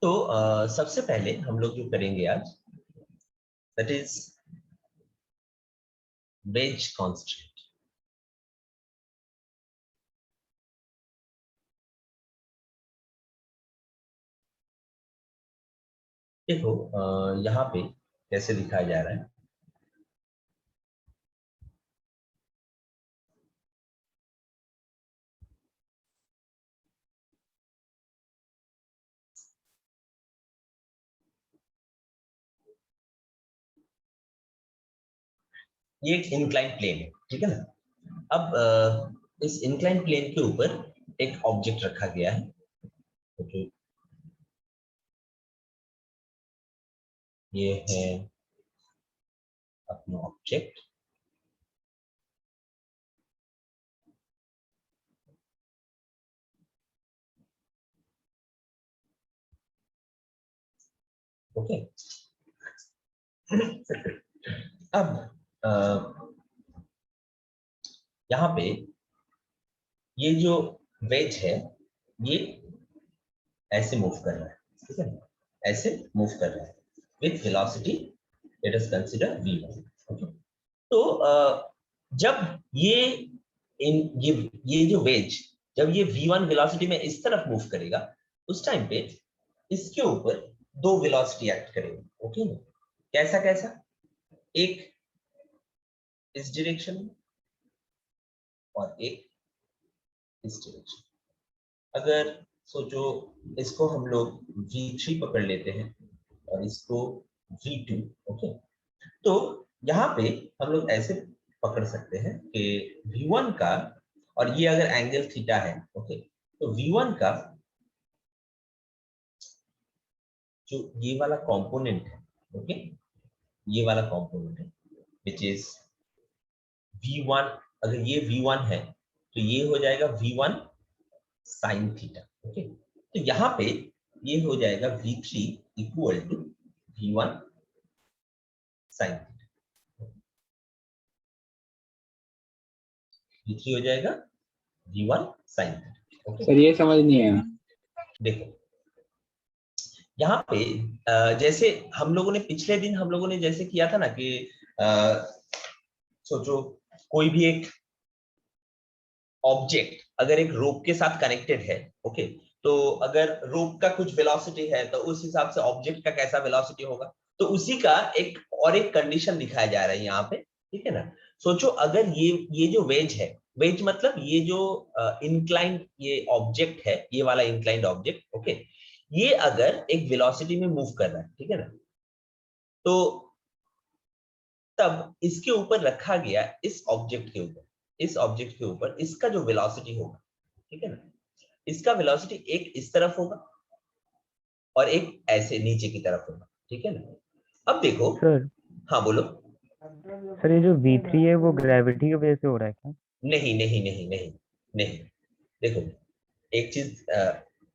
तो सबसे पहले हम लोग जो करेंगे आज, दैट इज वेज कांस्टेंट। देखो यहाँ पे कैसे दिखाया जा रहा है। ये एक इंक्लाइन प्लेन है, ठीक है ना। अब इस इंक्लाइन प्लेन के ऊपर एक ऑब्जेक्ट रखा गया है। ओके, ये है अपना ऑब्जेक्ट। ओके, अब यहाँ पे ये जो वेज है ये ऐसे मूव कर रहा है, ठीक है, ऐसे मूव कर रहा है with velocity let us consider v1। Okay, तो जब ये जो वेज जब ये v1 वेलोसिटी में इस तरफ मूव करेगा, उस टाइम पे इसके ऊपर दो वेलोसिटी एक्ट करेगी। ओके, कैसा कैसा, एक इस डायरेक्शन में और एक इस डायरेक्शन। अगर सोचो इसको हम लोग v3 पकड़ लेते हैं और इसको v2। ओके, तो यहाँ पे हम लोग ऐसे पकड़ सकते हैं कि v1 का, और ये अगर एंगल थीटा है, ओके, तो v1 का जो ये वाला कंपोनेंट है, ओके, ये वाला कंपोनेंट है विच इज v1। अगर ये v1 है तो ये हो जाएगा v1 साइन थीटा। ओके, तो यहाँ पे ये हो जाएगा v3 equal to v1 sine theta. v3 हो जाएगा v1 sine theta. Okay, sir ये समझ नहीं आया। देखो यहाँ पे जैसे हम लोगों ने पिछले दिन हम लोगों ने जैसे किया था ना कि सोचो कोई भी एक ऑब्जेक्ट अगर एक रोप के साथ कनेक्टेड है, ओके, तो अगर रोप का कुछ वेलोसिटी है तो उस हिसाब से ऑब्जेक्ट का कैसा वेलोसिटी होगा, तो उसी का एक कंडीशन दिखाया जा रहा है यहाँ पे, ठीक है ना। सोचो अगर ये जो वेज है, वेज मतलब ये जो इंक्लाइंड ये ऑब्जेक्ट है, ये वाला इंक्लाइंड ऑब्जेक्ट, ओके, ये अगर एक वेलोसिटी में मूव कर रहा है, ठीक है ना, तो तब इसके ऊपर रखा गया इस ऑब्जेक्ट के ऊपर, इस ऑब्जेक्ट के ऊपर इसका जो वेलोसिटी होगा, ठीक है ना, इसका वेलोसिटी एक इस तरफ होगा और एक ऐसे नीचे की तरफ होगा, ठीक है ना। अब देखो, सर हाँ बोलो। सर ये जो V3 है वो ग्रेविटी की वजह से हो रहा है क्या? नहीं नहीं नहीं नहीं नहीं, देखो एक चीज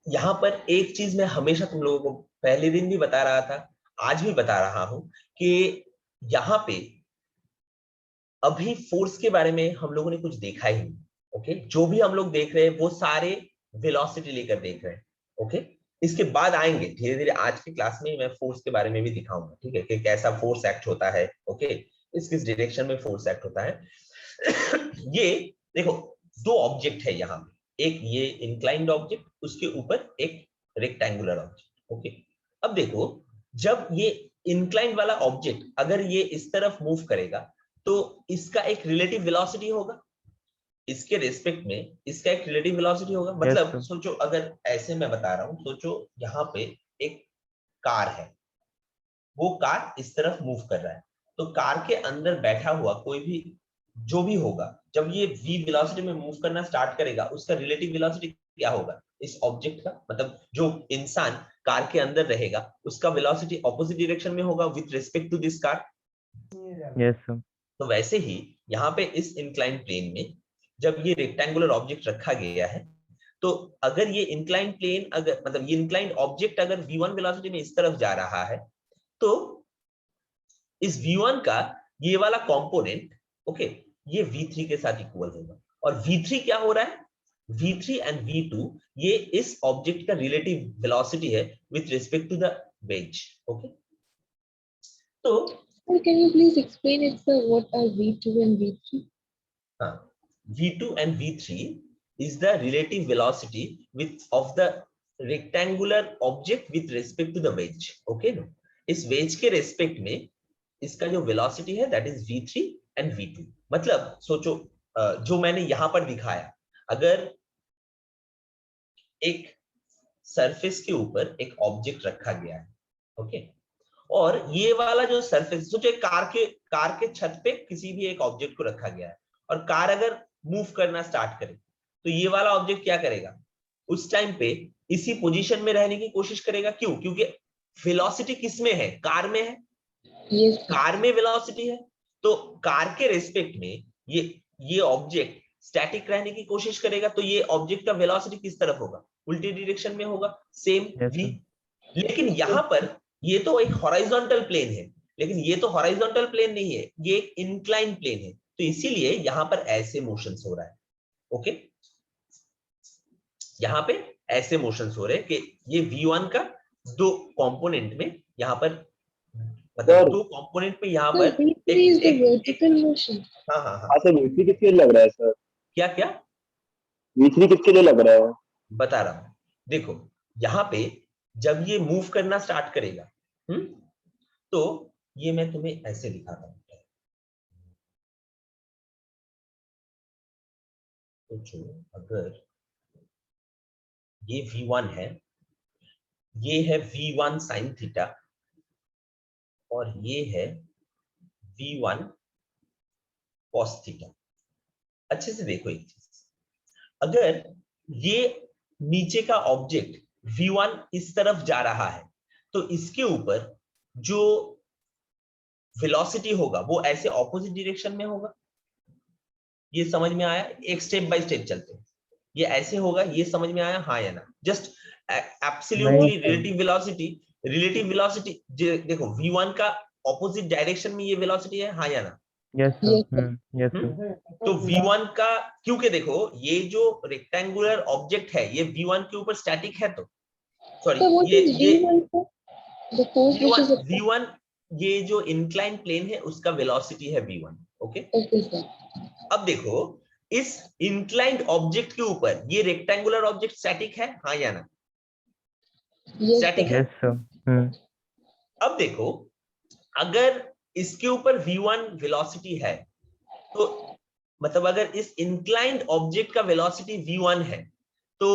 यहाँ पर एक चीज मैं हमेशा तुम लोगों को पहले दिन भी बता रहा था, आज भी बता रहा हूं कि यहाँ पे अभी फोर्स के बारे में हम लोगों ने कुछ देखा ही नहीं। ओके, जो भी हम लोग देख रहे हैं वो सारे वेलोसिटी लेकर देख रहे हैं। ओके, इसके बाद आएंगे धीरे धीरे, आज की क्लास में मैं फोर्स के बारे में भी दिखाऊंगा, ठीक है, कि कैसा फोर्स एक्ट होता है। ओके, किस डायरेक्शन में फोर्स एक्ट होता है। ये देखो दो ऑब्जेक्ट है यहाँ पे, एक ये इंक्लाइंड ऑब्जेक्ट, उसके ऊपर एक रेक्टेंगुलर ऑब्जेक्ट। ओके, अब देखो जब ये इंक्लाइंड वाला ऑब्जेक्ट अगर ये इस तरफ मूव करेगा तो इसका एक रिलेटिव वेलोसिटी होगा, इसके रिस्पेक्ट में इसका एक रिलेटिव वेलोसिटी होगा। मतलब sir. सोचो अगर ऐसे मैं बता रहा हूं, सोचो यहाँ पे एक कार है, वो कार इस तरफ मूव कर रहा है, तो कार के अंदर बैठा हुआ कोई भी जो भी होगा, जब ये v वेलोसिटी में मूव करना स्टार्ट करेगा, उसका रिलेटिव वेलोसिटी क्या होगा इस ऑब्जेक्ट का, मतलब जो इंसान कार के अंदर रहेगा उसका वेलोसिटी ऑपोजिट डायरेक्शन में होगा with respect to this car. Yes sir. तो वैसे ही यहाँ पे इस इंक्लाइंड प्लेन में जब ये रेक्टेंगुलर ऑब्जेक्ट रखा गया है, तो अगर ये इंक्लाइंड प्लेन अगर मतलब ये इंक्लाइंड ऑब्जेक्ट अगर v1 वेलोसिटी में इस तरफ जा रहा है, तो इस v1 का ये वाला कंपोनेंट, ओके, ये v3 के साथ इक्वल होगा। और v3 क्या हो रहा है, v3 एंड v2 ये इस ऑब्जेक्ट का रिलेटिव वेलोसिटी है with respect to the wedge. Okay, तो can you please explain it, sir? What are V2 and V3? v2 and v3 is the relative velocity with of the rectangular object with respect to the wedge। Okay no, इस wedge के respect में इसका जो velocity है that is v3 and v2। मतलब सोचो जो मैंने यहां पर दिखाया, अगर एक सरफेस के ऊपर एक ऑब्जेक्ट रखा गया है, ओके, और ये वाला जो सरफेस, सोचो एक कार के छत पे किसी भी एक ऑब्जेक्ट को रखा गया है, और कार अगर मूव करना स्टार्ट करे तो ये वाला ऑब्जेक्ट क्या करेगा, उस टाइम पे इसी पोजीशन में रहने की कोशिश करेगा। क्यों? क्योंकि वेलोसिटी किसमें है, कार में है। Yes, sir. कार में वेलोसिटी है, तो कार के रेस्पेक्ट में ये ऑब्जेक्ट स्टैटिक रहने की कोशिश करेगा, तो ये ऑब्जेक्ट का वेलोसिटी किस तरफ होगा, उल्टी डायरेक्शन में होगा, सेम Yes, v। sir. लेकिन यहां पर ये तो एक हॉरिजॉन्टल प्लेन है, लेकिन ये तो हॉरिजॉन्टल प्लेन नहीं है, ये एक इंक्लाइन प्लेन है, तो इसीलिए यहां पर ऐसे मोशंस हो रहा है। ओके, यहां पे ऐसे मोशंस हो रहे हैं कि ये v1 का दो कंपोनेंट में, यहां पर मतलब दो कंपोनेंट में यहां Sir, पर V3 एक is the एक, vertical motion. हाँ हाँ हाँ, हाँ सर, V3 किसके लिए लग रहा है सर? क्या क्या V3 किसके लिए लग रहा है? बता रहा हूं, देखो यहां पे जब ये मूव करना स्टार्ट करेगा, तो ये मैं तुम्हें ऐसे दिखाता हूं। सोचो अगर ये v1 है, ये है v1 sin थीटा, और ये है v1 cos थीटा। अच्छे से देखो एक चीज, अगर ये नीचे का ऑब्जेक्ट v1 इस तरफ जा रहा है, तो इसके ऊपर जो वेलोसिटी होगा वो ऐसे ऑपोजिट डायरेक्शन में होगा। ये समझ में आया? एक स्टेप बाय स्टेप चलते हैं, ये ऐसे होगा, ये समझ में आया हाँ या ना? जस्ट एब्सोल्युटली रिलेटिव वेलोसिटी देखो v1 का ऑपोजिट डायरेक्शन में ये वेलोसिटी है, हाँ या ना? Yes, sir. Yes, sir. Yes, sir. तो v1 का, क्योंकि देखो ये जो रेक्टेंगुलर ऑब्जेक्ट है ये v1 के ऊपर स्टैटिक है, तो sorry So what is V1, sir? The force which is applied. v1 ये जो इंक्लाइन प्लेन है उसका वेलोसिटी है v1। Okay, Okay, sir. अब देखो इस इंक्लाइंड ऑब्जेक्ट के ऊपर ये रेक्टेंगुलर ऑब्जेक्ट स्टैटिक है, हाँ या ना? Yes, static sir. है। Yes, sir. अब देखो अगर इसके ऊपर v1 वेलोसिटी है, तो मतलब अगर इस इंक्लाइंड ऑब्जेक्ट का वेलोसिटी v1 है, तो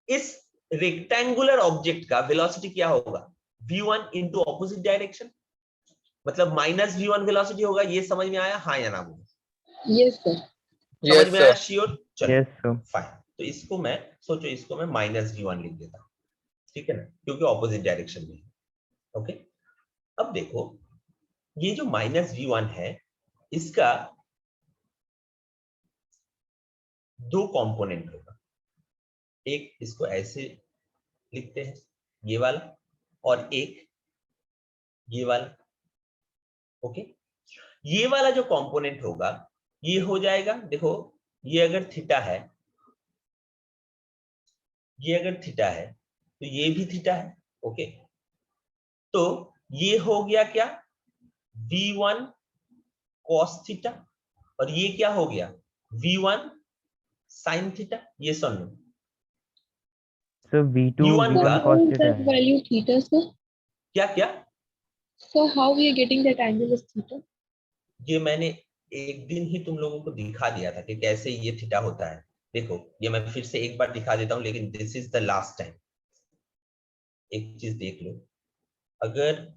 इस रेक्टेंगुलर ऑब्जेक्ट का वेलोसिटी क्या होगा, v1 इनटू ऑपोजिट डायरेक्शन, मतलब माइनस v1 वेलोसिटी होगा। ये समझ में आया हाँ या ना? Yes, sir. समझ में आया? श्योर? चलो Yes, sir. फाइन, तो इसको मैं सोचो, इसको मैं माइनस v1 लिख देता हूं, ठीक है ना, क्योंकि ऑपोजिट डायरेक्शन में। ओके, अब देखो ये जो माइनस v1 है इसका दो कंपोनेंट होगा, एक इसको ऐसे लिखते हैं ये वाला, और एक ये वाला। ओके, ये वाला जो कंपोनेंट होगा ये हो जाएगा, देखो ये अगर थीटा है, ये अगर थीटा है तो ये भी थीटा है। ओके, तो ये हो गया क्या, v1 cos थीटा, और ये क्या हो गया, v1 sin थीटा। ये सुन लो, So V2 v1 So का V1 how cos is theta that है. value theta, sir? क्या क्या, So how we are getting that angle is theta? ये मैंने एक दिन ही तुम लोगों को दिखा दिया था कि कैसे ये थीटा होता है। देखो ये मैं फिर से एक बार दिखा देता हूं, लेकिन this is the last time. एक चीज देख लो, अगर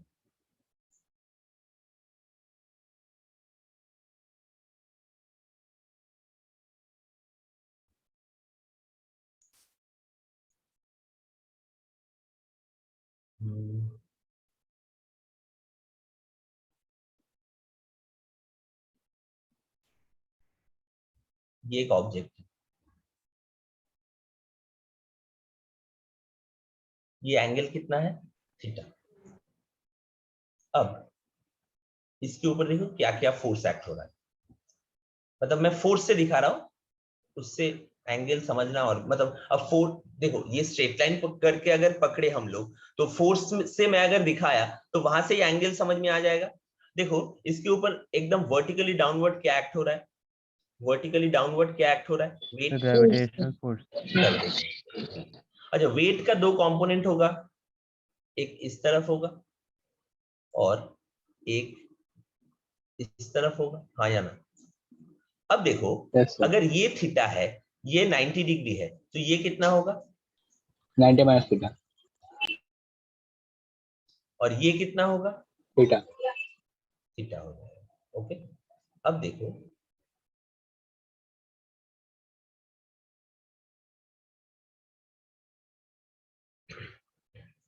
ये एक ऑब्जेक्ट है, ये एंगल कितना है, थीटा। अब इसके ऊपर देखो क्या क्या फोर्स एक्ट हो रहा है, मतलब मैं फोर्स से दिखा रहा हूं, उससे एंगल समझना, और मतलब अब फोर्स देखो, ये स्ट्रेट लाइन करके अगर पकड़े हम लोग तो फोर्स से मैं अगर दिखाया तो वहां से ये एंगल समझ में आ जाएगा। देखो इसके ऊपर एकदम वर्टिकली डाउनवर्ड क्या एक्ट हो रहा है, वर्टिकली डाउनवर्ड क्या एक्ट हो रहा है, वेट, ग्रेविटेशनल फोर्स। ग्रेविटेशन। अच्छा, वेट का दो कंपोनेंट होगा, एक इस तरफ होगा और एक इस तरफ होगा, हाँ या ना। अब देखो Yes, sir. अगर ये थीटा है, ये 90 डिग्री है, तो ये कितना होगा, 90 minus theta. और ये कितना होगा, Theta. थीटा हो जाएगा। ओके, अब देखो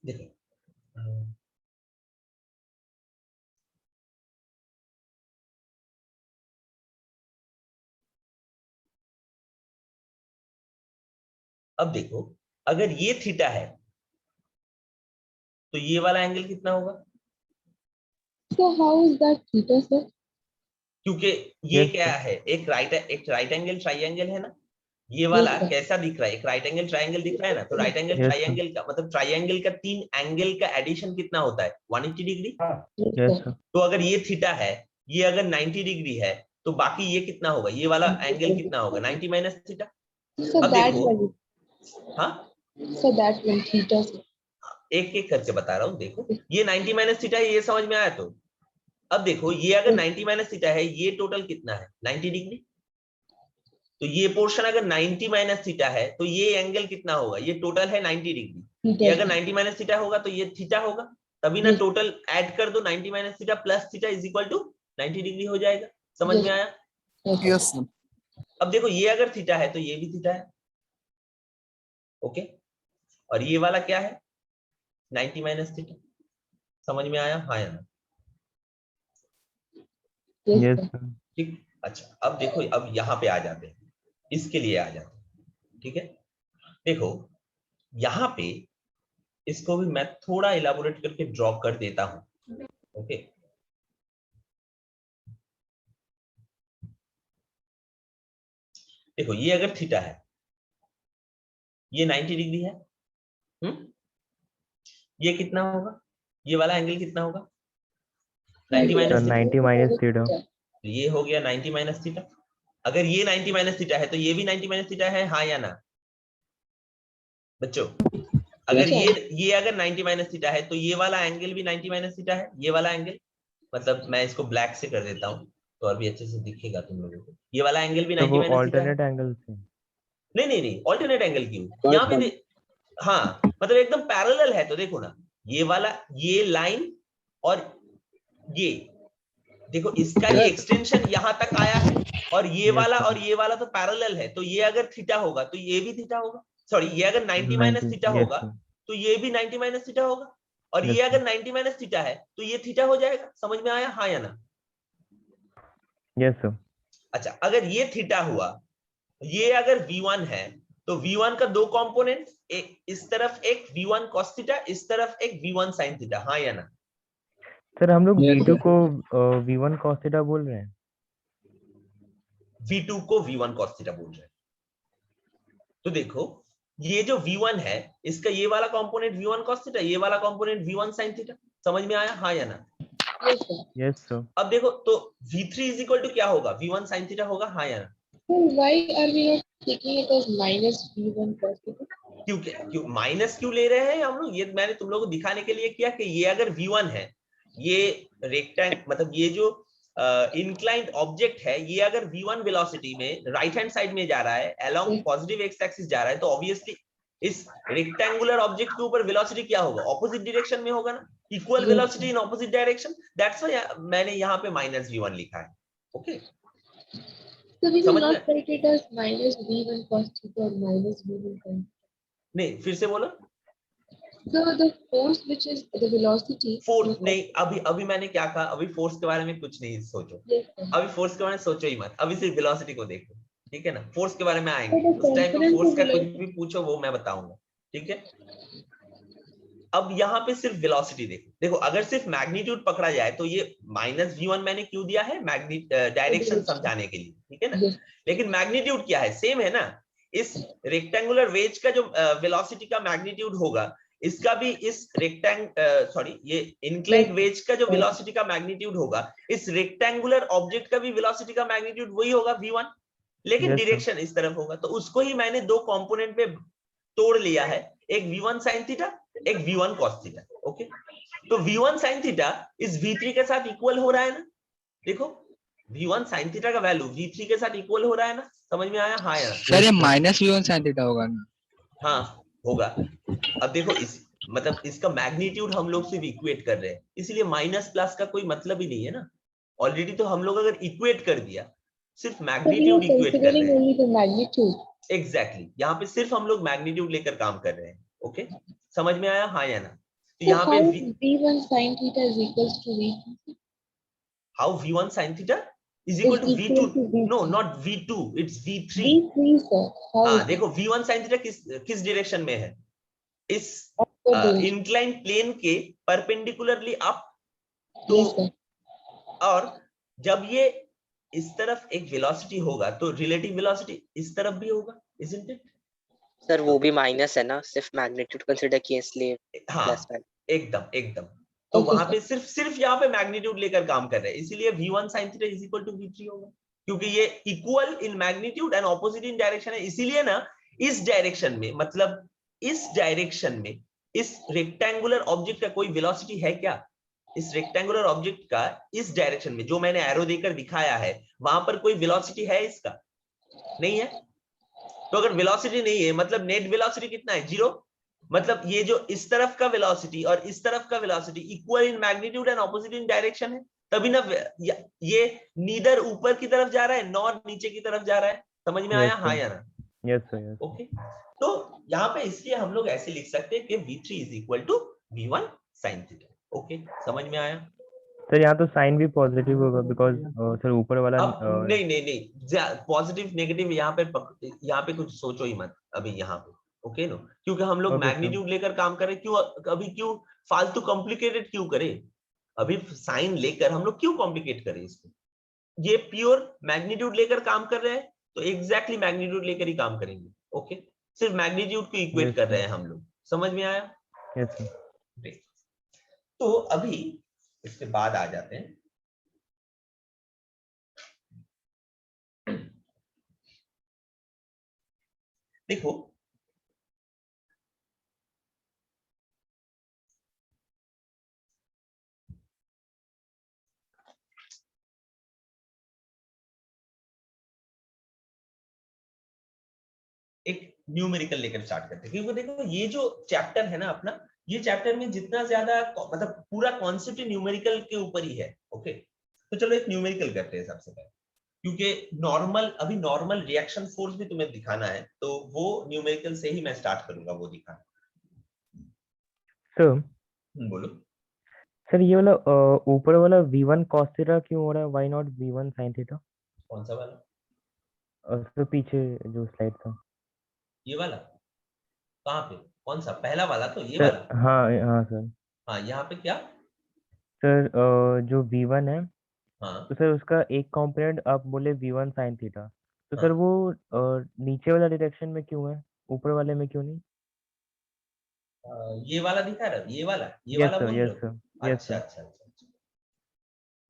देखो अब देखो अगर ये थीटा है तो ये वाला एंगल कितना होगा, So how is that theta, sir? क्योंकि ये Yes, क्या sir. है, एक राइट एंगल ट्राइंगल है ना, ये Yes, वाला sir. कैसा दिख रहा है, एक राइट एंगल ट्राइंगल दिख रहा है ना, तो right angle Yes, sir. Triangle का मतलब ट्राइंगल का तीन एंगल का एडिशन कितना होता है, 180 degree. Yes, Yes, sir. sir. तो अगर ये थीटा है, ये अगर 90 डिग्री है, तो बाकी ये कितना होगा, ये वाला एंगल कितना होगा, 90 माइनस थीटा। So अब that देखो, one. हाँ So that one theta, sir. एक एक करके बता रहा हूँ। देखो ये 90 माइनस थीटा है, ये समझ में आया। तो अब देखो ये अगर 90 माइनस थीटा है, ये टोटल कितना है, 90 डिग्री। तो ये पोर्शन अगर 90 माइनस थीटा है तो ये एंगल कितना होगा, ये टोटल है 90 डिग्री। Theta. ये अगर 90 माइनस थीटा होगा तो ये थीटा होगा, तभी ना Yes. टोटल ऐड कर दो, 90 minus theta plus theta is equal to 90 degree हो जाएगा। समझ Yes. में आया। Yes, Yes, sir. अब देखो ये अगर थीटा है तो ये भी थीटा है, ओके, और ये वाला क्या है, 90 माइनस थीटा। समझ में आया, हाँ या ना। Yes, Yes, sir. sir. ठीक, अच्छा अब देखो, अब यहाँ पे आ जाते हैं, इसके लिए आ जाते हैं, ठीक है। देखो यहाँ पे इसको भी मैं थोड़ा इलाबोरेट करके ड्रॉ कर देता हूं, ओके। देखो ये अगर थीटा है, ये 90 डिग्री है, ये कितना होगा, ये वाला एंगल कितना होगा, 90 Sir, minus theta. 90 minus theta. तो ये हो गया 90 माइनस थीटा। अगर ये 90 माइनस थीटा है तो ये भी 90 माइनस थीटा है, हाँ या ना बच्चों। अगर ये अगर 90 माइनस थीटा है तो ये वाला एंगल भी 90 माइनस थीटा है, ये वाला एंगल, मतलब मैं इसको ब्लैक से कर देता हूं तो और भी अच्छे से दिखेगा तुम लोगों को। ये वाला एंगल भी तो 90 वो माइनस थीटा है। alternate angle से. नहीं नहीं नहीं, ऑल्टरनेट एंगल क्यों, यहाँ पे हाँ मतलब एकदम पैरेलल है। तो देखो ना, ये वाला, ये लाइन और ये देखो, इसका ये एक्सटेंशन यहाँ तक आया है, और ये Yes, वाला sir. और ये वाला तो पैरेलल है। तो ये अगर थीटा होगा तो ये भी थीटा होगा, सॉरी ये अगर 90 माइनस 90. थीटा Yes, होगा sir. तो ये भी 90 माइनस थीटा होगा, और Yes, ये sir. अगर 90 माइनस थीटा है तो ये थीटा हो जाएगा। समझ में आया, हाँ या ना। Yes, sir. अच्छा, अगर ये थीटा हुआ, ये अगर V1 है तो V1 का दो कंपोनेंट, एक इस तरफ एक V1 cos थीटा, इस तरफ एक V1 sin थीटा, हाँ या ना। सर हम लोग Yes, V2 sir. को V1 cos theta बोल रहे हैं. V2 को V1 cos थीटा बोल रहे हैं। तो देखो ये जो V1 है, इसका ये वाला कंपोनेंट V1 cos थीटा, ये वाला कंपोनेंट V1 sin थीटा। समझ में आया, हाँ या ना। Yes, sir. Yes, sir. अब देखो तो V3 इज इक्वल टू क्या होगा, V1 sin थीटा होगा, हाँ या ना। So why are we not taking it as minus V1 cos theta? क्यों माइनस क्यों ले रहे हैं हम लोग, ये मैंने तुम लोगों को दिखाने के लिए किया कि ये अगर V1 है, ये रेक्टेंग मतलब ये जो इंक्लाइंड ऑब्जेक्ट है, ये अगर V1 वेलोसिटी में राइट हैंड साइड में जा रहा है, अलोंग पॉजिटिव एक्स एक्सिस जा रहा है, तो ऑब्वियसली इस रेक्टेंगुलर ऑब्जेक्ट के ऊपर वेलोसिटी क्या होगा, ऑपोजिट डायरेक्शन में होगा ना, equal velocity in opposite direction. That's why मैंने यहाँ पे माइनस V1 लिखा है, ओके। So we will समझ not में, write it as minus V1 cos theta or minus V1 sin. नहीं फिर से बोलो। So the force which is the velocity. Force नहीं, अभी मैंने क्या कहा, अभी फोर्स के बारे में कुछ नहीं सोचो, Yes, sir. अभी फोर्स के बारे में सोचो ही मत, अभी सिर्फ वेलोसिटी को देखो, ठीक है ना। फोर्स के बारे में आएंगे, तो उस टाइम पे confidence फोर्स का is कुछ like- भी पूछो वो मैं बताऊंगा, ठीक है। अब यहाँ पे सिर्फ वेलोसिटी देखो। देखो अगर सिर्फ मैग्नीट्यूड पकड़ा जाए तो ये माइनस V1 मैंने क्यों दिया है, डायरेक्शन समझाने के लिए, ठीक है ना। Yes. लेकिन मैग्नीट्यूड क्या है, सेम है ना। इस रेक्टेंगुलर वेज का जो वेलोसिटी का मैग्नीट्यूड होगा, इसका भी इस ये इंक्लाइंड वेज का जो वेलोसिटी का मैग्नीट्यूड होगा, इस रेक्टेंगुलर ऑब्जेक्ट का भी वेलोसिटी का मैग्नीट्यूड वही होगा v1, लेकिन डायरेक्शन इस तरफ होगा। तो उसको ही मैंने दो कंपोनेंट में तोड़ लिया है, एक v1 sin थीटा, एक v1 cos थीटा। ओके, तो v1 sin थीटा इस v3 के साथ इक्वल हो रहा है ना, देखो v1 sin थीटा का वैल्यू v3 के साथ इक्वल हो रहा है ना, समझ में आया? हाँ यार सर ये -v1 sin थीटा होगा ना? हाँ होगा। अब देखो इस मतलब इसका मैग्नीट्यूड हम लोग सिर्फ इक्वेट कर रहे हैं, इसलिए माइनस प्लस का कोई मतलब ही नहीं है ना। ऑलरेडी तो हम लोग अगर इक्वेट कर दिया, सिर्फ मैग्नीट्यूड इक्वेट कर रहे हैं। only the magnitude. एग्जैक्टली, यहाँ पे सिर्फ हम लोग मैग्नीट्यूड लेकर काम कर रहे हैं। ओके, समझ में आया? हाँ या ना? तो So यहाँ how पे v1 sin theta is equals to v2? How v1 sin theta is Is equal to equal v2? to v3. No, not v2, it's v3। v3 sir. How हाँ is देखो v1 sin theta किस direction में है? इस it? Inclined plane के perpendicularly up. तो Yes sir. और जब ये इस तरफ एक वेलोसिटी होगा तो रिलेटिव वेलोसिटी इस तरफ भी होगा, isn't it? सर वो भी माइनस है ना, सिर्फ मैग्नीट्यूड कंसीडर किए इसलिए हाँ प्लस है। एकदम एकदम। तो Okay, वहां sir. पे सिर्फ यहाँ पे मैग्नीट्यूड लेकर काम कर रहे हैं, इसीलिए v1 sin theta is equal to v3 होगा, क्योंकि ये equal in magnitude and opposite in direction है। इसीलिए ना इस डायरेक्शन में, मतलब इस डायरेक्शन में इस रेक्टेंगुलर ऑब्जेक्ट का कोई वेलोसिटी है क्या? इस रेक्टेंगुलर ऑब्जेक्ट का इस डायरेक्शन में जो मैंने एरो देकर दिखाया है, वहां पर कोई वेलोसिटी है इसका? नहीं है। तो अगर वेलोसिटी नहीं है मतलब नेट वेलोसिटी कितना है? 0। मतलब ये जो इस तरफ का वेलोसिटी और इस तरफ का velocity equal in magnitude and opposite in direction है, तभी ना ये नीदर ऊपर की तरफ जा रहा है नॉर नीचे की तरफ जा रहा है। समझ में आया? हाँ या ना? Yes sir, yes. ओके, तो यहाँ पे इसलिए हम लोग ऐसे लिख सकते हैं कि v3 is equal to v1 sin theta. Okay, समझ में आया? सर यहाँ तो साइन भी पॉजिटिव होगा बिकॉज सर ऊपर वाला अब नहीं नहीं नहीं, पॉजिटिव नेगेटिव यहाँ पे कुछ सोचो ही मत अभी यहाँ पे। ओके नो, क्योंकि हम लोग Okay, मैग्नीट्यूड लेकर काम करें, क्यों फालतू कॉम्प्लिकेटेड क्यों करें? अभी साइन लेकर हम लोग क्यों कॉम्प्लिकेट करें इसको? ये प्योर मैग्नीट्यूड लेकर काम कर रहे हैं, तो एग्जैक्टली मैग्नीट्यूड लेकर ही काम करेंगे। ओके, सिर्फ मैग्नीट्यूड को इक्वेट Yes, कर sir. रहे हैं हम लोग। समझ में आया? Yes sir. Great. तो अभी इसके बाद आ जाते हैं देखो एक न्यूमेरिकल लेकर स्टार्ट करते हैं, क्योंकि देखो ये जो चैप्टर है ना अपना, ये चैप्टर में जितना ज्यादा मतलब पूरा कॉन्सेप्ट न्यूमेरिकल के ऊपर ही है। ओके, तो चलो एक न्यूमेरिकल करते हैं सबसे पहले, क्योंकि नॉर्मल रिएक्शन फोर्स भी तुम्हें दिखाना है, तो वो न्यूमेरिकल से ही मैं स्टार्ट करूंगा वो दिखाना। सर बोलो। सर ये वाला ऊपर वाला v1 cos थीटा क्यों हो रहा है? Why not v1 sin theta? कौन सा वाला? सर पीछे जो स्लाइड था। ये वाला कहाँ पे? कौन सा? पहला वाला तो ये सर वाला। हाँ हाँ सर। हाँ यहाँ पे क्या? सर जो v1 है, हाँ तो सर उसका एक कंपोनेंट आप बोले v1 sin थीटा, तो हाँ सर वो नीचे वाला डायरेक्शन में क्यों है, ऊपर वाले में क्यों नहीं? ये वाला दिखा रहा है, ये यस वाला सर, बोल यस रहे हो? सर, यस अच्छा सर। अच्छा अच्छा अच्छा।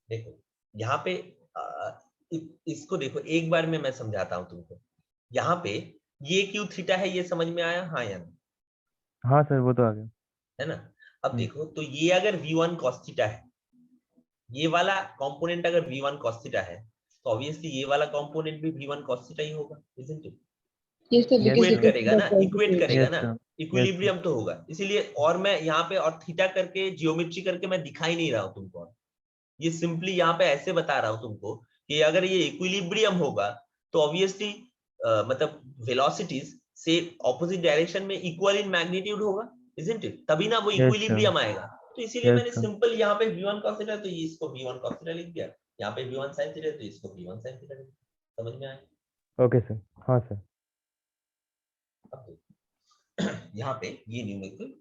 देखो यहाँ पे इसको देखो एक बार में मैं समझाता हूँ तुमको। यहाँ पे ये क्यू थीटा है, ये समझ में आया? हाँ या नहीं? हाँ सर वो तो आ गया। है ना? अब देखो तो ये अगर v1 cos थीटा है, ये वाला कंपोनेंट अगर v1 cos थीटा है, तो ऑब्वियसली ये वाला कंपोनेंट भी v1 cos थीटा ही होगा, isn't it? Yes sir, because Yes, equate it sir. is करेगा the ना, इक्वेट positive. करेगा यस ना, सर, यस इक्विलिब्रियम तो होगा। इसीलिए और मैं यहाँ पे और थीटा करके जियोमेट्री करके मैं दिखा ही नहीं रहा हूँ तुमको, ये सिंपली यहाँ पे ऐसे बता रहा हूँ तुमको कि अगर ये इक्विलिब्रियम होगा तो ऑब्वियसली मतलब वेलोसिटीज से ऑपोजिट डायरेक्शन में इक्वल इन मैग्नीट्यूड होगा, isn't it? तभी ना वो यस सर, इक्विलिब्रियम आएगा। तो इसीलिए यस मैंने सर। सिंपल यहाँ पे v1 cos थीटा, तो ये इसको v1 cos थीटा लिख दिया, यहाँ पे v1 sin थीटा, तो इसको v1 sin थीटा लिख दिया। समझ में आया? ओके सर, हाँ सर। अब यहाँ पे ये numerical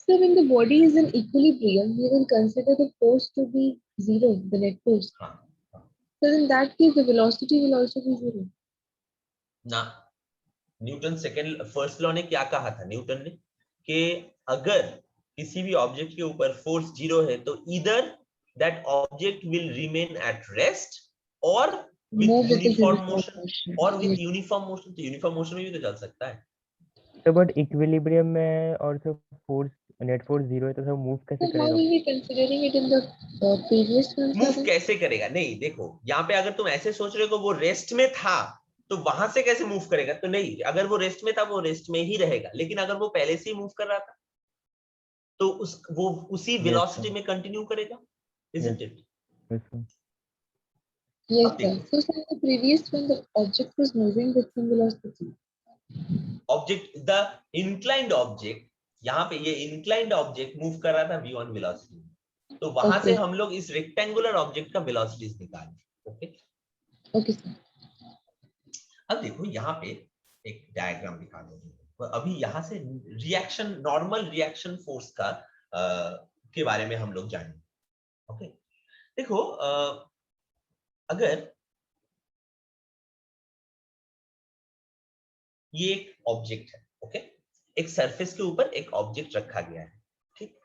So when the body is in equilibrium, we will consider the force to be zero, the net force. हाँ हाँ So in that case, the velocity will also be zero. ना, Newton first law ने क्या कहा था? Newton ने कि अगर किसी भी ऑब्जेक्ट के ऊपर फोर्स जीरो है तो इधर that object will remain at rest और with Move with the uniform uniform motion, motion. और विथ Yes. यूनिफॉर्म मोशन, तो यूनिफॉर्म मोशन में भी तो चल सकता है। तो बट इक्विलिब्रियम में और सब फोर्स नेट फोर्स जीरो है तो सब मूव कैसे So how करेगा? were we considering it in the previous one? Move Sir? कैसे करेगा? नहीं देखो, यहाँ पे अगर तुम ऐसे सोच रहे हो वो रेस्ट में था तो वहां से कैसे मूव करेगा? तो नहीं, अगर वो रेस्ट में था वो रेस्ट में ही रहेगा, लेकिन अगर वो पहले से ही मूव कर रहा था तो वो उसी Yes, वेलोसिटी sir. में कंटिन्यू करेगा, isn't it? Yes, sir. Yes, अब sir. देखो, So sir, in the previous one, the object was moving with some velocity. Object the inclined object, यहाँ पे ये इंक्लाइंड ऑब्जेक्ट मूव कर रहा था v1 वेलोसिटी, तो वहां से Okay. हम लोग इस रेक्टेंगुलर ऑब्जेक्ट का वेलोसिटीज निकालेंगे। Okay, Okay, sir. अब देखो यहाँ पे एक डायग्राम दिखा दो। तो अभी यहाँ से रिएक्शन, नॉर्मल रिएक्शन फोर्स का के बारे में हम लोग जानेंगे। ओके, देखो अगर ये एक ऑब्जेक्ट है, ओके, एक सरफेस के ऊपर एक ऑब्जेक्ट रखा गया है, ठीक,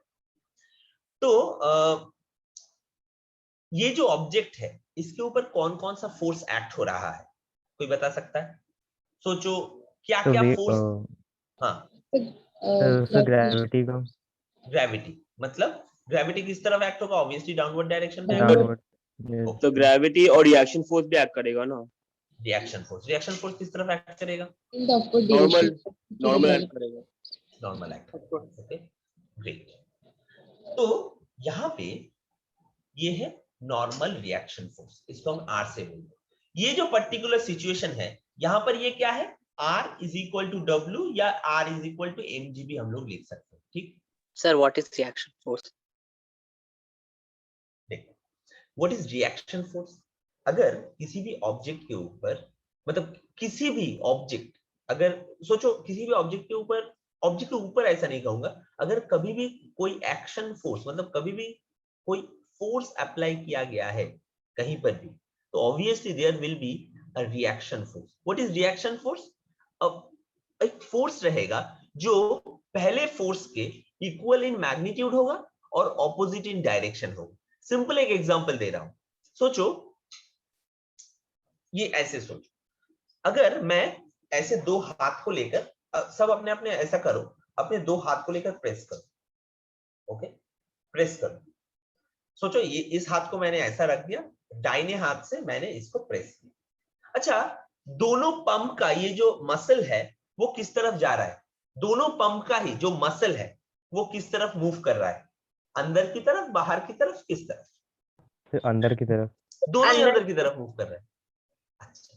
तो ये जो ऑब्जेक्ट है इसके ऊपर कौन कौन सा फोर्स एक्ट हो रहा है, कोई बता सकता है? सोचो क्या तो क्या वे फोर्स। हाँ, सर ग्रेविटी का ग्रेविटी, मतलब ग्रेविटी किस तरफ एक्ट होगा? ऑब्वियसली डाउनवर्ड डायरेक्शन में। डाउनवर्ड। तो ग्रेविटी और रिएक्शन फोर्स भी एक्ट करेगा ना? रिएक्शन फोर्स किस तरफ एक्ट करेगा? In the upward normal direction. Normal act करेगा। नॉर्मल एक्ट करेगा। Okay, great. तो यहाँ पे ये है नॉर्मल रिएक्शन फोर्स, इसको हम आर से बोलते हैं। ये जो पर्टिकुलर सिचुएशन है यहाँ पर ये क्या है? R is equal to W या R is equal to mg भी हम लोग लिख सकते हैं, ठीक? Sir, what is reaction force? देखो, व्हाट इज रिएक्शन फोर्स? अगर किसी भी ऑब्जेक्ट के ऊपर, मतलब किसी भी ऑब्जेक्ट, अगर सोचो किसी भी ऑब्जेक्ट के ऊपर ऐसा नहीं कहूंगा, अगर कभी भी कोई एक्शन फोर्स, मतलब कभी भी कोई फोर्स अप्लाई किया गया है कहीं पर भी, तो obviously there will be a reaction force. What is reaction force? अब एक फोर्स रहेगा जो पहले फोर्स के इक्वल इन मैग्नीट्यूड होगा और ऑपोजिट इन डायरेक्शन होगा। सिंपल एक एग्जांपल दे रहा हूं, सोचो ये ऐसे सोचो, अगर मैं ऐसे दो हाथ को लेकर, सब अपने अपने ऐसा करो, अपने दो हाथ को लेकर प्रेस करो, ओके, प्रेस करो। सोचो ये इस हाथ को मैंने ऐसा रख दिया, दाहिने हाथ से मैंने इसको प्रेस किया। अच्छा, दोनों पंप का ये जो मसल है वो किस तरफ जा रहा है? दोनों पंप का ही जो मसल है वो किस तरफ मूव कर रहा है? अंदर की तरफ, बाहर की तरफ, किस तरफ? अंदर की तरफ। दोनों ही अंदर की तरफ मूव कर रहे हैं। अच्छा,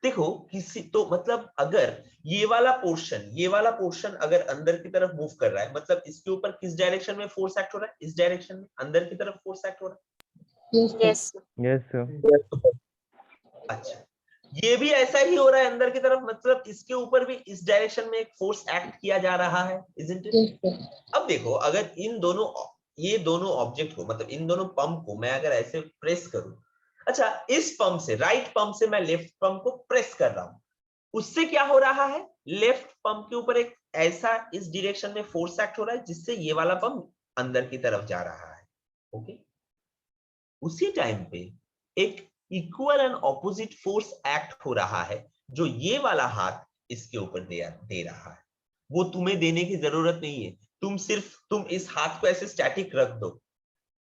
देखो किसी तो मतलब अगर ये वाला पोर्शन अगर अंदर की तरफ मूव कर रहा है, मतलब इसके ऊपर किस डायरेक्शन में फोर्स एक्ट हो रहा है? इस डायरेक्शन में, अंदर की तरफ फोर्स एक्ट हो रहा है। Yes, sir. Yes sir. अच्छा, ये भी ऐसा ही हो रहा है अंदर की तरफ, मतलब इसके ऊपर भी इस डायरेक्शन में एक फोर्स एक्ट किया जा रहा है, इजंट इट? Yes, sir. अब देखो, अगर ये दोनों ऑब्जेक्ट को, मतलब इन दोनों पंप को मैं अगर ऐसे प्रेस करूं, अच्छा इस पंप से, राइट पंप से मैं लेफ्ट पंप को प्रेस कर रहा हूं, उससे क्या हो रहा है? लेफ्ट पंप के ऊपर एक ऐसा इस डायरेक्शन में फोर्स एक्ट हो रहा है जिससे ये वाला पंप अंदर की तरफ जा रहा है, ओके। उसी टाइम पे एक equal and opposite force act हो रहा है जो ये वाला हाथ इसके ऊपर दे रहा है। वो तुम्हें देने की जरूरत नहीं है, तुम इस हाथ को ऐसे स्टैटिक रख दो,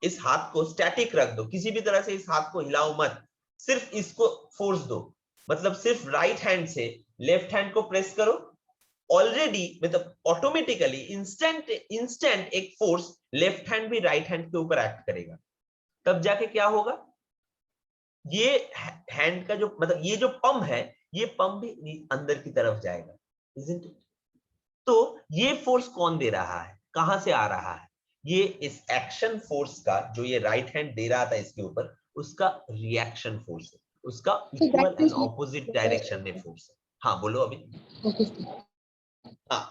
इस हाथ को स्टैटिक रख दो, किसी भी तरह से इस हाथ को हिलाओ मत, सिर्फ इसको फोर्स दो, मतलब सिर्फ राइट हैंड से लेफ्ट हैंड को प्रेस करो, ऑलरेडी मतलब ऑटोमेटिकली इंस्टेंट एक फोर्स लेफ्ट हैंड भी राइट हैंड के ऊपर एक्ट करेगा। तब जाके क्या होगा? ये हैंड का जो, मतलब ये जो पंप है, ये पंप भी अंदर की तरफ जाएगा, isn't it? तो ये फोर्स कौन दे रहा है, कहां से आ रहा है? ये इस एक्शन फोर्स का, जो ये राइट हैंड दे रहा था इसके ऊपर, उसका रिएक्शन फोर्स है, उसका इक्वल एंड ऑपोजिट डायरेक्शन में फोर्स है। हाँ बोलो अभी। Okay, sir. हाँ,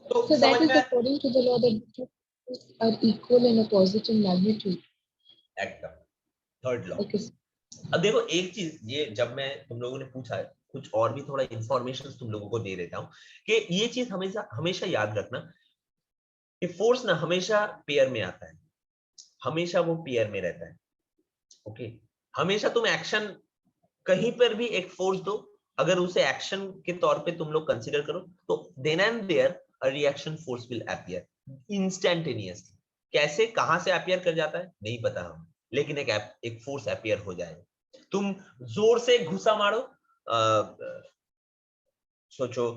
तो So that समझ is में according to the law that two forces are equal and opposite in magnitude. एकदम थर्ड लॉ। Okay, sir. अब देखो एक चीज, ये जब मैं तुम लोगों ने पूछा, कुछ और भी थोड़ा इंफॉर्मेशन तुम लोगों को दे देता हूँ कि ये चीज हमेशा हमेशा याद रखना कि फोर्स ना हमेशा पेयर में आता है, हमेशा वो पेयर में रहता है। ओके, हमेशा तुम एक्शन कहीं पर भी एक फोर्स दो, अगर उसे एक्शन के तौर पे तुम लोग कंसीडर करो तो then and there a reaction force will appear instantaneously. कैसे कहां से अपीयर कर जाता है नहीं पता हमें, लेकिन एक फोर्स अपीयर हो जाएगा। तुम जोर से घुसा मारो, सोचो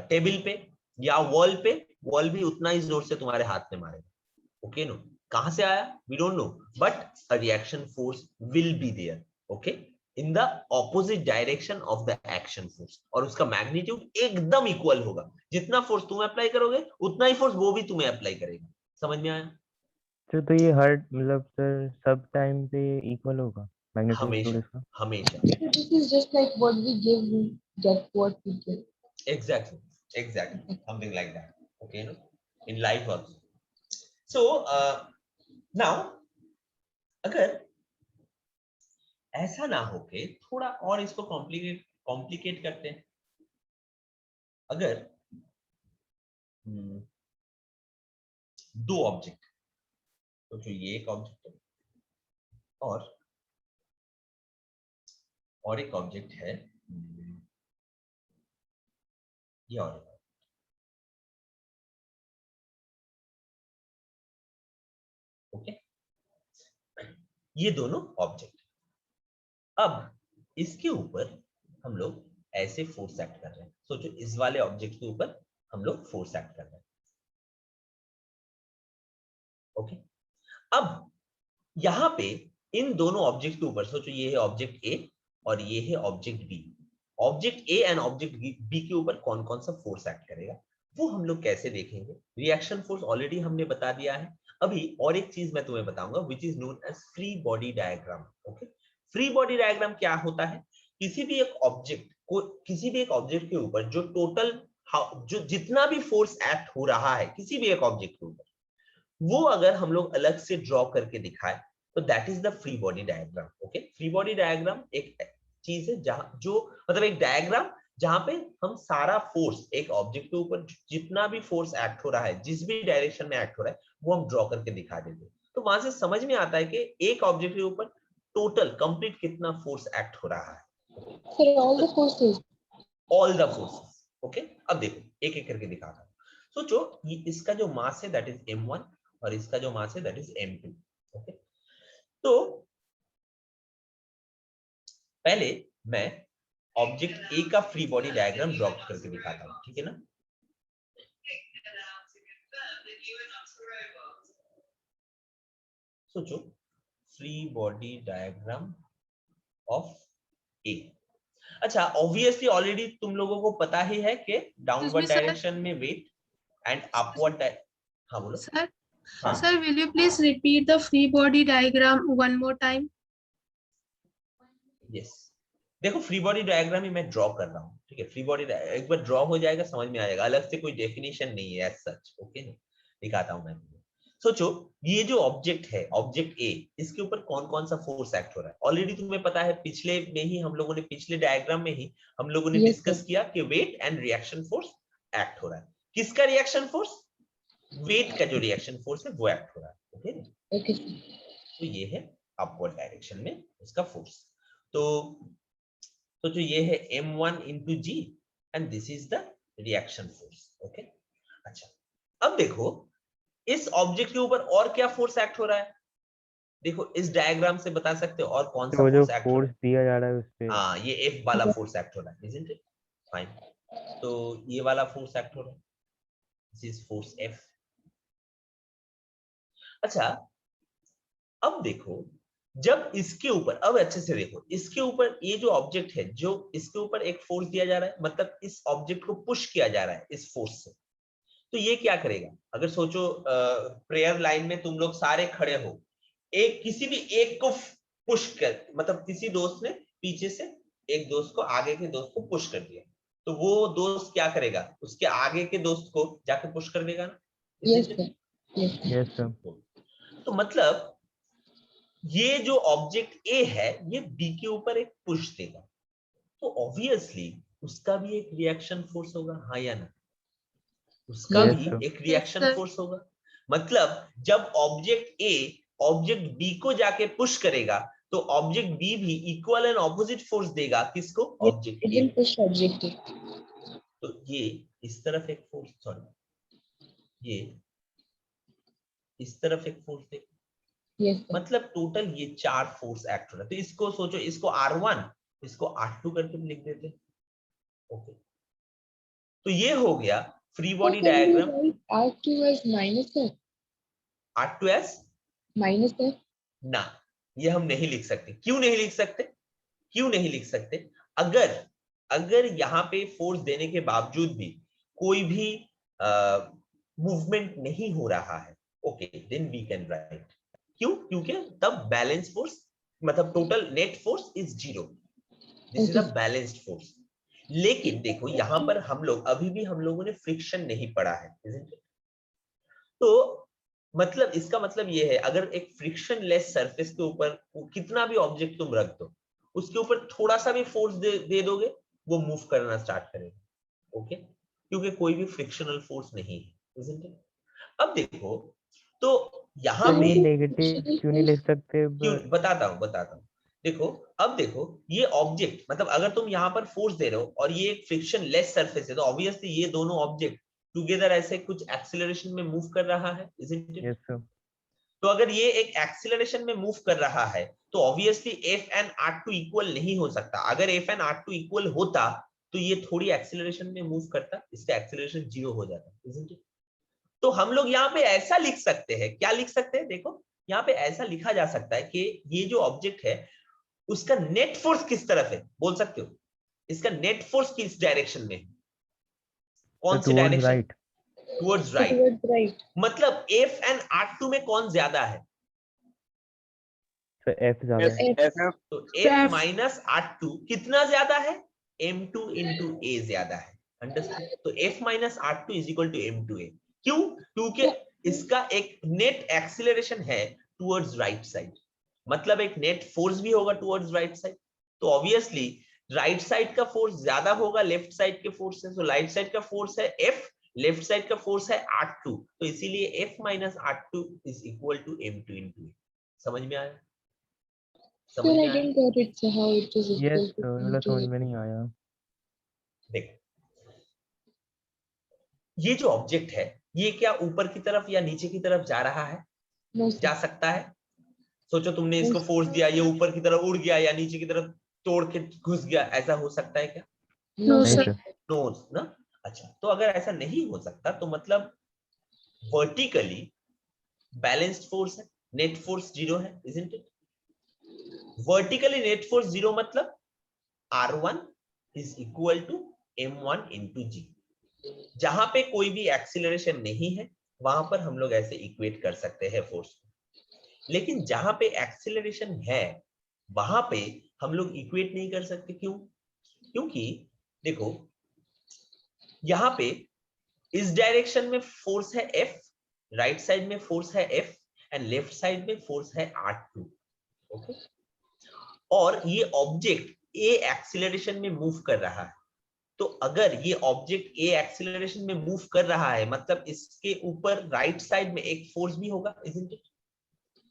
टेबल पे या वॉल पे, वॉल भी उतना ही जोर से तुम्हारे हाथ में मारेगा। ओके नो, कहां से आया we don't know, but a reaction force will be there, okay, in the opposite direction of the action force, और उसका मैग्नीट्यूड एकदम इक्वल होगा। जितना फोर्स तुम अप्लाई करोगे उतना ही फोर्स वो भी तुम्हें अप्लाई करेगा। समझ में आया? तो ये हर मतलब सर सब टाइम पे इक्वल होगा मैग्नीट्यूड हमेशा इसका? हमेशा। So this is just like what we give, we get what we give. Exactly, exactly, something like that. Okay, no? In life also. So now अगर ऐसा ना हो के थोड़ा और इसको कॉम्प्लिकेट करते हैं। अगर दो ऑब्जेक्ट, तो जो ये एक ऑब्जेक्ट है और एक ऑब्जेक्ट है ये, और ओके, ये दोनों ऑब्जेक्ट, अब इसके ऊपर हम लोग ऐसे फोर्स एक्ट कर रहे हैं। सोचो इस वाले ऑब्जेक्ट के ऊपर हम लोग फोर्स एक्ट कर रहे हैं। ओके, अब यहां पे इन दोनों ऑब्जेक्ट के ऊपर सोचो, ये है ऑब्जेक्ट ए और ये है object B. Object A and object B के ऊपर कौन कौन सा फोर्स एक्ट करेगा वो हम लोग कैसे देखेंगे? रिएक्शन फोर्स ऑलरेडी हमने बता दिया है। अभी और एक चीज मैं तुम्हें बताऊंगा which is known as free body diagram. Okay, free body diagram क्या होता है? किसी भी एक ऑब्जेक्ट के ऊपर जो टोटल जो जितना भी फोर्स एक्ट हो रहा है किसी भी एक ऑब्जेक्ट के ऊपर, वो अगर हम लोग अलग से ड्रॉ करके दिखाए तो that is the free body diagram. Okay, free body diagram एक चीज है जहां जो मतलब एक डायग्राम जहां पे हम सारा फोर्स एक ऑब्जेक्ट के ऊपर जितना भी फोर्स एक्ट हो रहा है, जिस भी डायरेक्शन में एक्ट हो रहा है, वो हम ड्रॉ करके दिखा देते हैं। तो वहां से समझ में आता है कि एक ऑब्जेक्ट के ऊपर टोटल कंप्लीट कितना फोर्स एक्ट हो रहा है। For all the forces. All the forces. Okay, अब देखो एक एक करके दिखाता हूं। सोचो इसका जो मास है दैट इज m1 और इसका जो मास है दैट इज m2। ओके, तो पहले मैं ऑब्जेक्ट ए का फ्री बॉडी डायग्राम ड्रॉ करके दिखाता हूं, ठीक है ना? सोचो फ्री बॉडी डायग्राम ऑफ ए। अच्छा, ऑब्वियसली ऑलरेडी तुम लोगों को पता ही है कि डाउनवर्ड डायरेक्शन में वेट एंड अपवर्ड, हाँ बोलो। Sir, हाँ sir, will you please repeat the free body diagram one more time? Yes, देखो फ्री बॉडी डायग्राम ही मैं ड्रॉ कर रहा हूँ, ठीक है? फ्री बॉडी एक बार ड्रॉ हो जाएगा समझ में आ जाएगा, अलग से कोई डेफिनेशन नहीं है एज सच। ओके, दिखाता हूँ मैं। सोचो ये जो ऑब्जेक्ट है ऑब्जेक्ट ए, इसके ऊपर कौन कौन सा फोर्स एक्ट हो रहा है ऑलरेडी तुम्हें पता है। पिछले में ही हम लोगों ने पिछले डायग्राम में ही हम लोगों ने Yes, डिस्कस किया कि weight and reaction force act हो रहा है। किसका रिएक्शन फोर्स? वेट का जो रिएक्शन फोर्स है वो एक्ट हो रहा है। Okay, Okay. तो ये है अपवर्ड डायरेक्शन में उसका फोर्स। तो जो ये है m1 into g and this is the reaction force. Okay, अच्छा अब देखो इस ऑब्जेक्ट के ऊपर और क्या फोर्स एक्ट हो रहा है? देखो इस डायग्राम से बता सकते हो और कौन सा तो जो फोर्स एक्ट हो रहा फोर्स दिया जा रहा है उस पे? है? हाँ, ये F वाला फोर्स एक्ट हो रहा है, isn't it? फाइन, तो ये वाला फोर्स एक्ट हो रहा है, दिस इज फोर्स F। अच्छा अब देखो जब इसके ऊपर, अब अच्छे से देखो, इसके ऊपर ये जो ऑब्जेक्ट है, जो इसके ऊपर एक फोर्स दिया जा रहा है, मतलब इस ऑब्जेक्ट को पुश किया जा रहा है इस फोर्स से, तो ये क्या करेगा? अगर सोचो प्रेयर लाइन में तुम लोग सारे खड़े हो, एक किसी भी एक को पुश कर, मतलब किसी दोस्त ने पीछे से एक दोस्त को आगे के दोस्त को पुश कर दिया, तो वो दोस्त क्या करेगा? उसके आगे के दोस्त को जाके पुश कर देगा ना? Yes, sir. Yes. Yes sir. तो मतलब ये जो ऑब्जेक्ट ए है ये बी के ऊपर एक पुश देगा, तो ऑब्वियसली उसका भी एक रिएक्शन फोर्स होगा, हाँ या ना? उसका Yes, भी sir. एक रिएक्शन sir. फोर्स होगा। मतलब जब ऑब्जेक्ट ए ऑब्जेक्ट बी को जाके पुश करेगा तो ऑब्जेक्ट बी भी इक्वल एंड ऑपोजिट फोर्स देगा किसको? Object It A. will push object A. तो ये इस तरफ एक फोर्स, सॉरी ये इस तरफ एक फोर्स देगा, Yes, sir. मतलब टोटल ये 4 फोर्स एक्ट हो रहा है। तो इसको सोचो, इसको R1 इसको R2 करके लिख देते हैं। ओके, तो ये हो गया free body So can we diagram. write R2 as minus F? R2s Minus F? ना, ये हम नहीं लिख सकते। क्यों नहीं लिख सकते? क्यों नहीं लिख सकते? अगर यहाँ पे फोर्स देने के बावजूद भी कोई भी मूवमेंट नहीं हो रहा है, okay, then we can write. क्यों? क्योंकि तब बैलेंस फोर्स, मतलब total net force is 0। This is a balanced force. लेकिन देखो यहाँ पर हम लोगों ने फ्रिक्शन नहीं पढ़ा है, isn't it? तो मतलब इसका मतलब ये है, अगर एक फ्रिक्शन लेस सरफेस के ऊपर कितना भी ऑब्जेक्ट तुम रख दो, उसके ऊपर थोड़ा सा भी फोर्स दे दोगे, वो मूव करना स्टार्ट करेगा। ओके, क्योंकि कोई भी फ्रिक्शनल फोर्स नहीं है, isn't it? अब देखो, तो यहाँ तो पे ये नेगेटिव क्यों नहीं लिख सकते? क्यों, बताता हूँ। देखो, अब देखो ये ऑब्जेक्ट, मतलब अगर तुम यहाँ पर फोर्स दे रहे हो और ये एक फ्रिक्शन लेस सरफेस है, तो ऑब्वियसली ये दोनों ऑब्जेक्ट टुगेदर ऐसे कुछ एक्सीलरेशन में मूव कर रहा है, isn't it? Yes sir. तो अगर ये एक एक्सीलरेशन में मूव कर रहा है तो obviously F and R2 equal नहीं हो सकता। अगर F एंड R2 इक्वल होता तो ये थोड़ी एक्सीलरेशन में मूव करता, इसका एक्सीलरेशन 0 हो जाता, isn't it? तो हम लोग यहाँ पे ऐसा लिख सकते हैं, क्या लिख सकते हैं? देखो यहाँ पे ऐसा लिखा जा सकता है कि ये जो ऑब्जेक्ट है उसका नेट फोर्स किस तरफ है, बोल सकते हो? इसका नेट फोर्स किस डायरेक्शन में है? कौन सी direction? Right. Towards right. Towards right. मतलब F एंड R2 में कौन ज्यादा है? तो F ज्यादा है। F तो F F. माइनस R2 कितना ज्यादा है? M2 इंटू A ज्यादा है। अंडरस्टैंड? तो F minus R2 is equal to M2A। क्यों? क्योंकि इसका एक नेट एक्सीलरेशन है टुवर्ड्स राइट साइड, मतलब एक नेट फोर्स भी होगा टुवर्ड्स राइट साइड। तो ऑब्वियसली राइट साइड का फोर्स ज्यादा होगा लेफ्ट साइड के फोर्स से। तो राइट साइड का फोर्स है F, लेफ्ट साइड का फोर्स है R2, तो इसीलिए F minus R2 is equal to M2 into A। समझ में आया? Sir, I didn't get it. So how it is yes equal to sir, मतलब M2 समझ में नहीं आया। देखो, ये जो ऑब्जेक्ट है ये क्या ऊपर की तरफ या नीचे की तरफ जा रहा है? No, sir. जा सकता है? सोचो तुमने इसको Yes. फोर्स दिया, ये ऊपर की तरफ उड़ गया या नीचे की तरफ तोड़ के घुस गया, ऐसा हो सकता है क्या? No, No, नहीं sir. सर। नो ना। अच्छा, तो अगर ऐसा नहीं हो सकता तो मतलब वर्टिकली बैलेंस्ड फोर्स है, नेट फोर्स 0 है, isn't it? Vertically net force 0 मतलब R1 is equal to M1 into G। जहां पे कोई भी एक्सीलरेशन नहीं है वहां पर हम लोग ऐसे इक्वेट कर सकते हैं फोर्स को। लेकिन जहां पे एक्सीलरेशन है वहां पे हम लोग इक्वेट नहीं कर सकते। क्यों? क्योंकि देखो यहाँ पे इस डायरेक्शन में फोर्स है F, राइट साइड में फोर्स है F एंड लेफ्ट साइड में फोर्स है R2। ओके, और ये ऑब्जेक्ट A एक्सीलरेशन में मूव कर रहा है। तो अगर ये ऑब्जेक्ट A एक्सीलरेशन में मूव कर रहा है मतलब इसके ऊपर राइट साइड में एक फोर्स भी होगा, isn't it?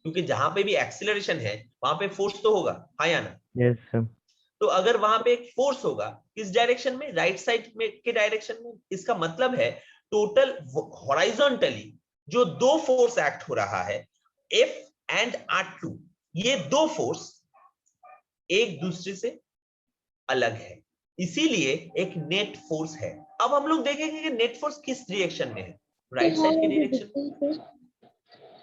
क्योंकि जहां पे भी एक्सीलरेशन है वहां पे फोर्स तो होगा, हाँ या ना? Yes sir. तो अगर वहां पे एक फोर्स होगा किस डायरेक्शन में? राइट साइड में के डायरेक्शन में। इसका मतलब है टोटल हॉरिजॉन्टली जो दो फोर्स एक्ट हो रहा है F एंड R2, ये दो फोर्स एक दूसरे से अलग है, इसीलिए एक नेट फोर्स है। अब हम लोग देखेंगे कि नेट फोर्स किस डायरेक्शन में है, राइट साइड के डायरेक्शन में।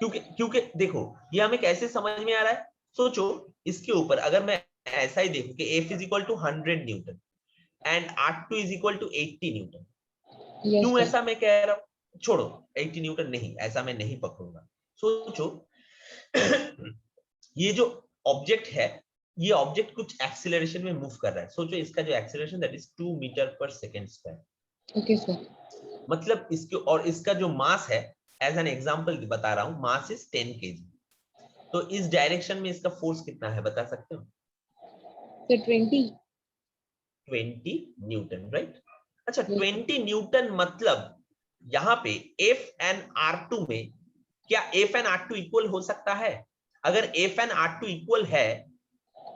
क्योंकि देखो ये हमें कैसे समझ में आ रहा है, सोचो इसके ऊपर अगर मैं ऐसा ही देखूं कि F is equal to 100 newton and R2 is equal to 80 newton. Yes, क्यों sir. ऐसा मैं कह रहा हूं? छोड़ो 80 न्यूटन नहीं, ऐसा मैं नहीं पकड़ूंगा। सोचो ये जो ऑब्जेक्ट है ये ऑब्जेक्ट कुछ एक्सीलरेशन में मूव कर रहा है। सोचो इसका जो एक्सीलरेशन दैट इज 2 मीटर पर सेकेंड स्क्वायर। Okay, sir. मतलब इसके और इसका जो मास है, एज एन एग्जांपल बता रहा हूं, मास इज 10 kg। तो इस डायरेक्शन में इसका फोर्स कितना है बता सकते हो? So 20. 20 Newton, right? अच्छा, Yes. 20 न्यूटन मतलब यहाँ पे F and R2 में क्या F and R2 इक्वल हो सकता है? अगर F and R2 इक्वल है,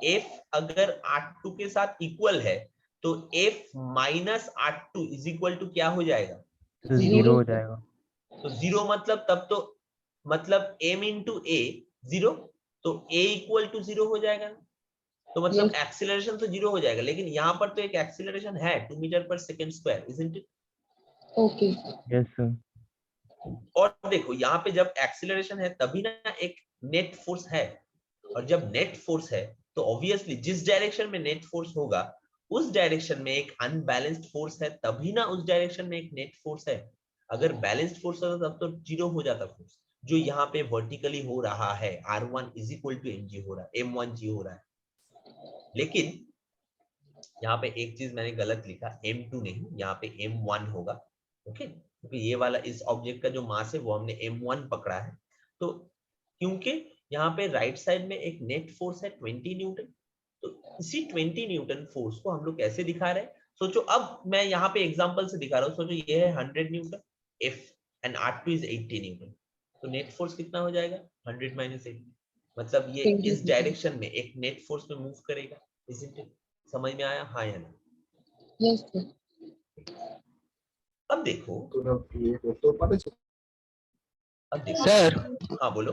F अगर R2 के साथ इक्वल है तो F minus R2 is equal to क्या हो जाएगा? तो जीरो हो जाएगा। तो जीरो मतलब तब तो मतलब m इंटू ए जीरो, तो a इक्वल टू जीरो हो जाएगा। तो मतलब Yes. एक्सीलरेशन तो जीरो हो जाएगा, लेकिन यहाँ पर तो एक एक्सीलरेशन है 2 मीटर पर second square, isn't it? Okay. Yes sir. और देखो यहाँ पे जब एक्सीलरेशन है तभी ना एक नेट फोर्स है, और जब नेट फोर्स है तो ऑब्वियसली जिस डायरेक्शन में नेट फोर्स होगा उस डायरेक्शन में एक अनबैलेंस्ड फोर्स है, तभी ना उस डायरेक्शन में एक नेट फोर्स है। अगर बैलेंस्ड फोर्स होता तब तो जीरो हो जाता फोर्स, जो यहाँ पे वर्टिकली हो रहा है R1 is equal to mg हो रहा है, m1g हो रहा है। लेकिन यहाँ पे एक चीज मैंने गलत लिखा, m2 नहीं, यहाँ पे m1 होगा, ओके? क्योंकि ये वाला इस ऑब्जेक्ट का जो मास है वो हमने m1 पकड़ा है, तो क्योंकि यहाँ पे राइट साइड में एक नेट फोर्स है 20 न्यूटन, तो इसी 20 न्यूटन फोर्स को हम लोग कैसे दिखा रहे हैं? सोचो, अब मैं यहाँ पे एग्जांपल से दिखा रहा हूँ। सोचो ये है 100 Newton, F and R2 is 80 Newton, तो नेट फोर्स कितना हो जाएगा? 100 माइनस 80, मतलब ये 20 इस डायरेक्शन में एक नेट फोर्स में मूव करेगा, इजंट इट? समझ में आया? हाँ या नहीं? Yes, sir. अब देखो, सर हाँ बोलो।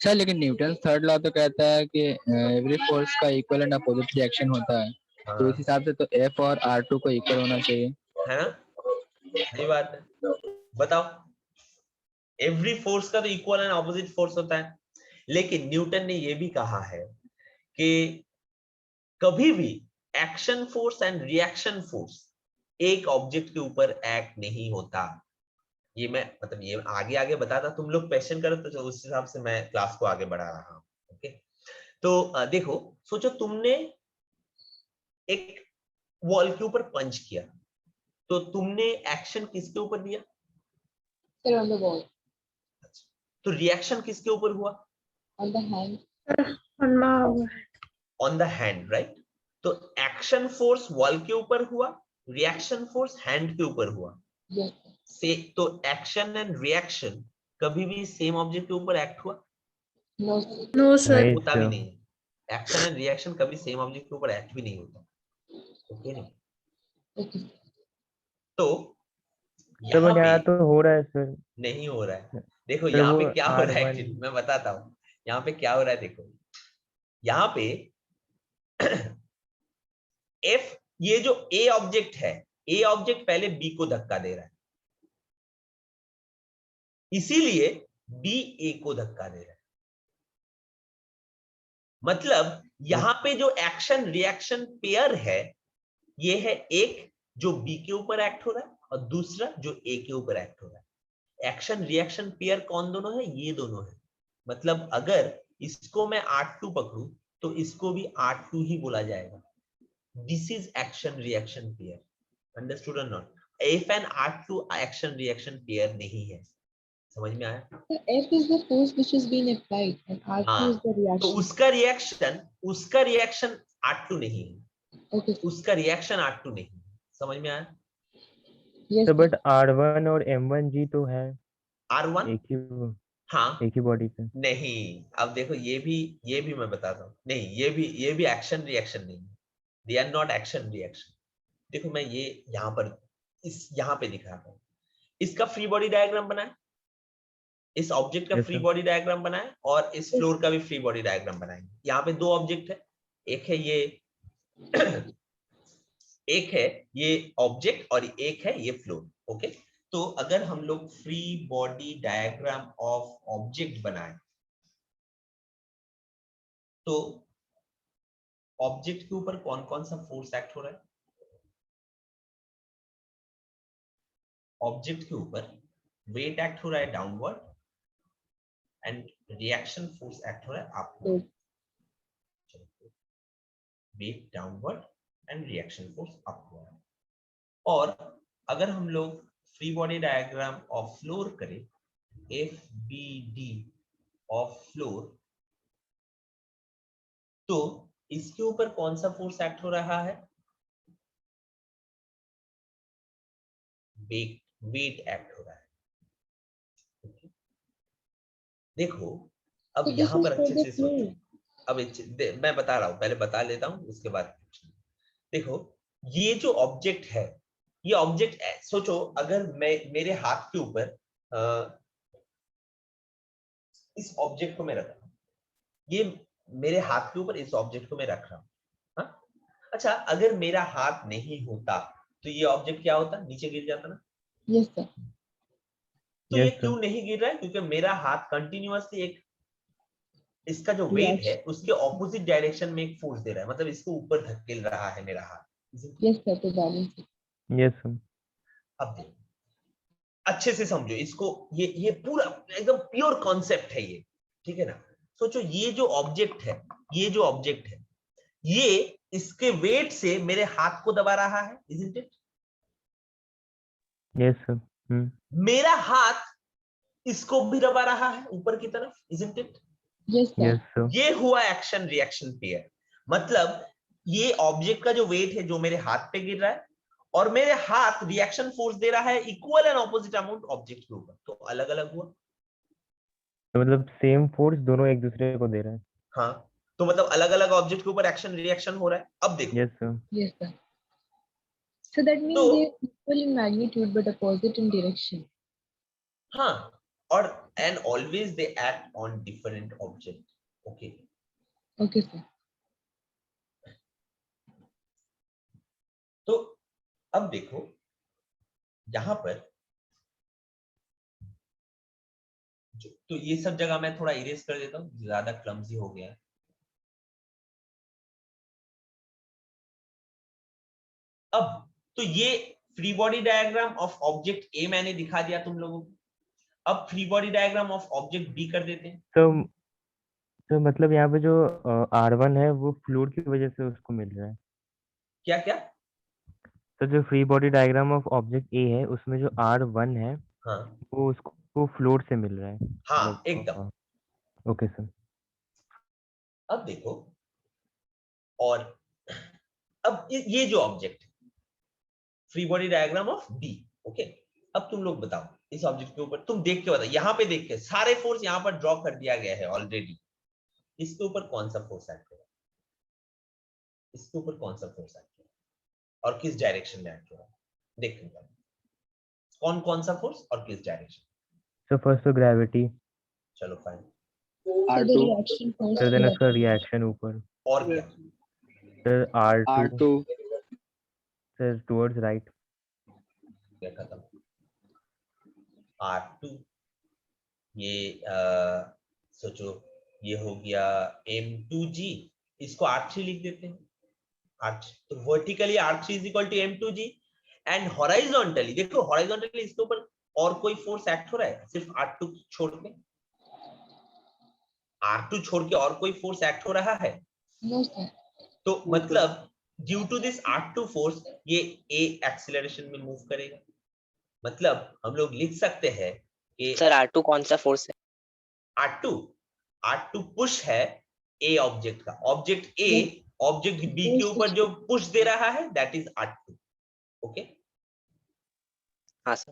सर लेकिन न्यूटन थर्ड लॉ तो कहता है कि एवरी फोर्स का इक्वल एंड अपोजिट रिएक्शन होता है, तो हाँ, इस हिसाब से तो F और R2 को इक्वल होना चाहिए। है ना? सही बात है। बताओ, एवरी फोर्स का तो इक्वल एंड ऑपोजिट फोर्स होता है, लेकिन न्यूटन ने ये भी कहा है कि कभी भी action force and reaction force एक ऑब्जेक्ट के ऊपर एक्ट नहीं होता। ये मैं मतलब ये आगे आगे बताता, तुम लोग क्वेश्चन करो तो उस हिसाब से मैं क्लास को आगे बढ़ा रहा हूँ, ओके? तो देखो, सोचो तुमने एक वॉल के ऊपर पंच किया, तो तुमने एक्शन किसके ऊपर दिया? Sir, on the wall. तो रिएक्शन किसके ऊपर हुआ? On the hand. on my on the hand, right? तो एक्शन फोर्स वॉल के ऊपर हुआ, रिएक्शन फोर्स हैंड के ऊपर हुआ। Yes. से तो एक्शन एंड रिएक्शन कभी भी सेम ऑब्जेक्ट के ऊपर एक्ट हुआ? No, sir. no sir नहीं होता भी सर। नहीं है। एक्शन एंड रिएक्शन कभी सेम ऑब्जेक्ट के ऊपर एक्ट भी नहीं होता, ओके नहीं? Okay. तो सर यहाँ बट यहाँ पे तो हो रहा है सर। नहीं हो रहा है। देखो सर यहाँ वो पे क्या हो रहा है, R1 एक्चुअली मैं बताता हूँ यहाँ पे क्या हो रहा है। देखो यहाँ पे F, ये जो A ऑब्जेक्ट है, A ऑब्जेक्ट पहले B को धक्का दे रहा है, इसीलिए B A को धक्का दे रहा है। मतलब यहाँ पे जो एक्शन रिएक्शन पेयर है, ये है एक जो B के ऊपर एक्ट हो रहा है और दूसरा जो A के ऊपर एक्ट हो रहा है। एक्शन रिएक्शन पेयर कौन दोनों है? ये दोनों है। मतलब अगर इसको मैं R2 पकड़ूं तो इसको भी R2 ही बोला जाएगा। This is action reaction pair, understood और not? F and R2 action reaction pair नहीं है, समझ में आया? So F is the force which is being applied and R2 हाँ, is the तो reaction. उसका रिएक्शन R2 नहीं है, Okay. sir. उसका रिएक्शन R2 नहीं है, समझ में आया? Yes, sir sir. But R1 और M1G तो है R1, हाँ एक ही बॉडी पे। नहीं। अब देखो ये भी मैं बताता हूँ, नहीं ये भी एक्शन रिएक्शन नहीं है, they are not action reaction. देखो मैं ये यहाँ पे दिखा रहा हूँ, इसका फ्री बॉडी डायग्राम बनाए, इस ऑब्जेक्ट का yes free sir. Body diagram बनाए और इस फ्लोर का भी फ्री बॉडी डायग्राम बनाएंगे। यहाँ पे दो ऑब्जेक्ट है, एक है ये एक है ये ऑब्जेक्ट और एक है ये फ्लोर, ओके? तो अगर हम लोग free body diagram of object बनाए तो ऑब्जेक्ट के ऊपर कौन कौन सा फोर्स एक्ट हो रहा है? ऑब्जेक्ट के ऊपर वेट एक्ट हो रहा है downward and reaction force act हो रहा है upward. Weight downward and reaction force upward. और अगर हम लोग free body diagram of floor करें, F B D of floor, तो इसके ऊपर कौन सा फोर्स एक्ट हो रहा है? वेट वेट एक्ट हो रहा है। देखो अब So this यहाँ is पर for अच्छे the से flow. सोचो। अब मैं बता रहा हूँ, पहले बता लेता हूँ उसके बाद। देखो ये जो ऑब्जेक्ट है, ये ऑब्जेक्ट सोचो, अगर मैं मेरे हाथ के ऊपर इस ऑब्जेक्ट को मैं रख रहा हूँ, ये मेरे हाथ के ऊपर इस ऑब्जेक्ट को मैं रख रहा हूँ। हाँ? अच्छा, अगर मेरा हाथ नहीं होता तो ये ऑब्जेक्ट क्या होता? नीचे गिर जाता ना। Yes, sir. तो ये Yes, sir. क्यों नहीं गिर रहा है? क्योंकि मेरा हाथ कंटिन्यूअसली एक, इसका जो वेट है उसके ऑपोजिट डायरेक्शन में एक फोर्स दे रहा है, मतलब इसको ऊपर धकेल रहा है मेरा हाथ। Yes, sir. To balance it. Yes, sir. अब देखो अच्छे से समझो इसको, ये पूरा एकदम प्योर कॉन्सेप्ट है ये, ठीक है ना। सोचो ये जो ऑब्जेक्ट है, ये जो ऑब्जेक्ट है, ये इसके वेट से मेरे हाथ को दबा रहा है, isn't it? Yes, sir. मेरा हाथ इसको भी दबा रहा है ऊपर की तरफ, isn't it? Yes, sir. Yes, sir. ये हुआ एक्शन रिएक्शन पेयर। मतलब ये ऑब्जेक्ट का जो वेट है जो मेरे हाथ पे गिर रहा है, और मेरे हाथ रिएक्शन फोर्स दे रहा है equal and opposite amount object के ऊपर, तो अलग अलग हुआ। तो मतलब सेम फोर्स दोनों एक दूसरे को दे रहे हैं। हाँ, तो मतलब अलग अलग ऑब्जेक्ट के ऊपर एक्शन रिएक्शन हो रहा है। अब देखो Yes, sir. Yes, sir. So that means तो they are equal in magnitude but opposite in direction. हाँ, और and always they act on different object. Okay, Okay, sir. तो अब देखो यहां पर तो ये सब जगह मैं थोड़ा इरेज कर देता हूँ, ज्यादा क्लमजी हो गया है। अब तो ये free body diagram of object a मैंने दिखा दिया तुम लोगों को। अब free body diagram of object b कर देते हैं। तो मतलब यहाँ पे जो R1 है वो फ्लूइड की वजह से उसको मिल रहा है। क्या क्या? तो जो free body diagram of object a है उसमें जो R1 है हाँ वो उसको फ्लूइड से मिल रहा है। हाँ मतलब एकदम। Okay sir. अब देखो, और अब ये जो ऑब्जेक्ट है free body diagram of B, okay. अब तुम लोग बताओ इस ऑब्जेक्ट के ऊपर, तुम देख के बताओ, यहां पे देख के सारे फोर्स यहां पर ड्रॉ कर दिया गया है ऑलरेडी। इसके ऊपर कौन सा फोर्स एक्ट होगा? इसके ऊपर कौन सा फोर्स एक्ट होगा और किस डायरेक्शन में एक्ट होगा? देखते हैं कौन कौन सा फोर्स और किस डायरेक्शन। सो फर्स्ट तो ग्रेविटी, चलो fine. So the reaction force. फिर देन उसका रिएक्शन ऊपर, और क्या? फिर R2 R2 फिर टुवर्ड्स राइट। क्या खत्म? R2, ये सोचो ये हो गया M2G, इसको R3 लिख देते हैं। R3 तो vertically R3 is equal to M2G, and horizontally देखो, हॉरिजॉन्टली इसके ऊपर और कोई फोर्स एक्ट हो रहा है? सिर्फ R2 छोड़ के, R2 छोड़ के और कोई फोर्स एक्ट हो रहा है? No, sir. तो मतलब due to this R2 force ये A एक्सीलरेशन में मूव करेगा। मतलब हम लोग लिख सकते हैं कि सर R2 कौन सा फोर्स है? R2 पुश है A ऑब्जेक्ट का, object A Yes. Object B के ऊपर जो पुश दे रहा है दैट इज R2, ओके। हाँ सर।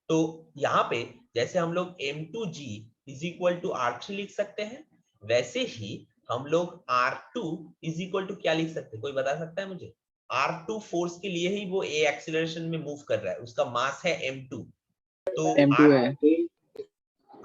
तो यहाँ पे जैसे हम लोग M2G is equal to R3 लिख सकते हैं, वैसे ही हम लोग R2 इज इक्वल टू क्या लिख सकते हैं? कोई बता सकता है मुझे? R2 फोर्स के लिए ही वो A एक्सीलरेशन में मूव कर रहा है, उसका मास है M2, तो M2 है।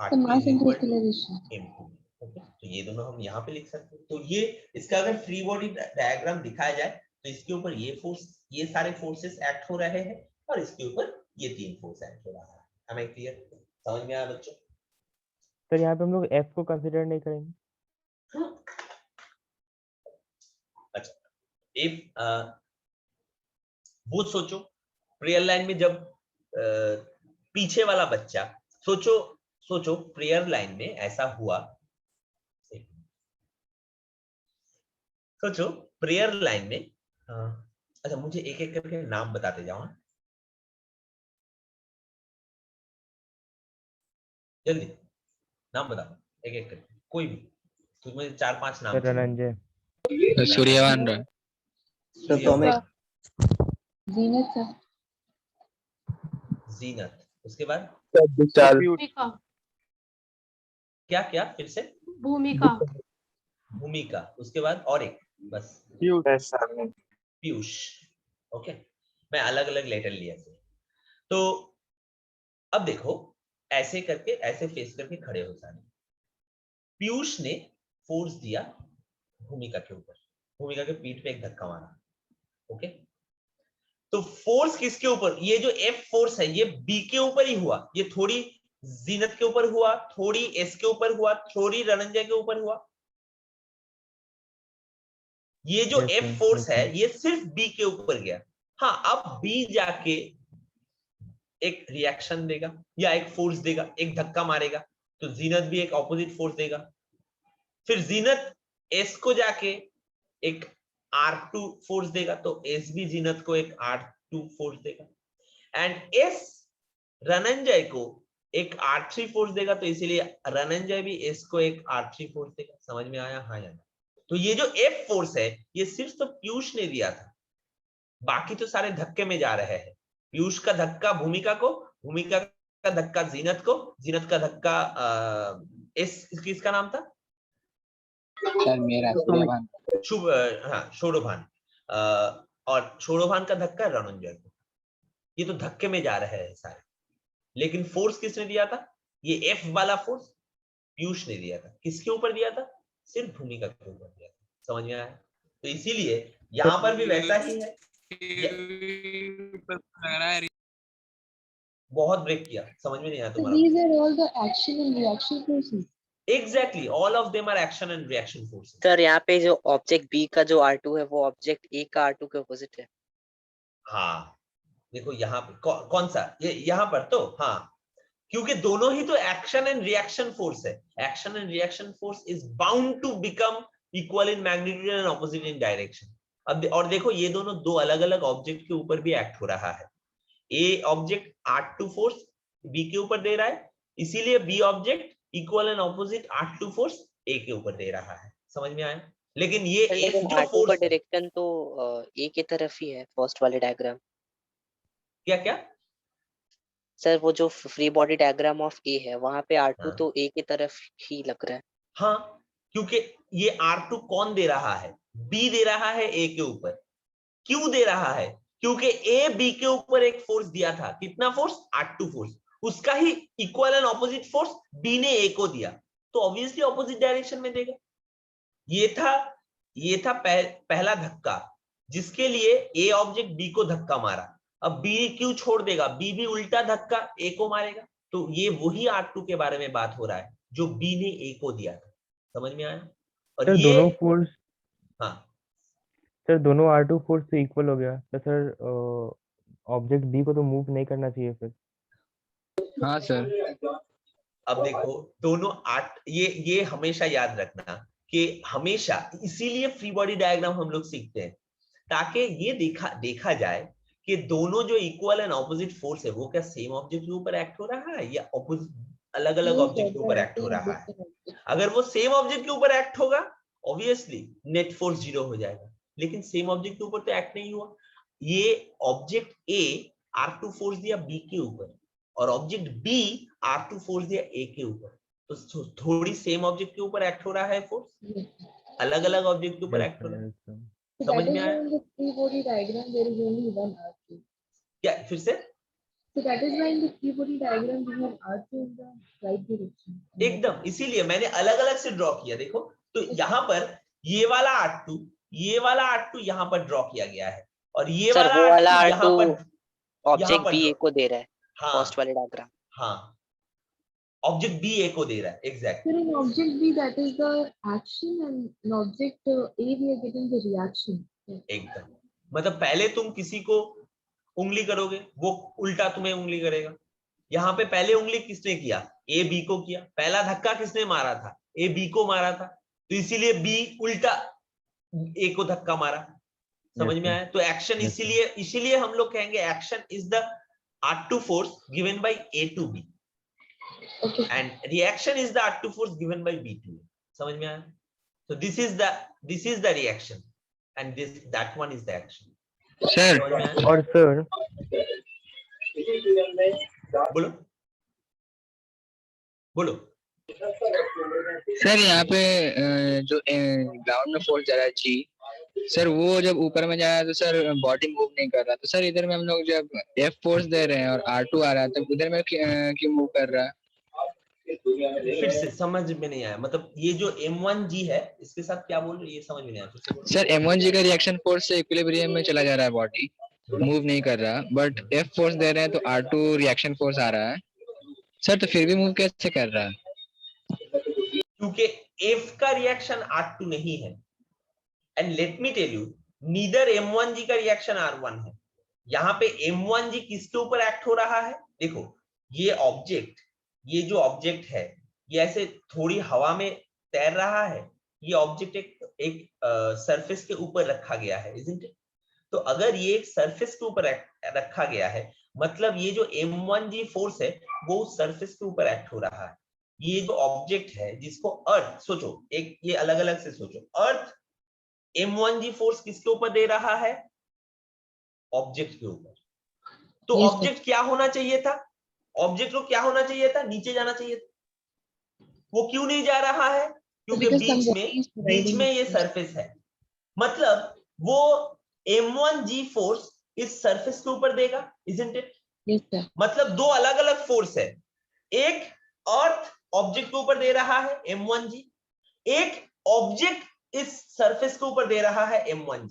The mass into acceleration. M2, okay. तो ये दोनों हम यहाँ पे लिख सकते हैं। तो ये इसका अगर फ्री बॉडी डायग्राम दिखाया जाए तो इसके ऊपर ये फोर्स, ये सारे फोर्सेस एक्ट हो रहे हैं, और इसके ऊपर ये तीन फोर्स एक्ट हो रहा है। हमें क्लियर समझ में आया बच्चों? सर यहाँ पे हम लोग F को कंसीडर नहीं करेंगे? अच्छा, इफ वो सोचो प्रेयर लाइन में जब पीछे वाला बच्चा, सोचो प्रेयर लाइन में ऐसा हुआ, सोचो प्रेयर लाइन में अच्छा मुझे एक एक करके नाम बताते जाओ, जल्दी नाम बताओ एक एक करके, कोई भी, तो मुझे 4-5 नाम सर चाहिए। धनंजय। सूर्यवान रहा। Suryavan, Zenith sir. जीनत, उसके बाद भूमिका क्या क्या फिर से? भूमिका भूमिका, उसके बाद और एक बस पीयूष। ओके, मैं अलग अलग लेटर लिया थे। तो अब देखो, ऐसे करके ऐसे फेस करके खड़े हो सारे। पीयूष ने फोर्स दिया भूमिका के ऊपर, भूमिका के पीठ पे एक धक्का मारा। ओके, तो फोर्स किसके ऊपर? ये जो एफ फोर्स है ये बी के ऊपर ही हुआ, ये थोड़ी जीनत के ऊपर हुआ, थोड़ी एस के ऊपर हुआ, थोड़ी रणंजय के ऊपर हुआ। ये जो Yes, F sir. Force Yes, है sir. ये सिर्फ बी के ऊपर गया। हाँ, अब बी जाके एक रिएक्शन देगा या एक फोर्स देगा, एक धक्का मारेगा, तो जीनत भी एक ऑपोजिट फोर्स देगा। फिर जीनत एस को जाके एक R2 फोर्स देगा, तो एस भी जीनत को एक R2 फोर्स देगा। एंड एस रणंजय को एक R3 फोर्स देगा, तो इसीलिए रणंजय भी एस को एक R3 फोर्स देगा। समझ में आया? हाँ या ना? तो ये जो एफ फोर्स है ये सिर्फ तो पीयूष ने दिया था, बाकी तो सारे धक्के में जा रहे हैं। पीयूष का धक्का भूमिका को, भूमिका का धक्का जीनत को, जीनत का धक्का एस, किसका नाम था? सर मेरा सूर्यवान। शुभ, हाँ शोडोभान, और शोडोभान का धक्का रणंजय को। ये तो धक्के में जा रहे हैं सारे, लेकिन फोर्स किसने दिया था? ये एफ वाला फोर्स पीयूष ने दिया था। किसके ऊपर दिया था? सिर्फ भूमिका के ऊपर दिया था। समझ में आया? तो इसीलिए यहां पर भी वैसा ही है। बहुत ब्रेक किया, समझ में नहीं आया So तुम्हारा? these are all the action and reaction forces. Exactly, all of them are action and reaction forces. Sir यहाँ पे जो ऑब्जेक्ट बी का जो R2 है वो ऑब्जेक्ट ए का R2 के ऑपोजिट है। हाँ, देखो यहाँ पे कौन सा? ये यहाँ पर तो हाँ, क्योंकि दोनों ही तो एक्शन एंड रिएक्शन फोर्स है। Action and reaction force is bound to become equal in magnitude and opposite in direction. अब और देखो, ये दोनों दो अलग अलग ऑब्जेक्ट के ऊपर भी एक्ट हो रहा है। ए ऑब्जेक्ट R2 फोर्स बी के ऊपर दे रहा है, इसीलिए b object equal and opposite R2 force a के ऊपर दे रहा है। समझ में आया? लेकिन ये एफ जो R2 का फोर्स, डायरेक्शन तो ए की तरफ ही है, फर्स्ट वाले डायग्राम। क्या क्या? सर वो जो फ्री बॉडी डायग्राम ऑफ ए है वहां पे R2 हाँ। तो ए की तरफ ही लग रहा है। हाँ, क्योंकि ये R2 कौन दे रहा है? बी दे रहा है ए के ऊपर। क्यों दे रहा है? क्योंकि ए बी के ऊपर एक फोर्स दिया था। कितना फोर्स? R2 force. उसका ही equal and opposite force b ने ए को दिया, तो ऑब्वियसली ऑपोजिट डायरेक्शन में देगा। ये था पहला धक्का, जिसके लिए ए ऑब्जेक्ट बी को धक्का मारा। अब बी क्यों छोड़ देगा? बी भी उल्टा धक्का ए को मारेगा। तो ये वही R2 के बारे में बात हो रहा है जो बी ने ए को दिया था। समझ में आया? और सर ये दोनों फोर्स, हाँ सर दोनों R2 फोर्स तो इक्वल हो गया, तो सर ऑब्जेक्ट बी को तो मूव नहीं करना चाहिए फिर। हाँ सर। अब देखो, दोनों आर्ट, ये हमेशा याद रखना कि हमेशा, इसीलिए फ्री बॉडी डायग्राम हम लोग सीखते हैं, ताकि ये देखा जाए कि दोनों जो इक्वल एंड ऑपोजिट फोर्स है वो क्या सेम ऑब्जेक्ट के ऊपर एक्ट हो रहा है या अलग अलग No, ऑब्जेक्ट sir, के ऊपर they are एक्ट हो acting रहा on है। different objects. अगर वो सेम ऑब्जेक्ट के ऊपर एक्ट होगा, ऑब्वियसली नेट फोर्स 0 हो जाएगा, लेकिन सेम ऑब्जेक्ट के ऊपर तो एक्ट नहीं हुआ। ये ऑब्जेक्ट ए R2 फोर्स दिया बी के ऊपर, और ऑब्जेक्ट बी R2 फोर्स दिया ए के ऊपर, तो थोड़ी सेम ऑब्जेक्ट के ऊपर एक्ट हो रहा है फोर्स, Yes. अलग अलग ऑब्जेक्ट के ऊपर Yes, एक्ट हो sir, रहा है। yes, sir. So समझ that में is why आया? in the free body diagram there is only one R2. क्या फिर से? So that is why in the free body diagram we have R2 in the right direction. एकदम, इसीलिए मैंने अलग अलग से ड्रॉ किया। देखो, तो यहाँ पर ये वाला R2, ये वाला R2 यहाँ पर ड्रॉ किया गया है, और ये सर वाला वो वाला R2 यहाँ पर, ऑब्जेक्ट बी ए को दे रहा है, हाँ फर्स्ट वाले डायग्राम। हाँ, ऑब्जेक्ट बी ए को दे रहा है। Exact. So in object B that is the action and in object A we are getting the reaction. एकदम, मतलब पहले तुम किसी को उंगली करोगे, वो उल्टा तुम्हें उंगली करेगा। यहाँ पे पहले उंगली किसने किया? ए बी को किया। पहला धक्का किसने मारा था? ए बी को मारा था, तो इसीलिए बी उल्टा ए को धक्का मारा। समझ Yes, में sir. आया? तो एक्शन, Yes, sir. इसीलिए हम लोग कहेंगे action is the R2 force given by A to B Okay. and reaction is the R2 force given by B to A. समझ में आया? So this is the reaction, and that one is the action. Sir समझ में आया? और sir बोलो बोलो। Sir यहाँ पे जो ग्राउंड में फोर्स जा रहा है जी सर, वो जब ऊपर में जा रहा है तो सर बॉडी मूव नहीं कर रहा, तो सर इधर में हम लोग जब F फोर्स दे रहे हैं और R2 आ रहा है तो उधर में क्यों मूव कर रहा है? फिर से समझ में नहीं आया, मतलब ये जो M1G है इसके साथ क्या बोल रहे, ये समझ में नहीं आया, फिर से बोलो। सर M1G का रिएक्शन फोर्स से इक्विलिब्रियम में चला जा रहा है, बॉडी मूव नहीं कर रहा, बट F फोर्स दे रहे हैं तो R2 रिएक्शन फोर्स आ रहा है सर, तो फिर भी मूव कैसे कर रहा है? क्योंकि F का रिएक्शन R2 नहीं है, and let me tell you neither M1G का रिएक्शन R1 है। यहाँ पे M1G किसके ऊपर एक्ट हो रहा है? देखो ये ऑब्जेक्ट, ये जो ऑब्जेक्ट है ये ऐसे थोड़ी हवा में तैर रहा है, ये ऑब्जेक्ट एक सरफेस के ऊपर रखा गया है, isn't it? तो अगर ये एक सरफेस के ऊपर रखा गया है, मतलब ये जो M1G फोर्स है वो सरफेस के ऊपर एक्ट हो रहा है। ये जो ऑब्जेक्ट है जिसको अर्थ सोचो, एक ये अलग अलग से सोचो, अर्थ M1G फोर्स किसके ऊपर दे रहा है? ऑब्जेक्ट के ऊपर। तो ऑब्जेक्ट क्या होना चाहिए था? ऑब्जेक्ट को क्या होना चाहिए था? नीचे जाना चाहिए था। वो क्यों नहीं जा रहा है? क्योंकि बीच में ये सरफेस है, मतलब वो M1G फोर्स इस सरफेस के ऊपर देगा, isn't it? Yes, sir. मतलब दो अलग अलग फोर्स है, एक अर्थ ऑब्जेक्ट के ऊपर दे रहा है M1G, एक ऑब्जेक्ट इस सरफेस के ऊपर दे रहा है M1G।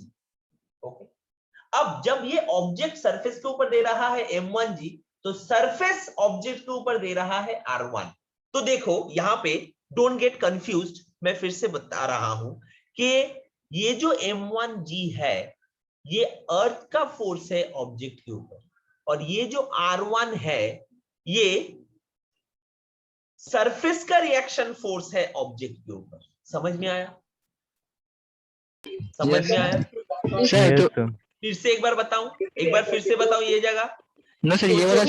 ओके, अब जब ये ऑब्जेक्ट सरफेस के ऊपर दे रहा है M1G, तो सरफेस ऑब्जेक्ट के ऊपर दे रहा है R1। तो देखो यहाँ पे डोंट गेट कंफ्यूज्ड, मैं फिर से बता रहा हूं कि ये जो M1G है ये अर्थ का फोर्स है ऑब्जेक्ट के ऊपर, और ये जो R1 है ये सरफेस का रिएक्शन फोर्स है ऑब्जेक्ट के ऊपर। समझ में आया? समझ में आया? सर तो फिर से एक बार बताऊं, एक बार फिर से बताऊं ये जगह। ना सर, ये वाला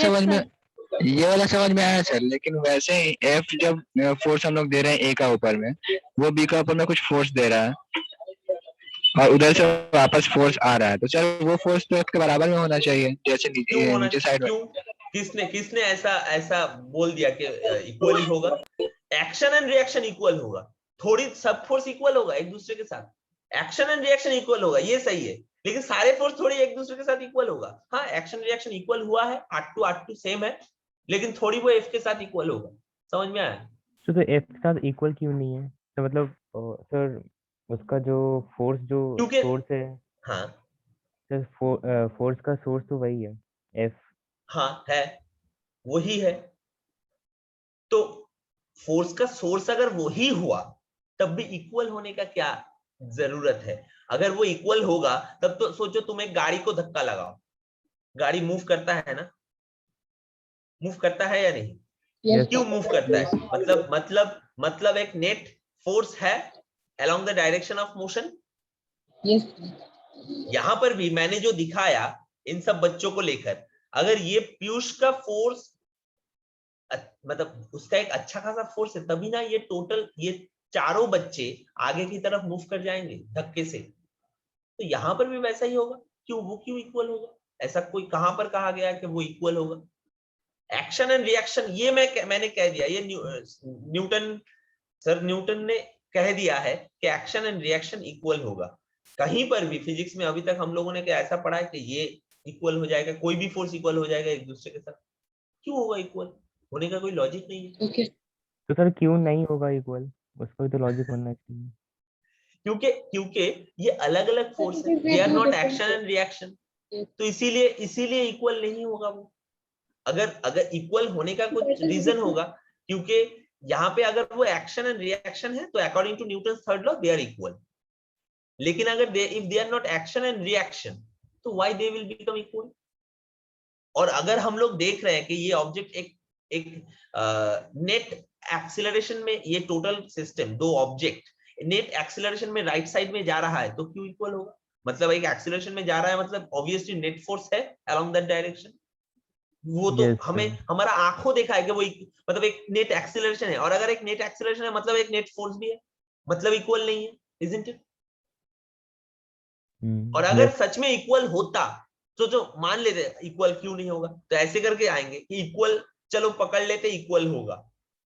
समझ में आया सर, लेकिन वैसे ही F जब फोर्स हम लोग दे रहे हैं A का ऊपर में, वो B का ऊपर में कुछ फोर्स दे रहा है और उधर से वापस फोर्स आ रहा है, तो सर वो फोर्स तो F के बराबर में होना चाहिए, जैसे नीचे साइड में। किसने ऐसा बोल दिया कि इक्वली होगा? एक्शन एंड रिएक्शन इक्वल होगा, थोड़ी सब फोर्स इक्वल होगा एक दूसरे के साथ, एक्शन एंड रिएक्शन इक्वल होगा, ये सही है, लेकिन सारे फोर्स थोड़ी एक दूसरे के साथ इक्वल होगा। हाँ, एक्शन रिएक्शन इक्वल हुआ है, R2 सेम है, लेकिन थोड़ी वो F के साथ इक्वल होगा। समझ में आया? तो F के साथ इक्वल क्यों नहीं है? तो मतलब सर उसका जो फोर्स सोर्स है, हाँ सर फोर्स का सोर्स तो वही है F। हाँ है, वही है, तो फोर्स का सोर्स अगर वही हुआ तब भी इक्वल होने का क्या जरूरत है? अगर वो इक्वल होगा तब तो सोचो तुम एक गाड़ी को धक्का लगाओ, गाड़ी मूव करता है ना, मूव करता है या नहीं? Yes, क्यों मूव करता है? मतलब एक नेट फोर्स है along the direction of motion। yes, यहां पर भी मैंने जो दिखाया इन सब बच्चों को लेकर, अगर ये पीयूष का फोर्स मतलब उसका एक अच्छा खासा फोर्स है, तभी ना ये टोटल ये चारों बच्चे आगे की तरफ मूव कर जाएंगे धक्के से। तो यहां पर भी वैसा ही होगा, क्यों इक्वल होगा? ऐसा कोई कहां पर कहा गया कि वो इक्वल होगा? एक्शन एंड रिएक्शन ये मैंने कह दिया, ये न्यूटन ने कह दिया है कि एक्शन एंड रिएक्शन इक्वल होगा। कहीं पर भी फिजिक्स में अभी तक हम लोगों ने क्या ऐसा पढ़ा है कि ये इक्वल हो जाएगा, कोई भी फोर्स इक्वल हो जाएगा एक दूसरे के साथ? क्यों होगा इक्वल? होने का कोई लॉजिक नहीं है। okay. तो सर क्यों नहीं होगा इक्वल? उसका भी तो लॉजिक होना चाहिए। क्योंकि ये अलग अलग फोर्स है, they are not action and reaction, तो इसीलिए इक्वल नहीं होगा वो। अगर इक्वल होने का कुछ रीजन होगा, क्योंकि यहाँ पे अगर वो एक्शन एंड रिएक्शन है तो according to Newton's third law they are equal, लेकिन अगर if they are not action and reaction तो why they will become equal? और अगर हम लोग देख रहे हैं कि ये ऑब्जेक्ट एक नेट एक्सीलरेशन में, ये टोटल सिस्टम दो ऑब्जेक्ट नेट एक्सीलरेशन में राइट साइड में जा रहा है, तो क्यों इक्वल होगा? मतलब एक एक्सीलरेशन में जा रहा है, मतलब ऑब्वियसली नेट फोर्स है अलोंग दैट डायरेक्शन। वो तो Yes, हमें हमारा आंखों देखा है कि वो मतलब एक नेट एक्सीलरेशन है, और अगर एक नेट एक्सीलरेशन है मतलब एक नेट फोर्स भी है, मतलब इक्वल नहीं है, इजंट इट? और अगर yes, सच में इक्वल होता तो जो मान लेते इक्वल क्यों नहीं होगा, तो ऐसे करके आएंगे कि इक्वल, चलो पकड़ लेते इक्वल होगा।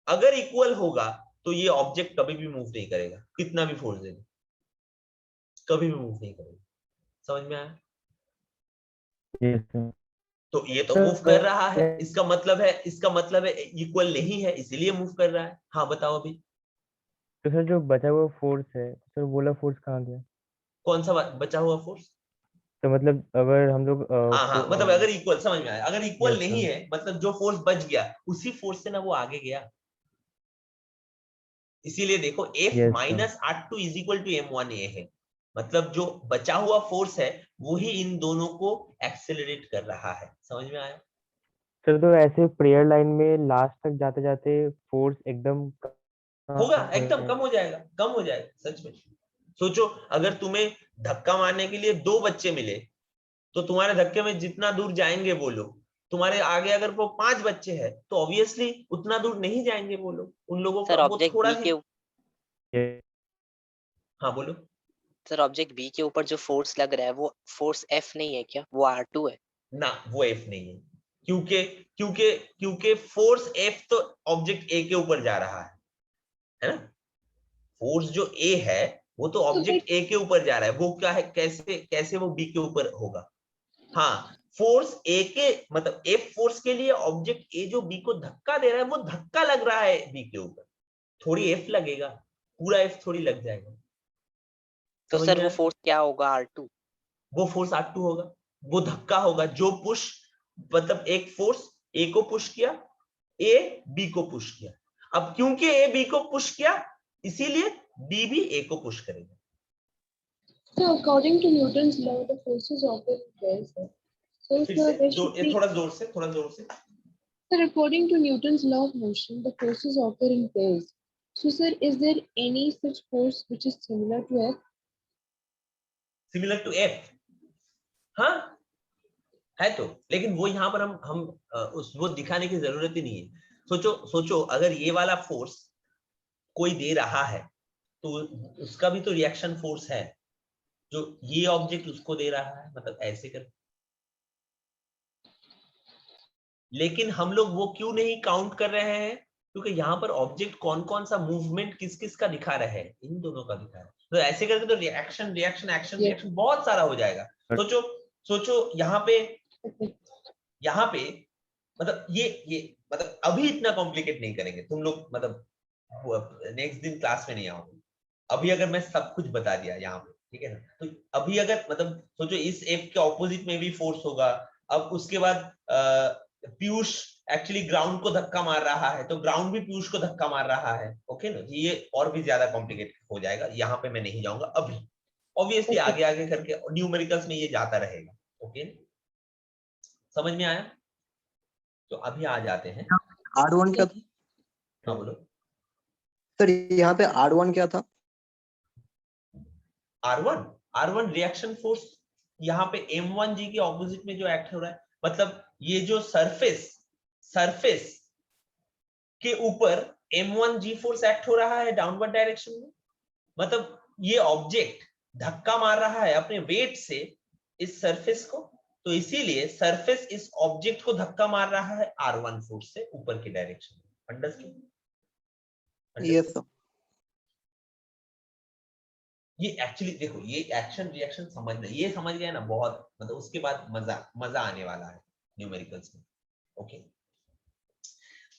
अगर इक्वल होगा तो ये ऑब्जेक्ट कभी भी मूव नहीं करेगा, कितना भी फोर्स देगा कभी भी मूव नहीं करेगा। समझ में आया? yes, sir. तो ये तो मूव कर रहा है, सर इसका मतलब है इक्वल नहीं है इसीलिए मूव कर रहा है। हाँ बताओ अभी। तो सर जो बचा हुआ फोर्स है सर, वो वाला फोर्स कहाँ गया? कौन सा बचा हुआ फोर्स? तो मतलब अगर हम लोग हाँ हाँ, मतलब अगर इक्वल, समझ में आया, अगर इक्वल यस नहीं सर, है मतलब जो फोर्स बच गया उसी फोर्स से ना वो आगे गया। इसीलिए देखो F yes sir, minus R2 is equal to M1A है, मतलब जो बचा हुआ फोर्स है वही इन दोनों को एक्सेलरेट कर रहा है। समझ में आया? सर तो ऐसे प्रेयर लाइन में लास्ट तक जाते जाते फोर्स एकदम होगा, कम हो एकदम कम हो जाएगा, कम हो जाएगा सच में। सोचो अगर तुम्हें धक्का मारने के लिए 2 बच्चे मिले तो तुम्हारे धक्के में जितना दूर जाएंगे वो लोग, तुम्हारे आगे अगर वो 5 बच्चे हैं तो ऑब्वियसली उतना दूर नहीं जाएंगे वो लोग, उन लोगों का सर वो ऑब्जेक्ट थोड़ा बी ही। के हाँ बोलो। सर ऑब्जेक्ट बी के ऊपर जो फोर्स लग रहा है वो फोर्स एफ नहीं है क्या, वो R2 है? ना वो एफ नहीं है, क्योंकि क्योंकि क्योंकि फोर्स एफ तो ऑब्जेक्ट ए के ऊपर जा रहा है ना। फोर्स जो ए है वो तो So ऑब्जेक्ट ए के ऊपर जा रहा है, वो क्या है, कैसे कैसे वो बी के ऊपर होगा? हाँ, फोर्स ए के मतलब एफ फोर्स के लिए ऑब्जेक्ट ए जो बी को धक्का दे रहा है वो धक्का लग रहा है बी के ऊपर, थोड़ी एफ लगेगा, पूरा एफ थोड़ी लग जाएगा। तो समझ सर में वो आया? फोर्स क्या होगा, R2? वो फोर्स R2 होगा, वो धक्का होगा जो पुश, मतलब एक फोर्स ए को पुश किया, ए बी को पुश किया। अब क्योंकि ए बी को पुश किया इसीलिए बी भी ए को पुश करेगा। according to Newton's law, the forces occur in pairs. So फिर sir, से there should be. थोड़ा जोर से, थोड़ा जोर से। Sir, according to Newton's law of motion, the forces occur in pairs. So sir, is there any such force which is similar to F? Similar to F? हाँ है तो, लेकिन वो यहाँ पर हम उस वो दिखाने की जरूरत ही नहीं है। सोचो सोचो अगर ये वाला फोर्स कोई दे रहा है तो उसका भी तो रिएक्शन फोर्स है, जो ये ऑब्जेक्ट उसको दे रहा है, मतलब ऐसे कर। लेकिन हम लोग वो क्यों नहीं काउंट कर रहे हैं, क्योंकि यहाँ पर ऑब्जेक्ट कौन कौन सा मूवमेंट किस किस का दिखा रहे हैं, इन दोनों का दिखा रहा है। तो ऐसे करके तो reaction reaction action Yes. Reaction बहुत सारा हो जाएगा। सोचो सोचो Okay. यहाँ पे मतलब ये मतलब अभी इतना कॉम्प्लिकेट नहीं करेंगे तुम लोग, मतलब नेक्स्ट दिन क्लास में नहीं आओगे। अभी अगर मैं सब कुछ बता दिया यहाँ पे, ठीक है ना, तो अभी अगर मतलब सोचो इस एफ के ऑपोजिट में भी फोर्स होगा। अब उसके बाद पीयूष एक्चुअली ग्राउंड को धक्का मार रहा है तो ग्राउंड भी पीयूष को धक्का मार रहा है। ओके ना, ये और भी ज्यादा कॉम्प्लिकेट हो जाएगा, यहाँ पे मैं नहीं जाऊंगा अभी। Obviously Okay. आगे आगे करके न्यूमेरिकल्स में ये जाता रहेगा। ओके, समझ में आया? तो अभी आ जाते हैं। R1 क्या था हाँ बोलो। सर, यहाँ पे R1 क्या था? R1 रिएक्शन फोर्स, यहाँ पे M1G के ऑपोजिट में जो एक्ट हो रहा है, मतलब ये जो सरफेस के ऊपर M1G फोर्स एक्ट हो रहा है डाउनवर्ड डायरेक्शन में, मतलब ये ऑब्जेक्ट धक्का मार रहा है अपने वेट से इस सरफेस को, तो इसीलिए सरफेस इस ऑब्जेक्ट को धक्का मार रहा है R1 फोर्स से ऊपर की डायरेक्शन में। अंडरस्टूड? Yes sir. ये एक्चुअली देखो, ये एक्शन रिएक्शन समझना, ये समझ गए ना, बहुत मतलब उसके बाद मजा आने वाला है न्यूमेरिकल्स में। ओके,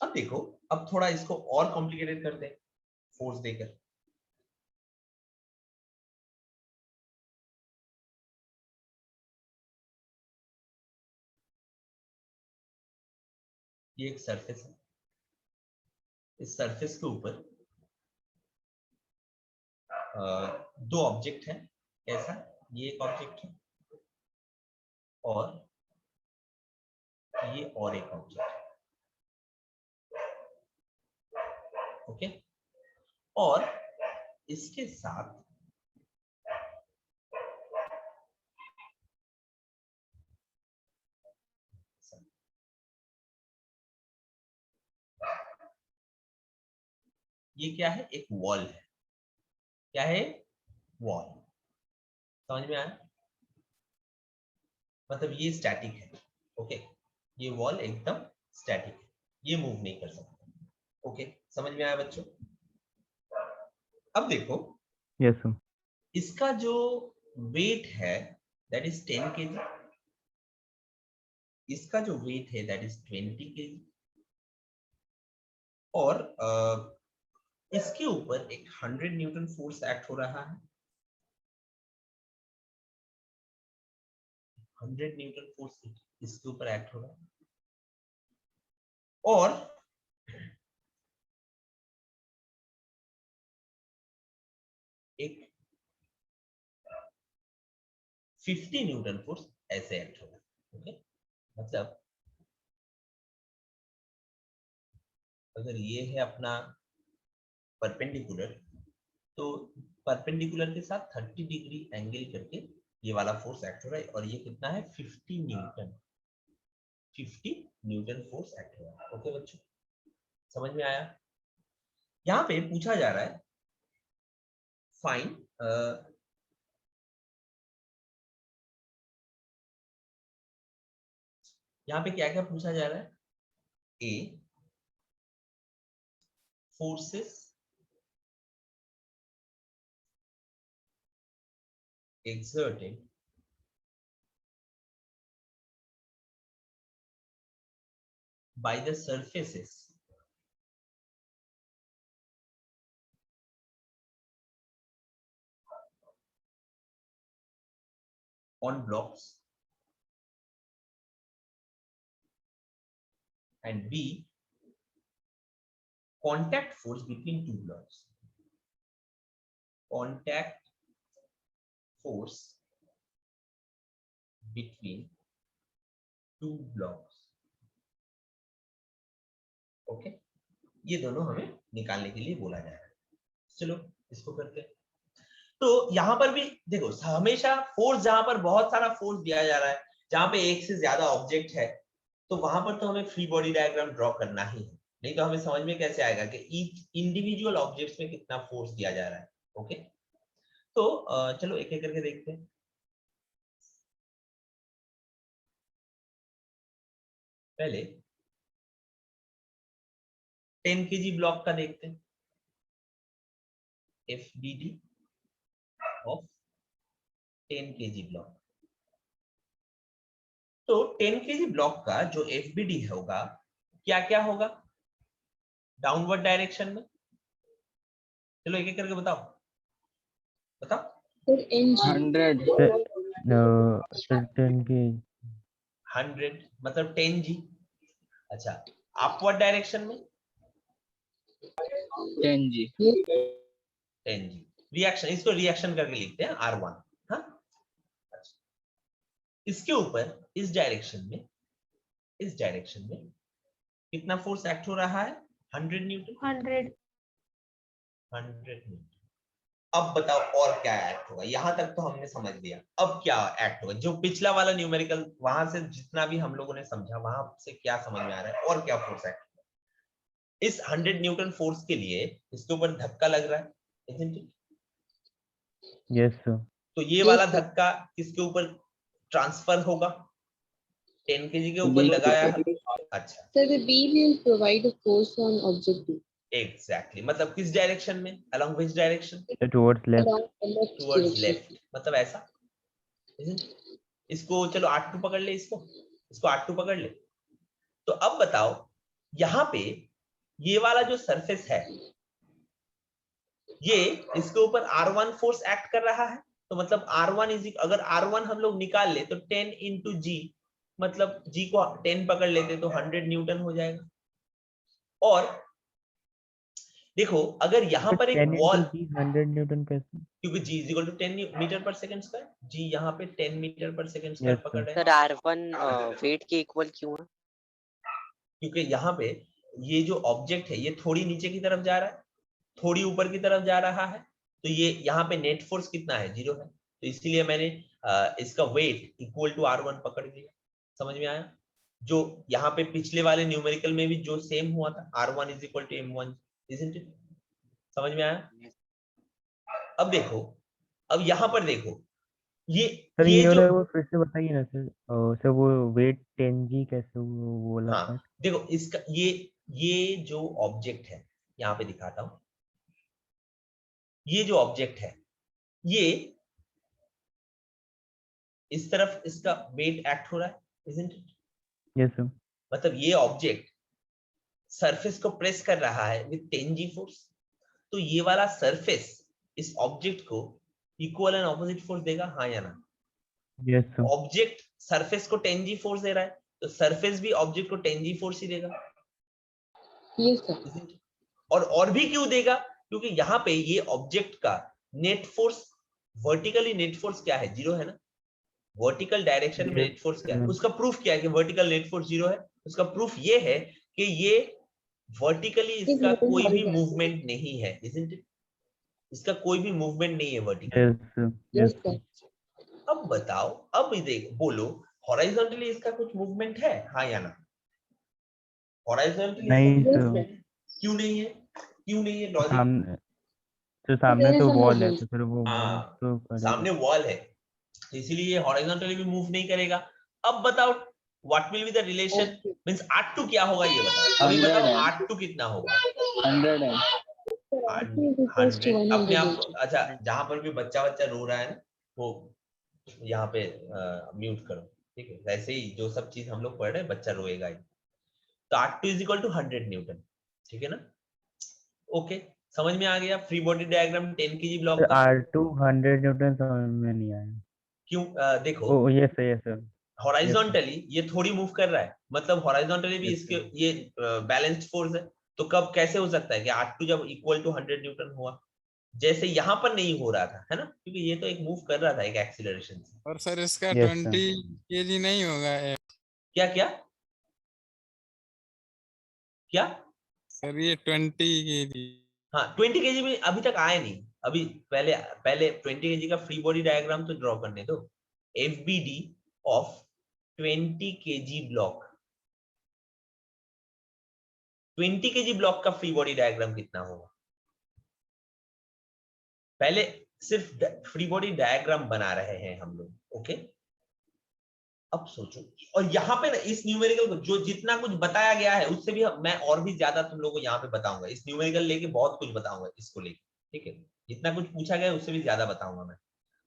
अब देखो, अब थोड़ा इसको और कॉम्प्लिकेटेड करते हैं फोर्स देकर। ये एक सरफेस है, इस सरफेस के ऊपर दो ऑब्जेक्ट है। ऐसा, ये एक ऑब्जेक्ट है और ये और एक ऑब्जेक्ट है। ओके, और इसके साथ ये क्या है, एक वॉल है। क्या है? वॉल। समझ में आया? मतलब ये स्टैटिक है। ओके, ये वॉल एकदम स्टैटिक है, ये मूव नहीं कर सकता। ओके, समझ में आया बच्चों? अब देखो, यस सर। इसका जो वेट है दैट इज 10 kg, इसका जो वेट है दैट इज 20 kg, और इसके ऊपर एक 100 न्यूटन फोर्स एक्ट हो रहा है। 100 न्यूटन फोर्स इसके ऊपर एक्ट हो रहा है, और एक 50 न्यूटन फोर्स ऐसे एक्ट हो रहा है। ओके, मतलब अगर ये है अपना परपेंडिकुलर, तो परपेंडिकुलर के साथ 30 डिग्री एंगल करके ये वाला फोर्स एक्ट हो रहा है, और ये कितना है? 50 न्यूटन। 50 न्यूटन फोर्स एक्ट हो रहा है। ओके बच्चों, समझ में आया? यहाँ पे पूछा जा रहा है फाइन यहाँ पे क्या क्या पूछा जा रहा है? ए, forces exerted by the surfaces on blocks, and B, contact force between two blocks. Contact force between two blocks. Okay, ये दोनों हमें निकालने के लिए बोला जा रहा है। चलो इसको करते हैं। तो यहां पर भी देखो, हमेशा फोर्स, जहां पर बहुत सारा फोर्स दिया जा रहा है, जहां पे एक से ज्यादा ऑब्जेक्ट है, तो वहां पर तो हमें फ्री बॉडी डायग्राम ड्रॉ करना ही है, नहीं तो हमें समझ में कैसे आएगा कि ईच इंडिविजुअल ऑब्जेक्ट्स में कितना फोर्स दिया जा रहा है। ओके, तो चलो एक एक करके देखते हैं। पहले 10 kg ब्लॉक का देखते हैं, FBD ऑफ 10 kg ब्लॉक। तो 10 kg ब्लॉक का जो FBD होगा, क्या क्या होगा डाउनवर्ड डायरेक्शन में? चलो एक एक करके बताओ, बताओ। Sir, NG. 100 सर 10 की 100 मतलब 10G। अच्छा, अपवर्ड डायरेक्शन में 10G। 10G। रिएक्शन, इसको रिएक्शन करके लिखते हैं R1। हाँ, अच्छा, इसके ऊपर इस डायरेक्शन में कितना फोर्स एक्ट हो रहा है? 100 न्यूटन। 100 न्यूटन। अब बताओ और क्या एक्ट होगा? यहां तक तो हमने समझ लिया, अब क्या एक्ट होगा? जो पिछला वाला न्यूमेरिकल, वहां से जितना भी हम लोगों ने समझा, वहां से क्या समझ में आ रहा है और क्या फोर्स एक्ट होगा? इस 100 न्यूटन फोर्स के लिए इसके ऊपर धक्का लग रहा है, isn't it? Yes sir. तो ये वाला धक्का किसके ऊपर ट्रांसफर होगा? 10 kg के ऊपर लगाया है। अच्छा, Sir, the B will provide a force on object B. Exactly, मतलब किस डायरेक्शन में? Along which direction? Towards left. Along the left towards direction. Left, मतलब ऐसा, isn't it? इसको चलो R2 पकड़ ले, इसको R2 पकड़ ले। तो अब बताओ, यहां पे ये वाला जो सरफेस है, ये इसके ऊपर R1 फोर्स एक्ट कर रहा है, तो मतलब R1 अगर R1 हम लोग निकाल ले तो 10 into G, मतलब G को 10 पकड़ लेते तो 100 न्यूटन हो जाएगा। और देखो, अगर यहां पर एक 10 वॉल, into G 100 न्यूटन कैसे? क्योंकि G is equal to 10 metre पर सेकंड स्क्वायर, G यहाँ पे 10 मीटर पर सेकंड स्क्वायर Yes, पकड़ रहे सर हैं, R1 वेट के इक्वल क्यों है? क्योंकि यहाँ पे ये जो ऑब्जेक्ट है ये थोड़ी नीचे की तरफ जा रहा है, थोड़ी ऊपर की तरफ जा रहा है, तो ये यहाँ पे नेट फोर्स कितना है? 0 है, तो इसलिए मैंने इसका वेट इक्वल टू R1 पकड़ लिया। समझ में आया? जो यहाँ पे पिछले वाले न्यूमेरिकल में भी जो सेम हुआ था, R1 is equal to M1, isn't it? समझ में आया? अब देखो, अब यहाँ पर देखो, सर ये ये जो, वाला वो फिर से बताइए ना सर। सर वो वेट 10G कैसे वो वाला हाँ पार्ट। देखो इसका, ये जो ऑब्जेक्ट है, यहाँ पे दिखाता हूं, ये जो ऑब्जेक्ट है, ये इस तरफ इसका वेट एक्ट हो रहा है, isn't it? Yes sir. मतलब ये ऑब्जेक्ट सरफेस को प्रेस कर रहा है विद 10G फोर्स, तो ये वाला सरफेस इस ऑब्जेक्ट को इक्वल एंड ऑपोजिट फोर्स देगा, हाँ या ना? Yes sir. ऑब्जेक्ट सरफेस को 10G फोर्स दे रहा है, तो सरफेस भी ऑब्जेक्ट को 10G फोर्स ही देगा, Yes, sir. isn't it? और भी क्यों देगा? क्योंकि यहाँ पे ये ऑब्जेक्ट का net force, vertically net force क्या है? 0 है ना। वर्टिकल डायरेक्शन में नेट फोर्स क्या है? उसका प्रूफ क्या है कि वर्टिकल नेट फोर्स 0 है? उसका प्रूफ ये है कि ये वर्टिकली इसका moving कोई भी horizontal. मूवमेंट नहीं है, isn't it? इसका कोई भी मूवमेंट नहीं है vertical. Yes sir. Yes, sir. अब बताओ, अब देखो, बोलो हॉरिजॉन्टली इसका कुछ मूवमेंट है, हाँ या ना? हॉरिजॉन्टली नहीं Yes, सर। sir. क्यों नहीं है? क्यों नहीं है? लॉजिक, सामने तो सामने there is तो a वॉल है, movement. तो फिर वो मूव हाँ, तो करेगा। सामने वॉल है, तो इसीलिए ये हॉरिजॉन्टली भी मूव नहीं करेगा। अब बताओ what will be the relation, Okay. Means R2 क्या होगा ये बताओ, अभी 100 बताओ है। R2 कितना होगा? 100 है। Sir, R2 is equals to 100 अपने 100 आप। H. अच्छा, जहां पर भी बच्चा रो रहा है ना, वो यहाँ पे म्यूट करो, ठीक है? वैसे ही जो सब चीज हम लोग पढ़ रहे हैं, बच्चा रोएगा ही। तो R2 is equal to 100 Newton, ठीक है ना? ओके, समझ में आ गया? Free body diagram 10 kg block का। R2 100 न्यूटन समझ में नहीं आया। क्यों? देखो ओ yes sir, yes sir. Horizontally ये थोड़ी मूव कर रहा है, मतलब हॉरिजॉन्टली भी Yes, इसके sir. ये बैलेंस्ड फोर्स है, तो कब कैसे हो सकता है कि R2 जब इक्वल टू 100 न्यूटन हुआ, जैसे यहाँ पर नहीं हो रहा था, है ना? क्योंकि ये तो एक मूव कर रहा था एक एक्सीलरेशन से। और सर इसका Yes, 20 kg नहीं होगा क्या क्या क्या? सर, ये 20 kg। हाँ 20 kg में अभी तक आए नहीं, अभी पहले पहले 20 kg का फ्री बॉडी डायग्राम तो ड्रॉ करने दो। FBD of 20 kg block, 20 kg block का फ्री बॉडी डायग्राम कितना होगा? पहले सिर्फ फ्री बॉडी डायग्राम बना रहे हैं हम लोग, ओके? अब सोचो, और यहाँ पे ना इस न्यूमेरिकल को जो जितना कुछ बताया गया है उससे भी मैं और भी ज्यादा तुम लोगों को यहाँ पे बताऊंगा, इस न्यूमेरिकल लेके बहुत कुछ बताऊंगा इसको लेके, ठीक है? जितना कुछ पूछा गया है उससे भी ज्यादा बताऊंगा मैं।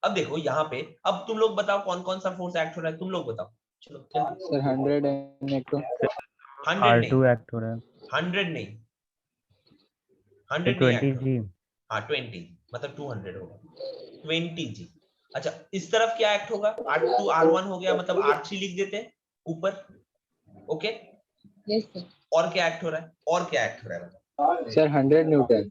अब देखो यहाँ पे, अब तुम लोग बताओ कौन कौन सा फोर्स एक्ट हो रहा है, तुम लोग बताओ, चलो जल्दी। सर 100 है एक तो। 100 R2 नहीं, एक्ट हो रहा है। 100 नहीं, 100 फिर नहीं एक्ट 20G। हाँ 20 मतलब 200 होगा, 20G। अच्छा, इस तरफ क्या एक्ट होगा? R2 R1 हो गया, मतलब R3 लिख देते हैं ऊपर, ओके? Yes, sir. और क्या एक्ट हो रहा है? और क्या एक्ट हो रहा है? Sir 100 newton.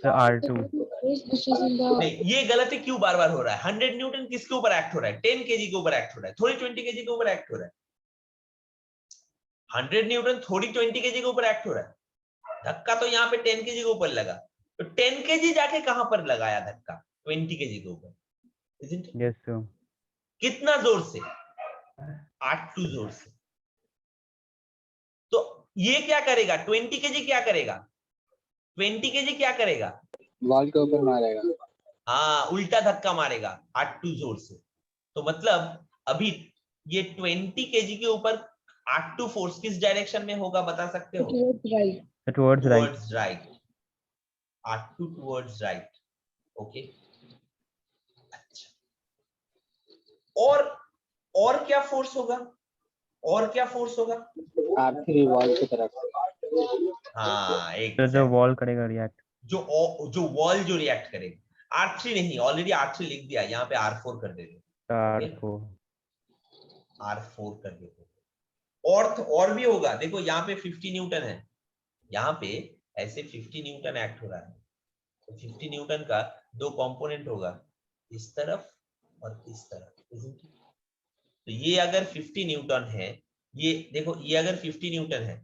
Sir R2। Force which is in the नहीं, ये गलत है। क्यों बार बार हो रहा है? 100 न्यूटन किसके ऊपर एक्ट हो रहा है? 10 kg के ऊपर एक्ट हो रहा है, थोड़ी 20 kg के ऊपर एक्ट हो रहा है। 100 न्यूटन थोड़ी 20 kg के ऊपर एक्ट हो रहा है। धक्का तो यहाँ पे 10 kg के ऊपर लगा, तो 10 kg जाके कहां पर लगाया धक्का? 20 kg के ऊपर, isn't it? Yes sir. कितना जोर से? 8 जोर से। तो ये क्या करेगा? 20 kg क्या करेगा? 20 kg क्या करेगा? वॉल के ऊपर मारेगा। हाँ, उल्टा धक्का मारेगा 8 जोर से। तो मतलब अभी ये 20 kg के ऊपर 8 फोर्स किस डायरेक्शन में होगा, बता सकते हो? towards right. Towards right. Towards right, 8 towards right, okay? अच्छा, और क्या फोर्स होगा? और क्या फोर्स होगा? R3 वॉल की तरफ। हाँ एक तो जो वॉल करेगा रिएक्ट। जो वॉल जो रिएक्ट करेगा। R3 नहीं, ऑलरेडी R3 लिख दिया, यहाँ पे R4 कर देते, R4। R4 कर देते। और भी होगा, देखो यहाँ पे 50 न्यूटन है, यहाँ पे ऐसे 50 न्यूटन एक्ट हो रहा है, तो 50 न्यूटन का दो कंपोनेंट होगा, इस तरफ और इस तरफ, isn't it? तो ये अगर 50 न्यूटन है, ये देखो ये अगर 50 न्यूटन है,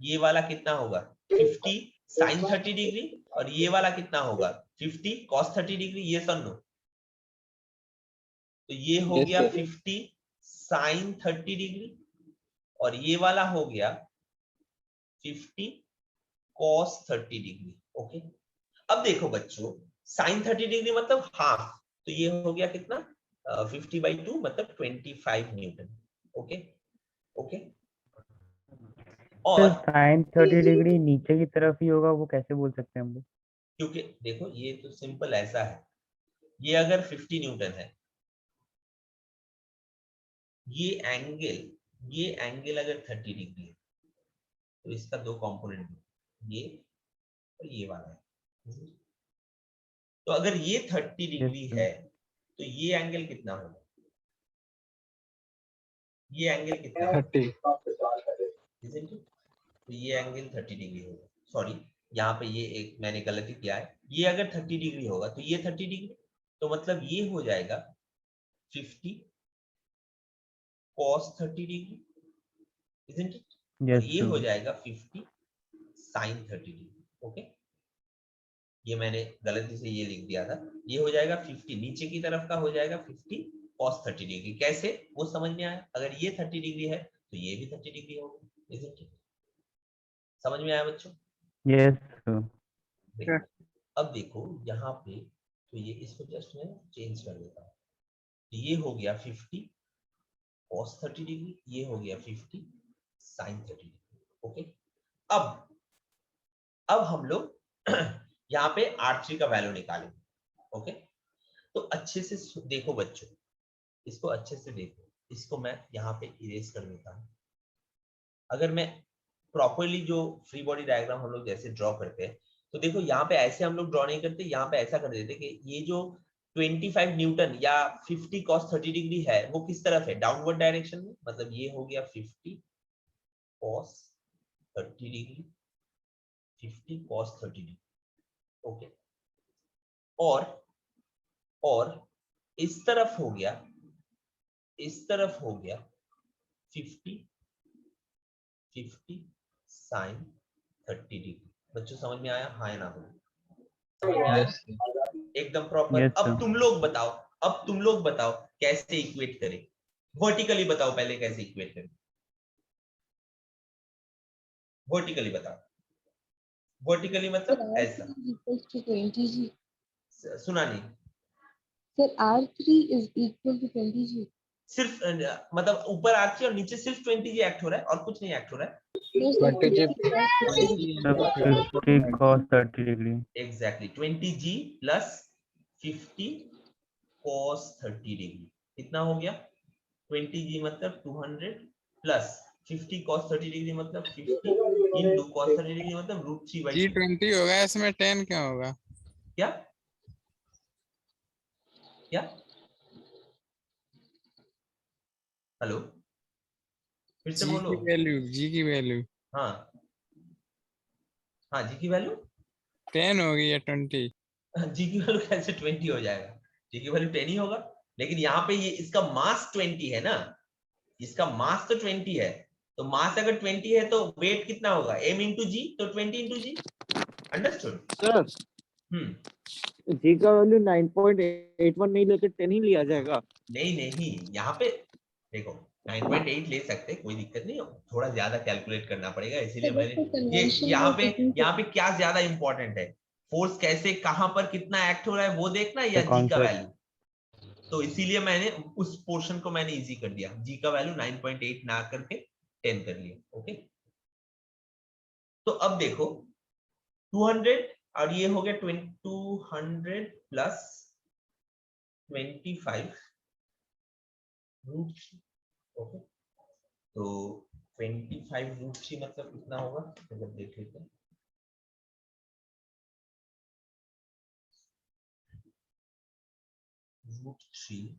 ये वाला कितना होगा? 50 sin 30 डिग्री, और ये वाला कितना होगा? 50 cos 30 डिग्री, ये नो? तो ये हो Yes, गया sir. 50 sin 30 डिग्री, और ये वाला हो गया 50 cos 30 डिग्री, ओके? अब देखो बच्चों, साइन 30 डिग्री मतलब हाफ, तो ये हो गया कितना 50/2 मतलब 25 न्यूटन। Okay okay. सर और साइन 30 डिग्री नीचे की तरफ ही होगा, वो कैसे बोल सकते हैं हम लोग? क्योंकि देखो ये तो सिंपल ऐसा है, ये अगर 50 न्यूटन है, ये एंगल अगर 30 डिग्री है, तो इसका दो कंपोनेंट ये और ये वाला है। तो अगर ये 30 डिग्री है तो ये एंगल कितना होगा? ये एंगल कितना होगा? 30। Isn't it? तो ये एंगल 30 डिग्री होगा। सॉरी, यहाँ पे ये एक मैंने गलती किया है, ये अगर 30 डिग्री होगा तो ये 30 डिग्री, तो मतलब ये हो जाएगा 50 cos 30 डिग्री, isn't it? और ये हो जाएगा 50 sin 30 डिग्री। ओके, ये मैंने गलती से ये लिख दिया था, ये हो जाएगा 50 नीचे की तरफ का हो जाएगा 50 cos 30 डिग्री। कैसे, वो समझ में आया? अगर ये 30 डिग्री है तो ये भी 30 डिग्री होगा, isn't it? समझ में आया बच्चों? यस देखो, अब देखो यहाँ पे, तो ये इसको जस्ट मैं चेंज कर देता हूँ, तो ये हो गया 50 cos 30 डिग्री, ये हो गया 50 sin 30 डिग्री। ओके, अब हम लोग यहाँ पे R3 का वैल्यू निकालेंगे। ओके, तो अच्छे से देखो बच्चों, इसको अच्छे से देखो, इसको मैं यहाँ पे इरेज कर देता हूँ। अगर मैं प्रॉपरली जो फ्री बॉडी डायग्राम हम लोग जैसे ड्रॉ करते हैं, तो देखो यहाँ पे ऐसे हम लोग ड्रॉ नहीं करते, यहाँ पे ऐसा कर देते कि ये जो 25 न्यूटन या 50 cos 30 डिग्री है वो किस तरफ है? डाउनवर्ड डायरेक्शन में, मतलब ये हो गया 50 cos 30 degree, 50 cos 30 degree. Okay, और इस तरफ हो गया 50 sin 30 डिग्री। बच्चों समझ में आया? हाँ या ना? समझ में आया? एकदम प्रॉपर। अब तुम लोग बताओ कैसे इक्वेट करें। वर्टिकली बताओ, पहले कैसे इक्वेट करें, वर्टिकली बताओ। वर्टिकली मतलब ऐसा, equals to 20G. सुना नहीं? Sir, R3 is equal to 20G. सिर्फ मतलब ऊपर R3 और नीचे सिर्फ 20G एक्ट हो रहा है और कुछ नहीं एक्ट हो रहा है। No, sir, 50 cos 30 degree. Exactly 20G plus 50 cos 30 degree कितना हो गया? 20G मतलब 200 प्लस 50 cos 30 डिग्री मतलब 50 into cos 30 डिग्री मतलब √3/2। जी 20 होगा, इसमें 10 क्या होगा? क्या क्या? हेलो, फिर से जी बोलो। की वैल्यू हाँ हाँ, जी की वैल्यू 10 होगी या 20? जी की वैल्यू कैसे 20 हो जाएगा? जी की वैल्यू 10 ही होगा, लेकिन यहाँ पे ये इसका मास 20 है ना, इसका मास तो 20 है, तो मास अगर 20 है तो वेट कितना होगा? m इंटू जी, तो 20 इंटू जी। अंडरस्टूड? सर जी का वैल्यू 9.81 नहीं लेके 10 ही लिया जाएगा? नहीं, यहाँ पे देखो 9.8 ले सकते, कोई दिक्कत नहीं, थोड़ा ज्यादा कैलकुलेट करना पड़ेगा, इसीलिए मैंने ये यहाँ पे क्या ज्यादा इंपॉर्टेंट है, फोर्स कैसे कहां पर कितना एक्ट हो रहा है वो देखना, या जी का वैल्यू? तो इसीलिए मैंने उस पोर्शन को मैंने इजी कर दिया, जी का वैल्यू 9.8 ना करके 10 कर लिया। ओके, तो अब देखो 200 और ये हो गया 200 प्लस 25 √3। ओके, तो 25 √3 मतलब कितना होगा, तो देख लेते हैं। √3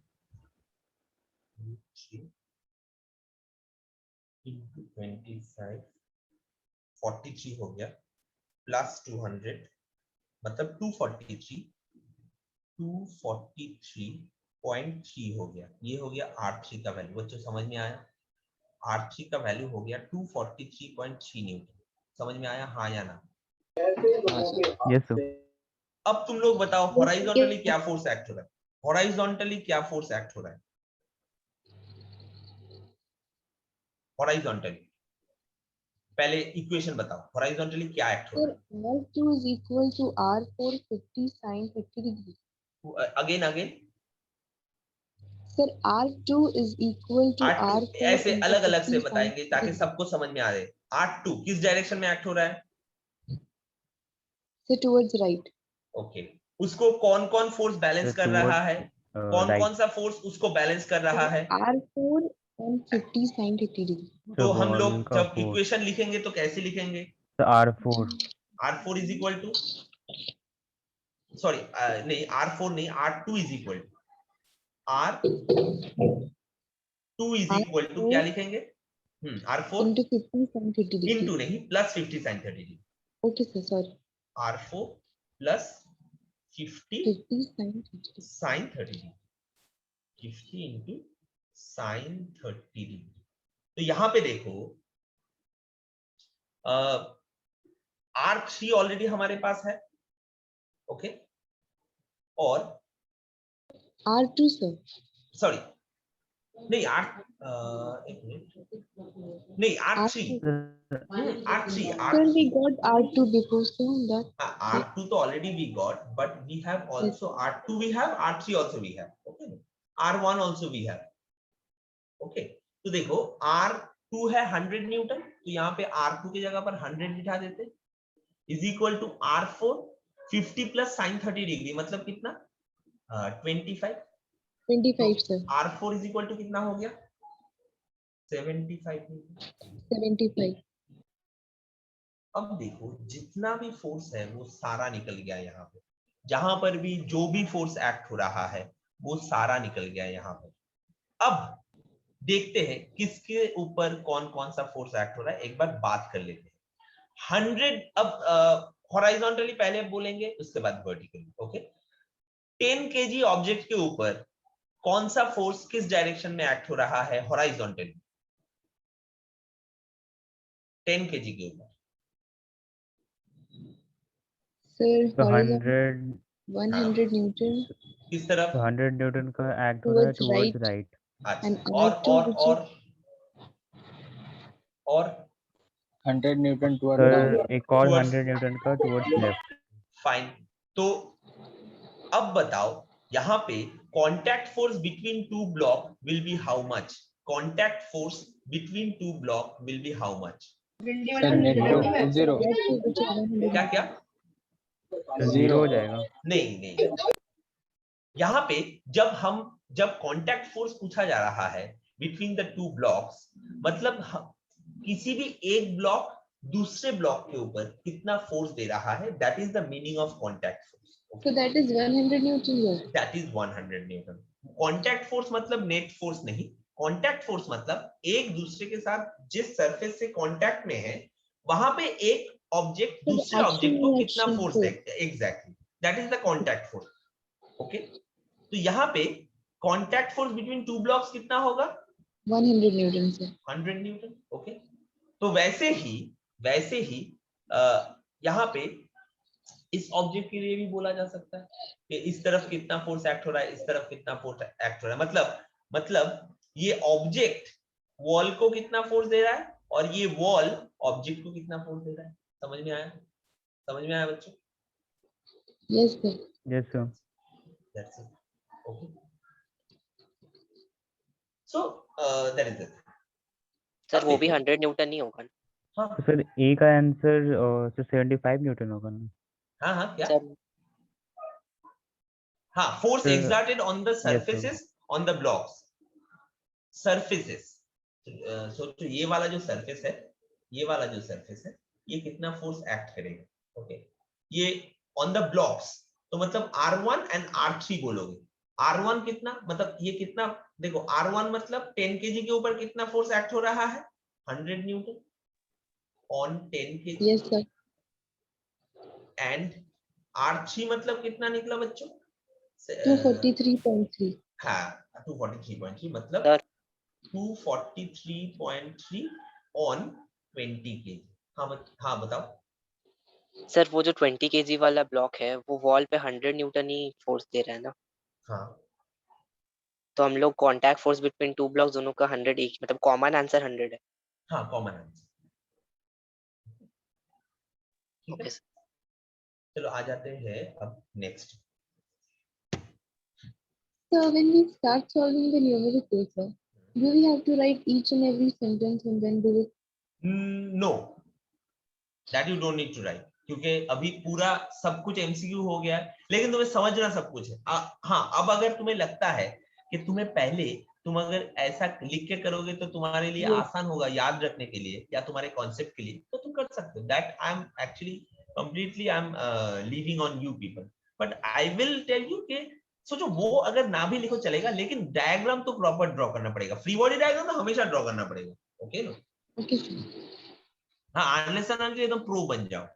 into 25 43 हो गया, प्लस 200 मतलब 243.3 हो गया, ये हो गया R3 का वैल्यू। बच्चों समझ में आया? R3 का वैल्यू हो गया 243.3 न्यूटन। समझ में आया? हाँ या ना? Yes sir. अब तुम लोग बताओ हॉराइजॉन्टली क्या फोर्स एक्ट हो रहा है? हॉराइजॉन्टली क्या फोर्स एक्ट हो रहा है? हॉराइजॉन्टली पहले इक्वेशन बताओ, हॉरिजॉन्टली क्या एक्ट हो Sir, रहा R2 is equal to R4 50 sin 50 degree. है? Again Sir, R2 is equal to R2 R4 ऐसे into अलग अलग 50 से sin बताएंगे 50 ताकि degree. सबको समझ में आ जाए। R2 किस डायरेक्शन में एक्ट हो रहा है? Sir, towards right. ओके, उसको कौन कौन फोर्स बैलेंस कर रहा towards है? कौन right. कौन सा फोर्स उसको बैलेंस कर रहा है? R4 and 50 sin 50 degree. तो हम wall लोग का जब force इक्वेशन लिखेंगे तो कैसे लिखेंगे? R4 R4 is equal to, sorry नहीं R4 नहीं, R2 is equal to, R2 is equal to क्या लिखेंगे? R4 into 50 sin 50 degree. Into नहीं, plus 50 sin 30 degree. Okay, sir, sorry. R4 plus 50 50 sin 50. sin 30 degree, 50 into sin 30 degree. तो यहां पे देखो R3 already हमारे पास है, ओके, और R2, sir. सॉरी नहीं एक मिनट, नहीं R3 R3 Sir, we got R2 before, so that. R2 तो already we got, but we have also R2 we have, R3 also we have, okay, R1 also we have, okay। तो देखो R2 है 100 Newton, तो यहाँ पे R2 की जगह पर 100 बिठा देते, is equal to R4 50 plus sin 30 degree, मतलब कितना? 25। 25, sir. R4 is equal to कितना हो गया? 75। 75. अब देखो जितना भी फोर्स है वो सारा निकल गया यहाँ पे, जहां पर भी जो भी फोर्स एक्ट हो रहा है वो सारा निकल गया यहाँ पर। अब देखते हैं किसके ऊपर कौन कौन सा फोर्स एक्ट हो रहा है, एक बार बात कर लेते हैं। 100, अब हॉरिजॉन्टली पहले बोलेंगे उसके बाद वर्टिकली, ओके। 10 kg ऑब्जेक्ट के ऊपर कौन सा फोर्स किस डायरेक्शन में एक्ट हो रहा है हॉरिजॉन्टली? 10 kg के ऊपर Sir, तो horizontal 100 100 Newton किस तरफ? तो 100 न्यूटन का एक्ट हो रहा है towards टुवर्ड्स राइट। अच्छा, and R2 which is और 100 न्यूटन टू सर एक और Towards- 100 न्यूटन का टुवर्ड्स लेफ्ट। फाइन। तो अब बताओ यहाँ पे contact force between two block will be how much? Contact force between two block will be how much? Zero which is 100 क्या क्या? तो जीरो हो जाएगा। नहीं नहीं, यहाँ पे जब कांटेक्ट फोर्स पूछा जा रहा है बिटवीन द टू ब्लॉक्स, मतलब किसी भी एक ब्लॉक दूसरे ब्लॉक के ऊपर कितना फोर्स दे रहा है, that is the meaning of contact force. So that is 100 Newton here. That is 100 Newton. Contact force मतलब नेट फोर्स नहीं, कांटेक्ट फोर्स मतलब एक दूसरे के साथ जिस सरफेस से कांटेक्ट में है वहां पे एक ऑब्जेक्ट So the दूसरे action ऑब्जेक्ट को कितना reaction फोर्स force. देता है, exactly that is the contact force, okay. तो यहाँ पे contact force between two blocks कितना होगा? 100 Newton, sir. 100 newton, okay. तो वैसे ही यहाँ पे इस ऑब्जेक्ट के लिए भी बोला जा सकता है कि इस तरफ कितना फोर्स एक्ट हो रहा है, इस तरफ कितना फोर्स एक्ट हो रहा है, मतलब ये ऑब्जेक्ट वॉल को कितना फोर्स दे रहा है और ये वॉल ऑब्जेक्ट को कितना फोर्स दे रहा है। समझ में आया? समझ में आया बच्चों? Yes, sir. Yes sir. That's it. Okay. So that is it. Sir वो भी देखो। 100 न्यूटन नहीं होगा ना? हाँ तो सर ए का आंसर तो 75 न्यूटन होगा ना। हाँ क्या? सर हाँ, force Sir, exerted on the yes, sir. surfaces on the blocks. Surfaces. सोचो ये वाला जो सरफेस है, ये कितना फोर्स एक्ट करेगा, ओके। ये ऑन द ब्लॉक्स, तो मतलब R1 एंड R3 बोलोगे। R1 कितना, मतलब ये कितना, देखो R1 मतलब 10 kg के ऊपर कितना फोर्स एक्ट हो रहा है? 100 Newton on 10 kg। Yes, sir. And R3 मतलब कितना निकला बच्चों? 243.3. हाँ 243.3, मतलब सर 243.3 ऑन 20 kg। हाँ बताओ। सर वो जो 20 kg वाला ब्लॉक है वो वॉल पे 100 न्यूटन ही फोर्स दे रहा है ना, हाँ तो हम लोग contact force between two blocks दोनों का 100 एक, मतलब कॉमन आंसर 100 है। हाँ, कॉमन आंसर। ठीक है, Okay, sir. चलो आ जाते हैं अब next. So when we start solving the numerical, sir, do we have to write each and every sentence and then do it? No, that you don't need to write, क्योंकि अभी पूरा सब कुछ MCQ हो गया है, लेकिन तुम्हें समझना सब कुछ है। हाँ, अब अगर तुम्हें लगता है कि तुम्हें पहले तुम अगर ऐसा लिख के करोगे तो तुम्हारे लिए Yes. आसान होगा याद रखने के लिए या तुम्हारे कॉन्सेप्ट के लिए, तो तुम कर सकते हो। That I am actually completely I am leaving on you people, but I will tell you कि सोचो वो अगर ना भी लिखो चलेगा, लेकिन डायग्राम तो प्रॉपर ड्रॉ करना पड़ेगा। फ्री बॉडी डायग्राम तो हमेशा ड्रॉ करना पड़ेगा। ओके ना? Okay, sir. हाँ, अनलेस एंड अनटिल एकदम प्रो बन जाओ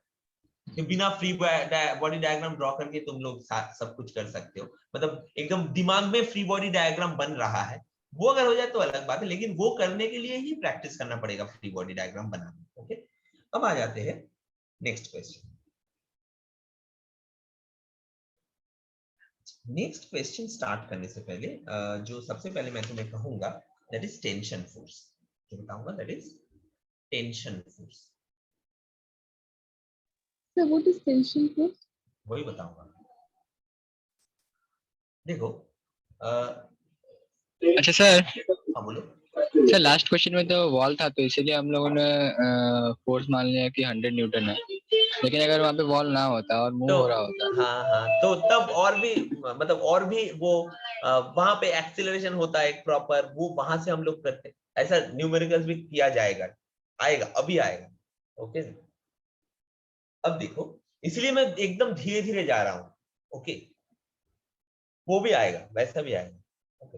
कि बिना फ्री बॉडी डायग्राम ड्रॉ करके तुम लोग सब कुछ कर सकते हो, मतलब एकदम दिमाग में फ्री बॉडी डायग्राम बन रहा है, वो अगर हो जाए तो अलग बात है, लेकिन वो करने के लिए ही प्रैक्टिस करना पड़ेगा फ्री बॉडी डायग्राम बनाने। ओके, अब आ जाते हैं next question. Next question start करने से पहले जो सबसे पहले मैं तुम्हें कहूंगा दैट इज टेंशन फोर्स। जो बताऊंगा that is tension force. So what is tension force? वही बताऊंगा। देखो अच्छा सर, हाँ बोलो। सर लास्ट क्वेश्चन में तो वॉल था, तो इसीलिए हम लोगों ने फोर्स मान लिया कि 100 न्यूटन है, लेकिन अगर वहाँ पे वॉल ना होता और मूव तो हो रहा होता। हाँ, तो तब और भी मतलब और भी वो वहां पे एक्सीलरेशन होता है एक प्रॉपर, वो वहां से हम लोग करते हैं। ऐसा न्यूमेरिकल्स भी किया जाएगा, आएगा, अभी आएगा। ओके, अब देखो, इसलिए मैं एकदम धीरे धीरे जा रहा हूं। ओके, वो भी आएगा, वैसा भी आएगा। ओके,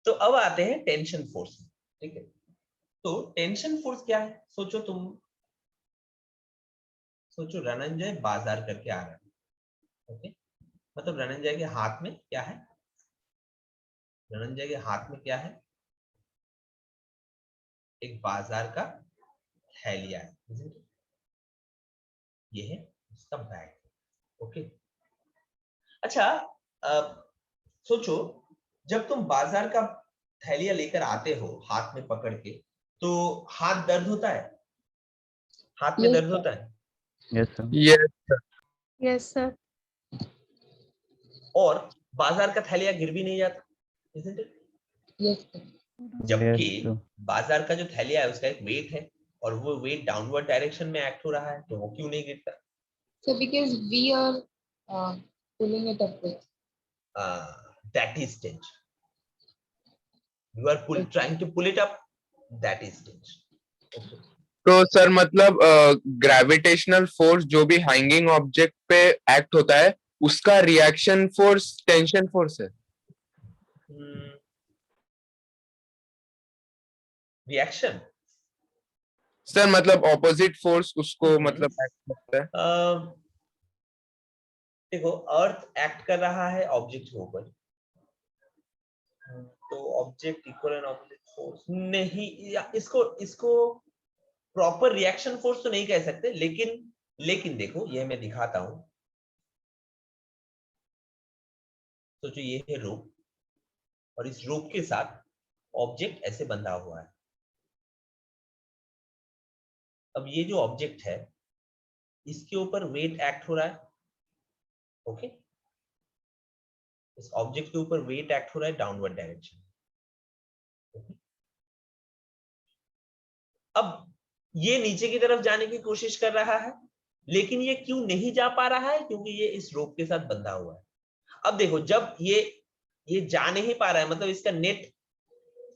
तो अब आते हैं टेंशन फोर्स। ठीक है, तो टेंशन फोर्स क्या है? सोचो तुम, सोचो रनंजय बाजार करके आ रहा है। ओके, मतलब रनंजय के हाथ में क्या है? रनंजय के हाथ में क्या है? एक बाजार का थैलिया है, isn't it? ये है उसका बैग। ओके, अच्छा, सोचो जब तुम बाजार का थैलिया लेकर आते हो हाथ में पकड़ के, तो हाथ दर्द होता है? हाथ में Yes, दर्द sir. होता है? Yes sir. Yes, sir. और बाजार का थैलिया गिर भी नहीं जाता, isn't it? Yes, sir. जबकि Yes, बाजार का जो थैलिया है उसका एक वेट है, और वो वेट डाउनवर्ड डायरेक्शन में एक्ट हो रहा है, तो वो क्यों नहीं गिरता? So because we are pulling it upwards. That is tension. You are trying to pull it up. That is tension. Okay. तो सर मतलब ग्रेविटेशनल फोर्स जो भी हैंगिंग ऑब्जेक्ट पे एक्ट होता है उसका रिएक्शन फोर्स टेंशन फोर्स है। Reaction sir मतलब ऑपोजिट फोर्स उसको मतलब एक्ट करता है। देखो, अर्थ एक्ट कर रहा है ऑब्जेक्ट के ऊपर, तो object equal and opposite force नहीं, या इसको प्रॉपर रिएक्शन फोर्स तो नहीं कह सकते, लेकिन देखो ये मैं दिखाता हूं। तो जो ये है रोप, और इस रोप के साथ ऑब्जेक्ट ऐसे बंधा हुआ है। अब ये जो ऑब्जेक्ट है इसके ऊपर वेट एक्ट हो रहा है। ओके, इस ऑब्जेक्ट के ऊपर वेट एक्ट हो रहा है डाउनवर्ड डायरेक्शन। अब ये नीचे की तरफ जाने की कोशिश कर रहा है, लेकिन ये क्यों नहीं जा पा रहा है? क्योंकि ये इस रोप के साथ बंधा हुआ है। अब देखो, जब ये जा नहीं पा रहा है, मतलब इसका नेट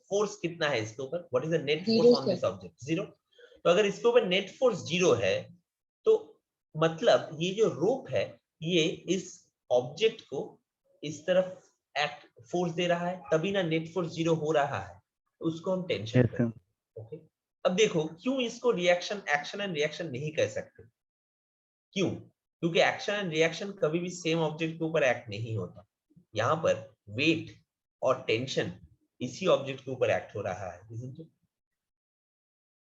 फोर्स कितना है इसके ऊपर? What is the net force on this object? 0। तो अगर इसके ऊपर नेट फोर्स 0 है, तो मतलब ये जो रोप है ये इस ऑब्जेक्ट को इस तरफ एक्ट फोर्स दे रहा है, तभी ना नेट फोर्स 0 हो रहा है, तो उसको हम टेंशन Yes, कहेंगे। ओके, अब देखो क्यों इसको रिएक्शन, एक्शन एंड रिएक्शन नहीं कह सकते? क्यों? क्योंकि एक्शन एंड रिएक्शन कभी भी सेम ऑब्जेक्ट के ऊपर एक्ट नहीं होता। यहाँ पर वेट और टेंशन इसी ऑब्जेक्ट के ऊपर एक्ट हो रहा है, isn't it?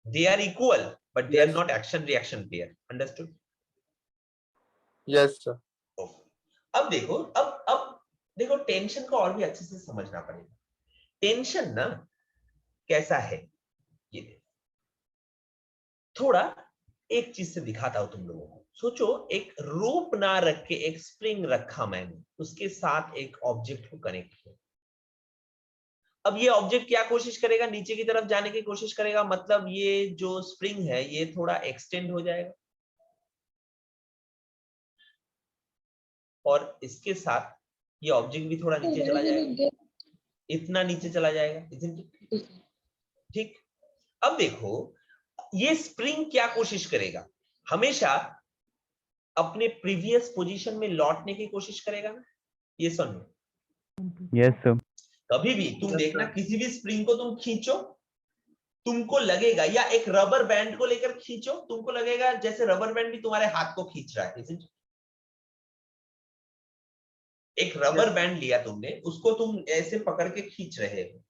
They are equal, but they are not action reaction pair. Understood? Yes sir. अब देखो, अब देखो, टेंशन को और भी अच्छे से समझना पड़ेगा। टेंशन ना कैसा है, ये थोड़ा एक चीज से दिखाता हूं तुम लोगों को। सोचो एक रोप ना रख के एक स्प्रिंग रखा मैंने, उसके साथ एक ऑब्जेक्ट को कनेक्ट किया। अब ये ऑब्जेक्ट क्या कोशिश करेगा, नीचे की तरफ जाने की कोशिश करेगा, मतलब ये जो स्प्रिंग है ये थोड़ा एक्सटेंड हो जाएगा और इसके साथ ये ऑब्जेक्ट भी थोड़ा नीचे चला जाएगा, इतना नीचे चला जाएगा, isn't it? ठीक। अब देखो ये स्प्रिंग क्या कोशिश करेगा, हमेशा अपने प्रीवियस पोजीशन में लौटने की कोशिश करेगा ना, ये सुनो। Yes sir. कभी भी तुम देखना किसी भी स्प्रिंग को तुम खींचो, तुमको लगेगा, या एक रबर बैंड को लेकर खींचो, तुमको लगेगा जैसे रबर बैंड भी तुम्हारे हाथ को खींच रहा है। एक रबर बैंड लिया तुमने, उसको तुम ऐसे पकड़ के खींच रहे हो,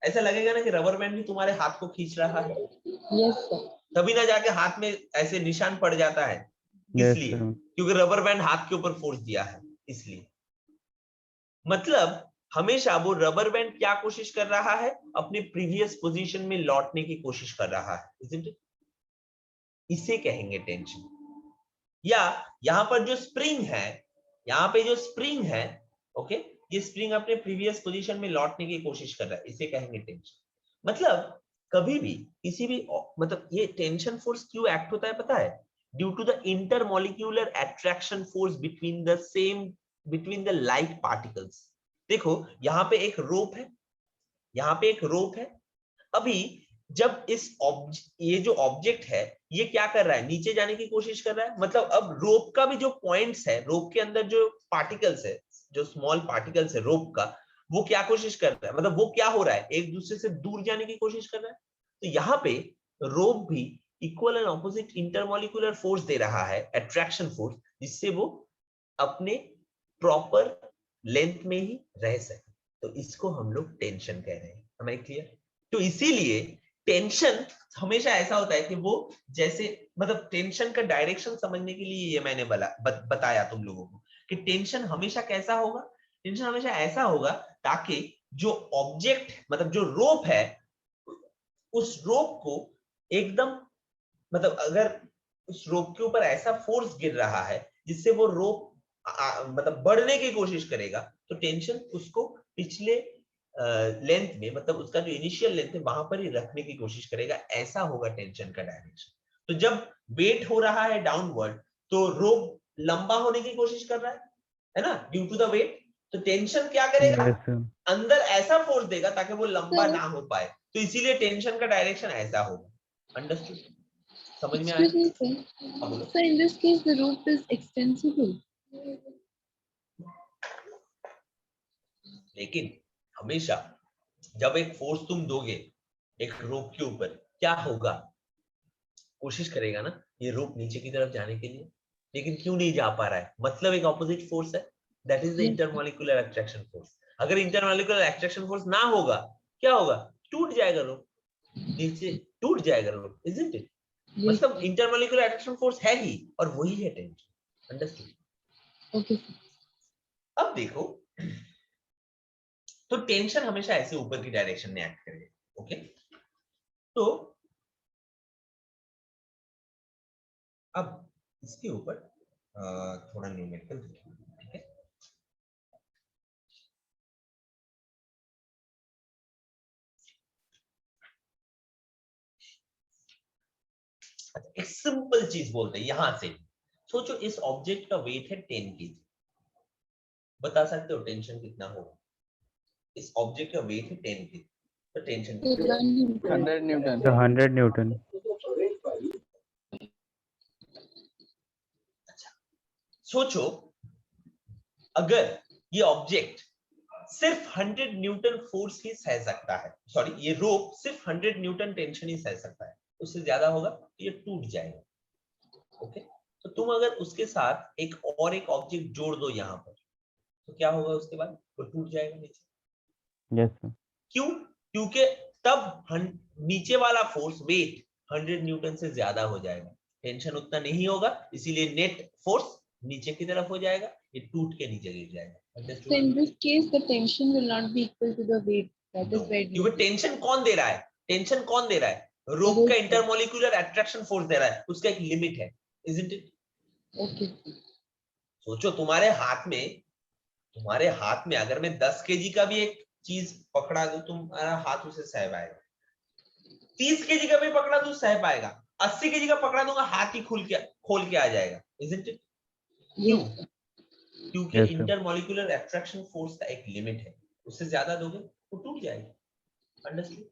ऐसा लगेगा ना कि रबर बैंड भी तुम्हारे हाथ को खींच रहा है। तभी ना जाके हाथ में ऐसे निशान पड़ जाता है, इसलिए क्योंकि रबर बैंड हाथ के ऊपर फोर्स दिया है, इसलिए। मतलब हमेशा वो रबर बैंड क्या कोशिश कर रहा है, अपने प्रीवियस पोजीशन में लौटने की कोशिश कर रहा है, isn't it? इसे कहेंगे टेंशन। या यहां पर जो स्प्रिंग है, यहां पे जो स्प्रिंग है, ओके, ये स्प्रिंग अपने प्रीवियस पोजीशन में लौटने की कोशिश कर रहा है, इसे कहेंगे टेंशन। मतलब कभी भी किसी भी, मतलब ये टेंशन फोर्स क्यों एक्ट होता है पता है, due to the intermolecular attraction force between the like particles. देखो यहाँ पे एक रोप है, यहाँ पे एक रोप है। अभी जब ये जो ऑब्जेक्ट है ये क्या कर रहा है, नीचे जाने की कोशिश कर रहा है, मतलब अब रोप का भी जो पॉइंट्स है, रोप के अंदर जो पार्टिकल्स है, जो स्मॉल पार्टिकल्स है रोप का, वो क्या कोशिश कर रहा है, मतलब वो क्या हो रहा है, एक दूसरे से दूर जाने की कोशिश कर रहा है। तो यहाँ पे रोप भी equal and opposite intermolecular force दे रहा है, अट्रैक्शन फोर्स, जिससे वो अपने प्रॉपर लेंथ में ही रह सके। तो इसको हम लोग टेंशन कह रहे हैं, हमें क्लियर? तो इसीलिए टेंशन हमेशा ऐसा होता है कि वो जैसे, मतलब टेंशन का डायरेक्शन समझने के लिए ये मैंने बताया तुम लोगों को कि टेंशन हमेशा कैसा होगा, टेंशन हमेशा ऐसा होगा ताकि जो ऑब्जेक्ट, मतलब जो रोप है, उस रोप को एकदम, मतलब अगर उस रोप के ऊपर ऐसा फोर्स गिर रहा है जिससे वो रोप मतलब बढ़ने की कोशिश करेगा, तो टेंशन उसको पिछले लेंथ में, मतलब उसका जो इनिशियल लेंथ है वहां पर ही रखने की कोशिश करेगा। ऐसा होगा टेंशन का डायरेक्शन। तो जब वेट हो रहा है डाउनवर्ड, तो रोप लंबा होने की कोशिश कर रहा है ना, ड्यू टू द वेट। तो टेंशन क्या करेगा, अंदर ऐसा फोर्स देगा ताकि वो लंबा ना हो पाए, तो इसीलिए टेंशन का डायरेक्शन ऐसा होगा। अंडरस्टूड? समझ में आया? So in this case the rope is extensible. लेकिन हमेशा जब एक फोर्स तुम दोगे एक रोप के ऊपर, क्या होगा, कोशिश करेगा ना ये रोप नीचे की तरफ जाने के लिए, लेकिन क्यों नहीं जा पा रहा है, मतलब एक ऑपोजिट फोर्स है, that is the intermolecular attraction force. अगर इंटरमॉलिक्यूलर अट्रैक्शन फोर्स ना होगा, क्या होगा, टूट जाएगा रोप, नीचे टूट जाएगा रोप, इजंट इट? मतलब इंटरमॉलिक्यूलर अट्रैक्शन फोर्स है ही, और वही है टेंशन। अंडरस्टूड? Okay. अब देखो, तो टेंशन हमेशा ऐसे ऊपर की डायरेक्शन में एक्ट करेगा। ओके, तो अब इसके ऊपर थोड़ा न्यूमेरिकल देखिए, ठीक है? एक सिंपल चीज बोलते हैं यहां से। सोचो इस ऑब्जेक्ट का वेट है 10 kg, बता सकते हो टेंशन कितना होगा? इस ऑब्जेक्ट का वेट है 10 kg, तो टेंशन 100 न्यूटन। तो 100 न्यूटन। अच्छा, सोचो अगर ये ऑब्जेक्ट सिर्फ 100 न्यूटन फोर्स ही सह सकता है, सॉरी ये रोप सिर्फ 100 न्यूटन टेंशन ही सह सकता है, उससे ज्यादा होगा तो ये टूट जाएगा। ओके, तो तुम अगर उसके साथ एक ऑब्जेक्ट जोड़ दो यहाँ पर, तो क्या होगा उसके बाद, वो टूट जाएगा नीचे। Yes sir. क्यों? क्योंकि तब नीचे वाला फोर्स वेट 100 न्यूटन से ज्यादा हो जाएगा, टेंशन उतना नहीं होगा, इसीलिए नेट फोर्स नीचे की तरफ हो जाएगा, ये टूट के नीचे गिर जाएगा। So in this case the tension will not be equal to the weight. That is why. क्योंकि टेंशन कौन दे रहा है, टेंशन कौन दे रहा है, रोप का इंटरमोलिकुलर अट्रैक्शन फोर्स दे रहा है, उसका एक लिमिट है, isn't it? Okay. सोचो तुम्हारे हाथ में अगर मैं 10 केजी का भी एक चीज पकड़ा दूं, तुम्हारा हाथ उसे सह पाएगा। 30 केजी का भी पकड़ा दूं सह पाएगा, 80 केजी का पकड़ा दूंगा हाथ ही खोल के आ जाएगा, isn't it? क्यों? क्योंकि Yes, sir. Intermolecular attraction force का एक लिमिट है, उससे ज्यादा दोगे तो टूट जाएगी। अंडरस्टूड?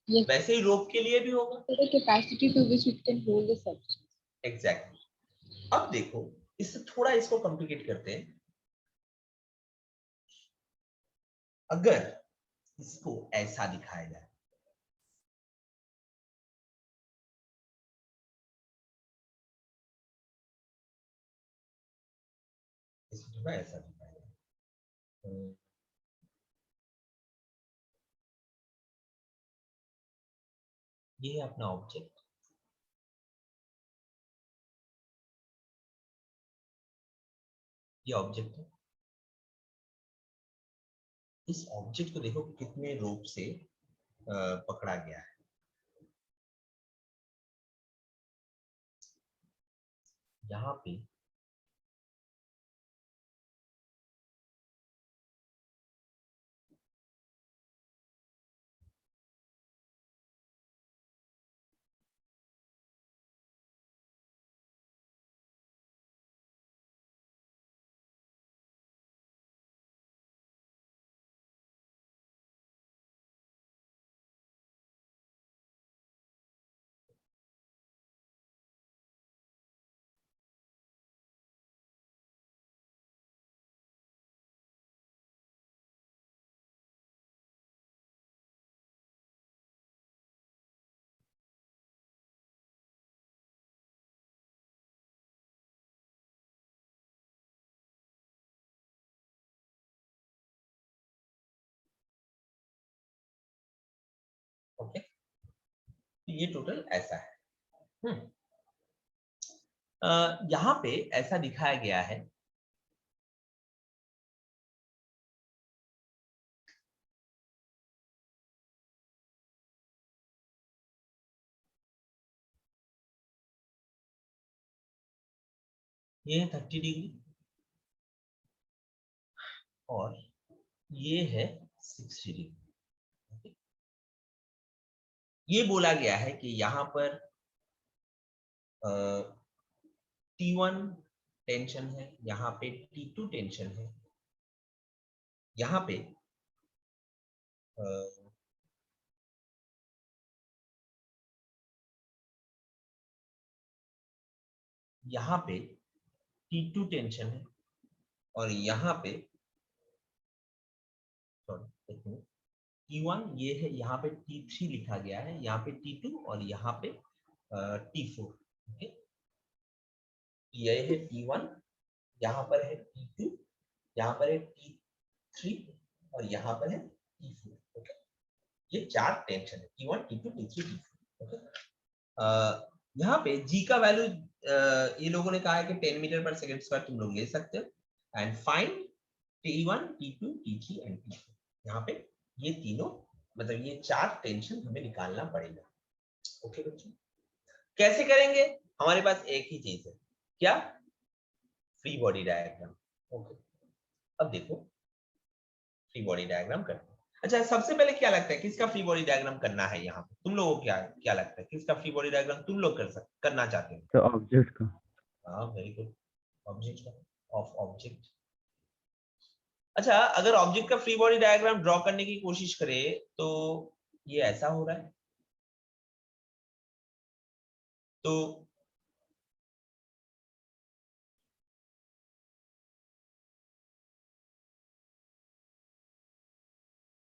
Yes. वैसे ही रोप के लिए भी होगा। The capacity to which it can hold the substance. Exactly. अब देखो इससे थोड़ा इसको कॉम्प्लिकेट करते हैं। अगर इसको ऐसा दिखाया जाए, इसको थोड़ा ऐसा दिखाया जाए, ये है अपना ऑब्जेक्ट, ये ऑब्जेक्ट है। इस ऑब्जेक्ट को देखो कितने रोप से पकड़ा गया है। यहाँ पे ओके, ये टोटल ऐसा है। यहाँ पे ऐसा दिखाया गया है, ये है 30 डिग्री और ये है 60 डिग्री। ये बोला गया है कि यहाँ पर T1 टेंशन है, यहाँ पे T2 टेंशन है, यहाँ पे यहाँ पे T2 टेंशन है और यहाँ पे T1 ये है, यहाँ पे T3 लिखा गया है, यहाँ पे T2 और यहाँ पे T4। ओके, ये है T1, यहाँ पर है T2, यहाँ पर है T3 और यहाँ पर है T4। ओके, ये 4 टेंशन है, T1 T2 T3 T4। Okay, यहाँ पे G का वैल्यू ये लोगों ने कहा है कि 10 मीटर पर सेकंड स्क्वायर तुम लोग ले सकते हो and find T1 T2 T3 and T4। यहाँ पे ये तीनों मतलब ये 4 टेंशन हमें निकालना पड़ेगा। ओके बच्चों, कैसे करेंगे? हमारे पास एक ही चीज है, क्या? Free body diagram. ओके, अब देखो फ्री बॉडी डायग्राम करते हैं। अच्छा, सबसे पहले क्या लगता है किसका फ्री बॉडी डायग्राम करना है? यहाँ पे तुम लोगों को क्या लगता है किसका फ्री बॉडी डायग्राम तुम लोग करना चाहते हो? तो ऑब्जेक्ट का। हाँ, वेरी गुड, ऑब्जेक्ट का, ऑफ ऑब्जेक्ट। अच्छा, अगर ऑब्जेक्ट का फ्री बॉडी डायग्राम ड्रॉ करने की कोशिश करें तो ये ऐसा हो रहा है। तो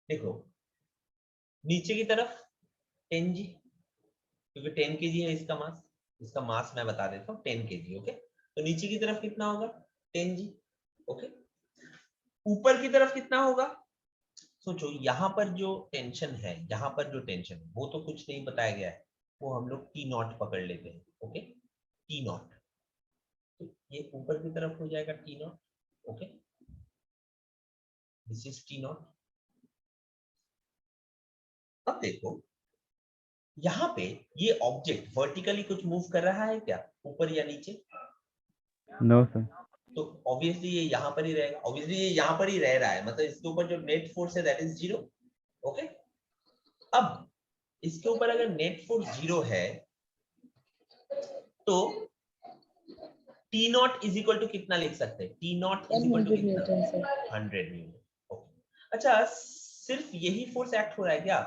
देखो नीचे की तरफ 10 जी, क्योंकि 10 केजी है इसका मास मैं बता देता हूँ 10 केजी। ओके, तो नीचे की तरफ कितना होगा? 10 जी। ओके, ऊपर की तरफ कितना होगा? सोचो, यहाँ पर जो टेंशन है, यहाँ पर जो टेंशन है वो तो कुछ नहीं बताया गया है, वो हम लोग T0 पकड़ लेते हैं। ओके, T0, तो ये ऊपर की तरफ हो जाएगा T0। Okay, this is T0। अब देखो यहाँ पे ये ऑब्जेक्ट वर्टिकली कुछ मूव कर रहा है क्या, ऊपर या नीचे? No sir. तो ऑब्वियसली ये यहाँ पर ही रहेगा, ऑब्वियसली ये यहाँ पर ही रह रहा है, मतलब इसके ऊपर जो नेट फोर्स है दैट इज 0। ओके, अब इसके ऊपर अगर नेट फोर्स 0 है तो T naught is equal to कितना लिख सकते हैं? T naught is equal to 100 newton sir. 100 newton. Okay, अच्छा सिर्फ यही फोर्स एक्ट हो रहा है क्या,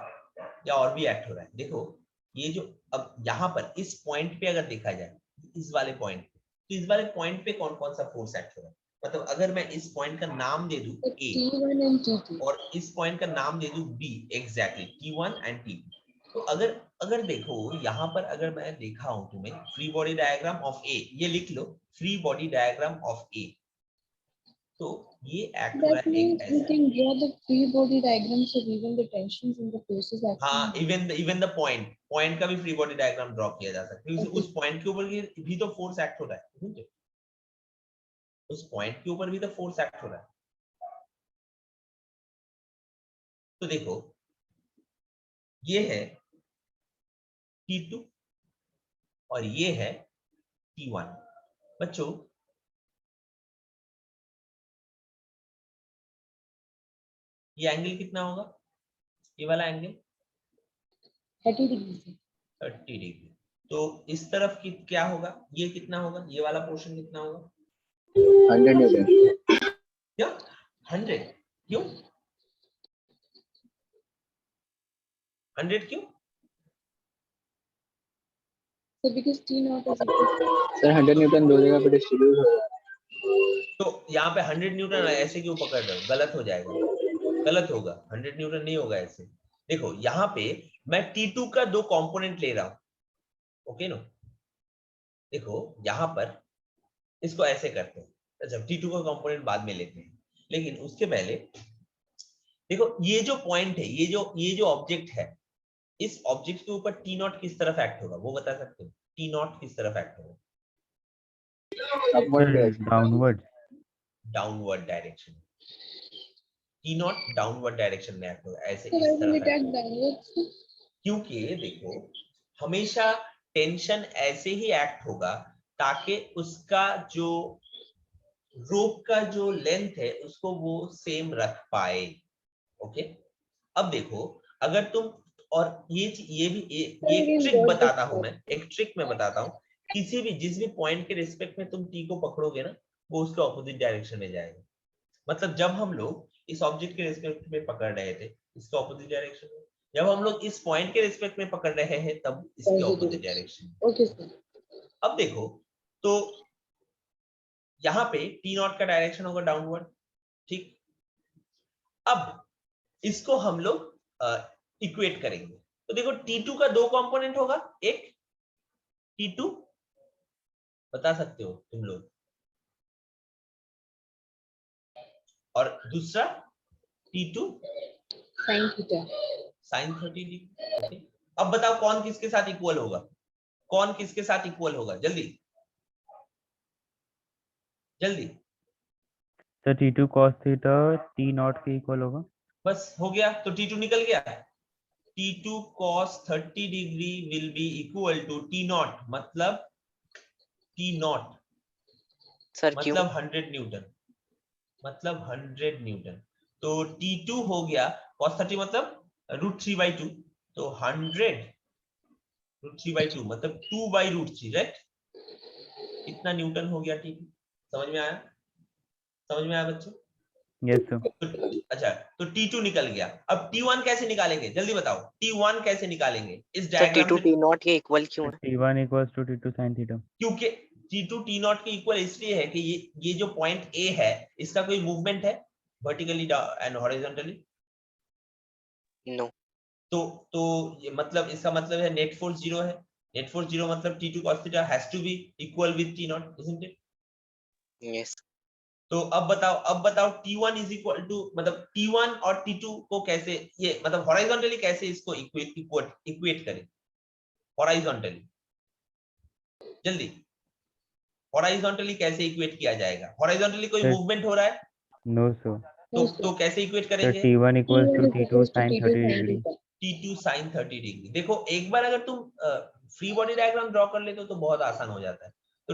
या और भी एक्ट हो रहा है? देखो ये जो अब यहाँ पर इस पॉइंट पे अगर देखा जाए, इस वाले पॉइंट पे, तो इस वाले पॉइंट पे कौन कौन सा फोर्स एक्ट हो रहा है? मतलब अगर मैं इस पॉइंट का नाम दे दूं ए T1 and T2 और इस पॉइंट का नाम दे दूं B, exactly T1 and T2, तो अगर देखो यहाँ पर अगर मैं देखा हूं तुम्हें फ्री बॉडी डायग्राम ऑफ ए, ये लिख लो फ्री बॉडी डायग्राम ऑफ ए, तो ये एक्ट हो रहा that है एक means we ऐसा। can draw the free body diagram so even the tensions and the forces acting हाँ, इवन द पॉइंट का भी फ्री बॉडी डायग्राम ड्रॉ किया जा सकता है, उस पॉइंट के ऊपर भी तो फोर्स एक्ट हो रहा है, समझे? उस पॉइंट के ऊपर भी तो फोर्स एक्ट हो रहा है। तो देखो ये है T2 और ये है T1। बच्चों ये एंगल कितना होगा, ये वाला एंगल 30 degrees से। 30 डिग्री। तो इस तरफ की क्या होगा, ये कितना होगा, ये वाला पोर्शन कितना होगा? 100 न्यूटन। क्या 100? क्यों 100 क्यों? So because T naught is equal to sir 100 Newton दो जगह पे डिस्ट्रीब्यूट होगा। तो यहाँ पे 100 न्यूटन ऐसे क्यों पकड़ रहे हो, गलत हो जाएगा, गलत होगा, 100 न्यूटन नहीं होगा ऐसे। देखो यहाँ पे मैं T2 का दो कंपोनेंट ले रहा हूं, ओके नो? देखो यहाँ पर इसको ऐसे करते हैं, अच्छा T2 का कंपोनेंट बाद में लेते हैं, लेकिन उसके पहले देखो ये जो पॉइंट है, ये जो ऑब्जेक्ट है, इस ऑब्जेक्ट के ऊपर T नॉट किस तरफ एक्ट होगा, वो बता सकते हो? T नॉट किस तरफ एक्ट होगा? Downward. Downward direction. T not downward direction में एक्ट होगा, ऐसे so इस why will तरफ it act act होगा। downwards? क्योंकि देखो हमेशा टेंशन ऐसे ही एक्ट होगा ताकि उसका जो रोप का जो लेंथ है उसको वो सेम रख पाए। ओके, अब देखो अगर तुम, और ये भी एक ट्रिक बताता हूं मैं, एक ट्रिक मैं बताता हूं, किसी भी जिस भी पॉइंट के रिस्पेक्ट में तुम टी को पकड़ोगे ना, वो उसके ऑपोजिट डायरेक्शन में जाएगा। मतलब जब हम लोग इस ऑब्जेक्ट के रिस्पेक्ट में पकड़ रहे थे, इसके ऑपोजिट डायरेक्शन में, जब हम लोग इस पॉइंट के रिस्पेक्ट में पकड़ रहे हैं तब इसके ऑपोजिट डायरेक्शन। Okay sir. अब देखो तो यहाँ पे टी नॉट का डायरेक्शन होगा डाउनवर्ड, ठीक? अब इसको हम लोग इक्वेट करेंगे, तो देखो T2 का दो कंपोनेंट होगा, एक T2 बता सकते हो तुम लोग, और दूसरा T2 Sin theta. sin 30 degree. Okay, अब बताओ कौन किसके साथ इक्वल होगा, कौन किसके साथ इक्वल होगा, जल्दी जल्दी। Sir T2 cos theta T not के इक्वल होगा। बस हो गया, तो T2 निकल गया। T2 cos 30 degree will be equal to T naught, मतलब T नॉट सर क्यों? मतलब 100 न्यूटन, मतलब 100 न्यूटन। तो T2 हो गया cos 30 मतलब √3/2, तो 100 √3/2 मतलब 2/√3, राइट? कितना न्यूटन हो गया T2? समझ में आया? समझ में आया बच्चों? Yes sir. तो अच्छा, तो T2 निकल गया। अब T1 कैसे निकालेंगे, जल्दी बताओ, T1 कैसे निकालेंगे इस सर डायग्राम T2 से? T नॉट के इक्वल क्यों है? T1 equals to T2 sin theta. क्योंकि T2 T नॉट के इक्वल इसलिए है कि ये जो पॉइंट A है, इसका कोई मूवमेंट है वर्टिकली एंड हॉरिजॉन्टली? नो। तो ये मतलब इसका मतलब है नेट फोर्स 0 है, नेट फोर्स 0 मतलब T2 cos theta has to be equal with T naught, isn't it? Yes. तो अब बताओ T1 इज इक्वल टू, मतलब T1 और T2 को कैसे, ये मतलब हॉरिजॉन्टली कैसे इसको इक्वेट करें, हॉरिजॉन्टली जल्दी, हॉरिजॉन्टली कैसे इक्वेट किया जाएगा? हॉरिजॉन्टली कोई सर मूवमेंट हो रहा है नो सर। तो कैसे इक्वेट सर करेंगे? T1 equals to T1 T2 equals to sin T2 30 sin degree। theta. T2 sin 30 degree. देखो एक बार अगर तुम फ्री बॉडी डायग्राम ड्रॉ कर लेते हो तो बहुत आसान हो जाता है। तो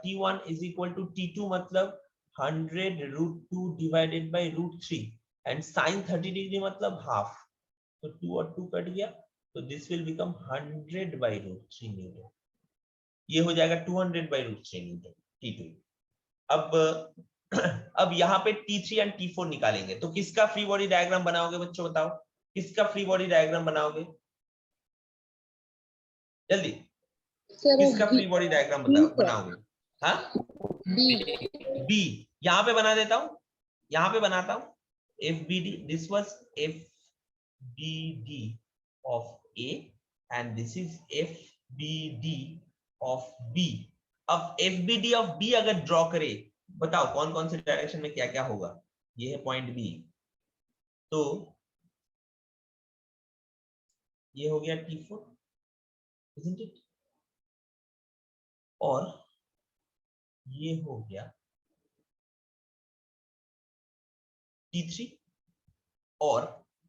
T1 is equal to T2 मतलब 100√2 divided by √3 and sin 30 degree मतलब हाफ। तो 2 और 2 कट गया, तो दिस विल बिकम 100/√3 न्यूटन। ये हो जाएगा 200/√3 न्यूटन T2। अब यहाँ पे T3 एंड T4 निकालेंगे, तो किसका फ्री बॉडी डायग्राम बनाओगे बच्चों, बताओ किसका फ्री बॉडी डायग्राम बनाओगे जल्दी, Sir, किसका of फ्री बॉडी डायग्राम बनाओगे? हाँ, बी यहाँ पे बना देता हूँ, यहाँ पे बनाता हूँ। FBD, this was FBD of A and this is FBD of B। अब FBD of B अगर ड्रॉ करे, बताओ कौन कौन से डायरेक्शन में क्या क्या होगा। ये है पॉइंट B, तो ये हो गया T4, isn't it? और ये हो गया T3, और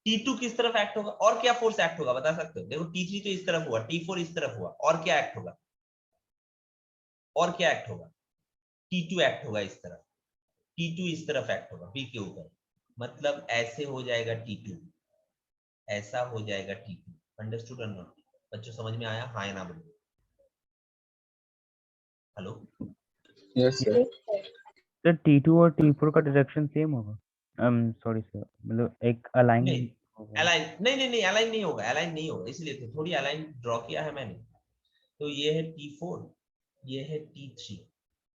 T2 किस तरफ एक्ट होगा, और क्या फोर्स एक्ट होगा बता सकते हो? देखो T3 तो इस तरफ हुआ, T4 इस तरफ हुआ, और क्या एक्ट होगा, और क्या एक्ट होगा? T2 एक्ट होगा इस तरफ, T2 इस तरफ एक्ट होगा B के ऊपर, मतलब ऐसे हो जाएगा T2, ऐसा हो जाएगा T2। अंडरस्टूड और नॉट? बच्चों समझ में आया? हाँ या ना बोलो। Hello, yes sir. Sir T2 और T4 का डायरेक्शन सेम होगा? सॉरी सर, मतलब एक अलाइन नहीं अलाइन नहीं अलाइन नहीं होगा, अलाइन नहीं होगा, इसलिए तो थोड़ी अलाइन ड्रॉ किया है मैंने। तो ये है T4, ये है T3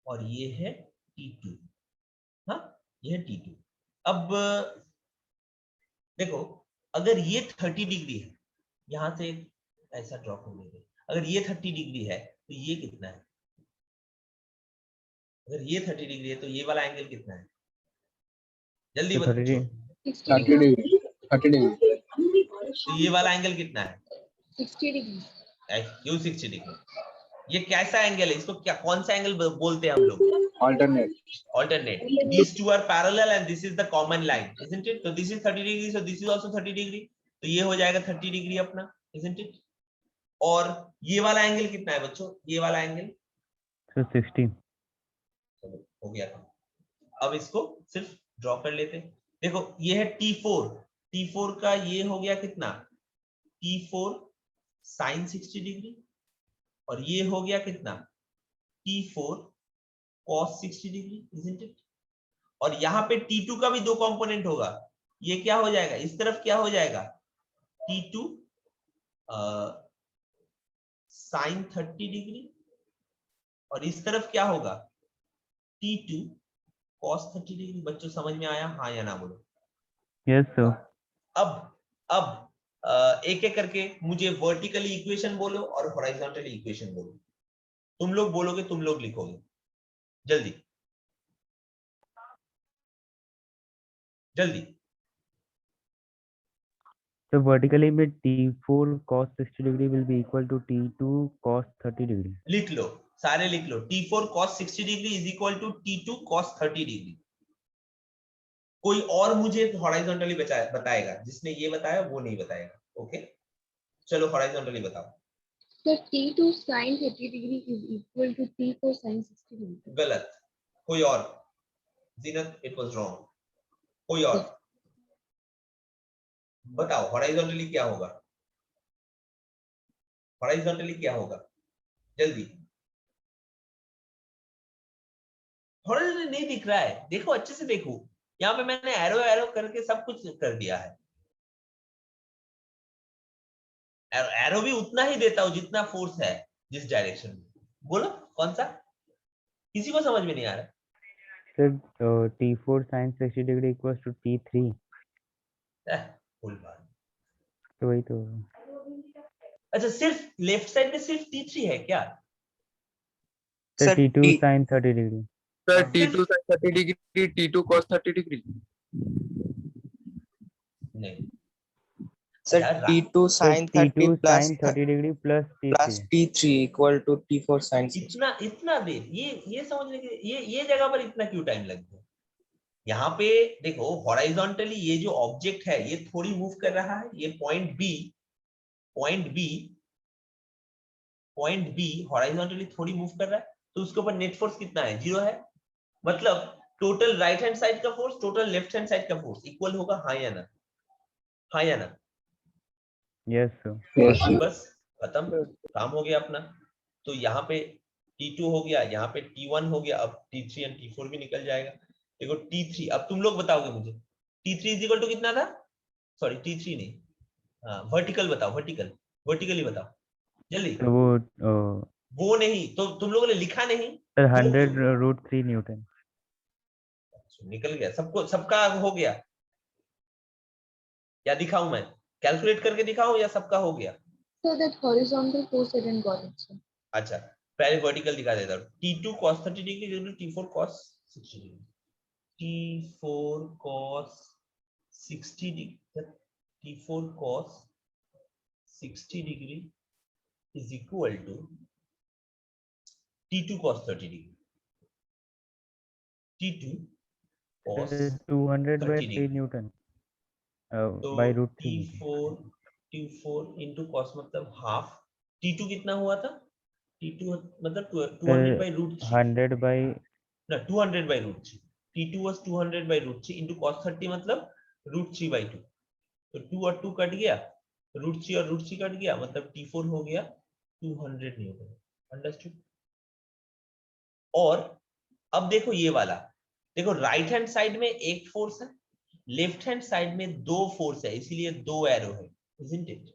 और ये है T2। हाँ, ये है T2। अब देखो अगर ये 30 डिग्री है, यहां से ऐसा ड्रॉ कर लेंगे, अगर ये 30 डिग्री है तो ये कितना है? अगर ये 30 डिग्री है तो ये वाला एंगल कितना है? जल्दी तो 30 बच्चों, 30 डिग्री 30 डिग्री। तो ये वाला एंगल कितना है? 60 degrees. क्यों 60 डिग्री? ये कैसा एंगल है? इसको क्या, कौन सा एंगल बोलते हैं हम लोग? Alternate. These two are parallel and this is the common line, isn't it? So this is 30 degree, so this is also 30 degree. तो ये हो जाएगा 30 डिग्री अपना, isn't it? और ये वाला एंगल कितना है बच्चों? ये वाला एंगल सर 60। चलो हो गया था। अब इसको सिर्फ ड्रॉ कर लेते हैं। देखो ये है T4, T4 का ये हो गया कितना? T4 sin 60 डिग्री, और ये हो गया कितना? T4 cos 60 degree, isn't it? और यहाँ पे T2 का भी दो कंपोनेंट होगा, ये क्या हो जाएगा? इस तरफ क्या हो जाएगा? T2 sin 30 डिग्री, और इस तरफ क्या होगा? T2 cos 30 degree. बच्चों समझ में आया? हाँ या ना बोलो। Yes sir. अब एक एक करके मुझे वर्टिकली इक्वेशन बोलो और हॉरिजॉन्टली इक्वेशन बोलो। तुम लोग बोलोगे, तुम लोग लिखोगे, जल्दी जल्दी। So vertically में T4 cos 60 degree will be equal to T2 cos 30 degree. लिख लो, सारे लिख लो। T4 cos 60 degree is equal to T2 cos 30 degree. कोई और मुझे हॉरिजॉन्टली बताएगा? जिसने ये बताया वो नहीं बताएगा। ओके, चलो हॉरिजॉन्टली बताओ। Sir, T2 sin 30 degree is equal to T4 sin 60 degree. गलत। कोई और? जीनत, इट वाज रॉन्ग। कोई और बताओ हॉरिजॉन्टली क्या होगा? हॉरिजॉन्टली क्या होगा? जल्दी। हॉरिजॉन्टली नहीं दिख रहा है, देखो अच्छे से देखो, यहाँ पे मैंने एरो एरो करके सब कुछ कर दिया है। एरो भी उतना ही देता हूं जितना फोर्स है जिस डायरेक्शन में। बोलो कौन सा? किसी को समझ में नहीं आ रहा? Sir, T4 sin 60 degree equals to T3. Full बात। तो वही तो। अच्छा, सिर्फ लेफ्ट साइड में सिर्फ T3 है क्या? Sir, T2 sin 30 degree. Sir T2 sin 30 degree, T2 cos 30 degree. नहीं sir T2 sin 30 plus sin 30 degree plus plus T3. T3 equal to T4 sin 60. इतना देर ये समझने के ये जगह पर इतना क्यों टाइम लग गया? यहाँ पे देखो हॉराइजॉन्टली ये जो ऑब्जेक्ट है ये थोड़ी मूव कर रहा है, ये पॉइंट बी हॉराइजॉन्टली थोड़ी मूव कर रहा है, तो उसके ऊपर नेट फोर्स कितना है, 0 है। मतलब टोटल राइट हैंड साइड का force total left hand side का फोर्स इक्वल होगा, हाँ या ना, हाँ या ना? Yes sir. बस खत्म, काम हो गया अपना। तो यहाँ पे T2 हो गया, यहाँ पे T1 हो गया, अब T3 और T4 भी निकल जाएगा। देखो T3, अब तुम लोग बताओगे मुझे T3 इज इक्वल टू कितना था, सॉरी T3 नहीं, हाँ वर्टिकल बताओ, वर्टिकली बताओ जल्दी। तो वो नहीं तो तुम लोगों ने लिखा नहीं, सर 100√3 न्यूटन। निकल गया सबको, सबका हो गया या दिखाऊं मैं, कैलकुलेट करके दिखाऊं या सबका हो गया? So that horizontal force I didn't got it, sir. अच्छा पहले वर्टिकल दिखा देता हूं। T2 cos 30 degree, T4 cos 60 degree, T4 cos 60 degree, T4 cos 60 degree is equal to T2 cos 30 degree, T2 cos 200/3 degree. Newton तो bye √3। T4 into cos मतलब half, T2 कितना हुआ था, T2 मतलब 200/√3 ना 200/√3, T2 was 200/√3 into cos 30 मतलब √3/2, तो 2 और 2 कट गया, √3 और √3 कट गया, मतलब T4 हो गया 200 न्यूटन। अंडरस्टूड? और अब देखो ये वाला, देखो राइट हैंड साइड में एक फोर्स है, लेफ्ट हैंड साइड में 2 फोर्स है, इसीलिए 2 एरो है, isn't it?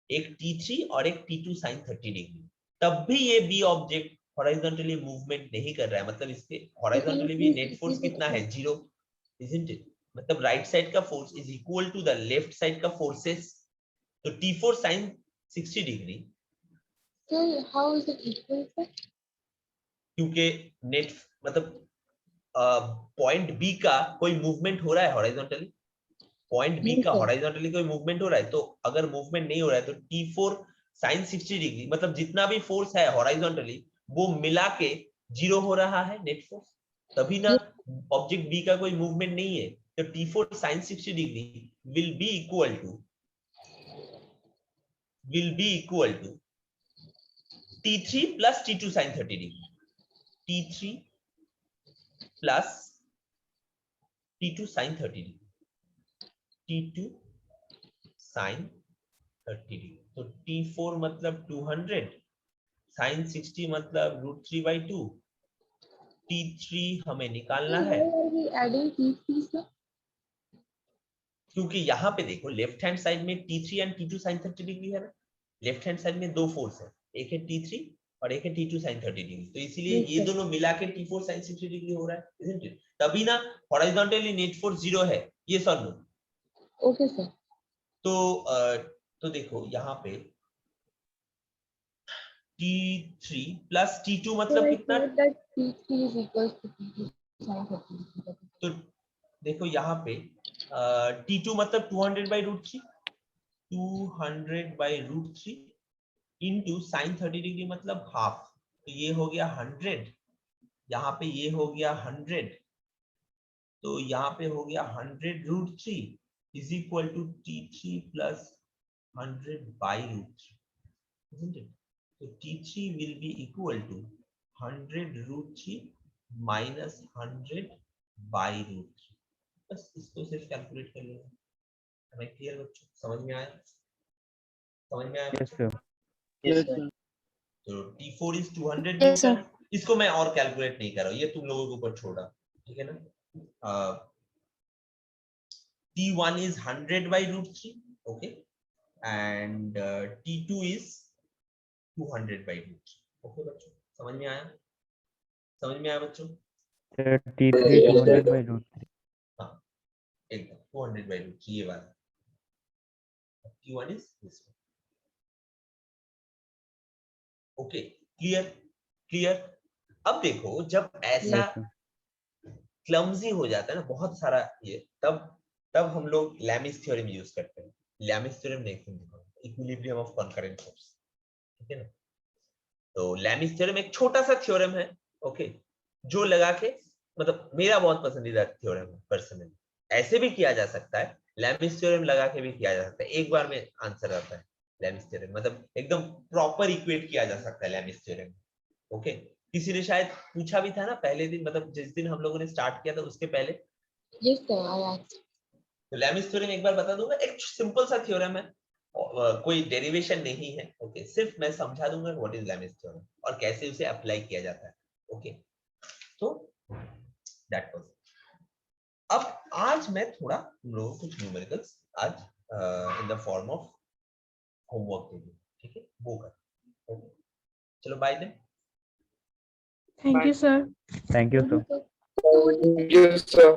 एक T3 और एक T2 sin 30 डिग्री, तब भी ये बी ऑब्जेक्ट हॉरिजॉन्टली मूवमेंट नहीं कर रहा है, मतलब इसके हॉरिजॉन्टली भी नेट फोर्स कितना है, 0, isn't it? मतलब राइट साइड का force is equal to the left side का फोर्सेस, तो T4 sin 60 degree, Sir, how is it equal, sir? क्योंकि नेट मतलब पॉइंट बी का कोई मूवमेंट हो रहा है हॉरिजॉन्टली, पॉइंट बी नहीं का sir. हॉरिजॉन्टली कोई मूवमेंट हो रहा है, तो अगर मूवमेंट नहीं हो रहा है तो T4 sin 60 डिग्री मतलब जितना भी फोर्स है हॉरिजॉन्टली वो मिला के 0 हो रहा है नेट फोर्स, तभी ना ऑब्जेक्ट बी का कोई मूवमेंट नहीं है, तो T4 sin 60 degree will be equal to T3 plus T2 sin 30 degree, T3 plus T2 sin 30 degree, T2 sin 30 degree, तो T4 मतलब 200, sin 60 मतलब √3/2, T3 हमें निकालना Sir, है, why are we adding T3, sir? क्योंकि यहाँ पे देखो लेफ्ट हैंड साइड में T3 and T2 sin 30 degree है ना, लेफ्ट हैंड साइड में 2 फोर्स है, एक है T3 और एक है T2 sin 30 डिग्री, तो इसीलिए Yes, ये sir. दोनों मिला के T4 sin 60 डिग्री हो रहा है, isn't it? तभी ना हॉरिजॉन्टली नेट फोर्स 0 है, ये सर नो। Okay, sir. तो देखो यहाँ पे T3 plus T2 So मतलब I कितना, thought that T3 is equal to T2 sin 30 degree. तो देखो यहाँ पे T2 मतलब 200/√3, 200/√3 इंटू sin 30 डिग्री मतलब हाफ, तो ये हो गया 100, यहाँ पे ये हो गया 100, तो यहाँ पे हो गया 100√3 is equal to T3 plus 100/√3, isn't it? So T3 will be equal to 100√3 minus 100/√3, बस इसको सिर्फ कैलकुलेट कर लेना। हमें क्लियर बच्चों, समझ में आया? समझ में आया यस बच्चों? सर। Yes, sir. तो T4 is 200 Yes, sir. Newton, इसको मैं और कैलकुलेट नहीं कर रहा हूँ, ये तुम लोगों के ऊपर छोड़ा, ठीक है ना? T1 is 100/√3, okay, and T2 is 200/√3, okay बच्चों, समझ में आया? समझ में आया बच्चों? Sir T3 200/√3। हाँ एकदम 200/√3 ये वाला, T1 is this one, okay clear. अब देखो जब ऐसा यस सर। क्लमजी हो जाता है ना बहुत सारा ये, तब हम लोग लैमिस थ्योरम यूज करते हैं। लैमिस थ्योरम नेक्स्ट में दिखाऊंगा, इक्विलिब्रियम ऑफ कॉनकरेंट फोर्स, ठीक है ना? तो लैमिस थ्योरम एक छोटा सा थ्योरम है, ओके, जो लगा के मतलब मेरा बहुत पसंदीदा थ्योरम है पर्सनली। ऐसे भी किया जा सकता है, लैमिस थ्योरम लगा के भी किया जा सकता है, एक बार में आंसर आता है लैमिस थ्योरम, मतलब एकदम प्रॉपर इक्वेट किया जा सकता है लैमिस थ्योरम। ओके, किसी ने शायद पूछा भी था ना पहले दिन, मतलब जिस दिन हम लोगों ने स्टार्ट किया था उसके पहले। Yes, sir, I asked. तो लैमिस थ्योरम एक बार बता दूंगा, एक सिंपल सा थ्योरम है, कोई डेरिवेशन नहीं है। ओके, सिर्फ मैं समझा दूंगा व्हाट इज लैमिस थ्योरम और कैसे उसे अप्लाई किया जाता है। ओके, तो दैट वाज। अब आज मैं थोड़ा तुम लोगों को कुछ न्यूमेरिकल्स आज in the form of homework दे दूं, ठीक है, वो कर। ओके, चलो bye then. Thank you, sir. Thank you Thank sir. you, sir. Thank you, sir.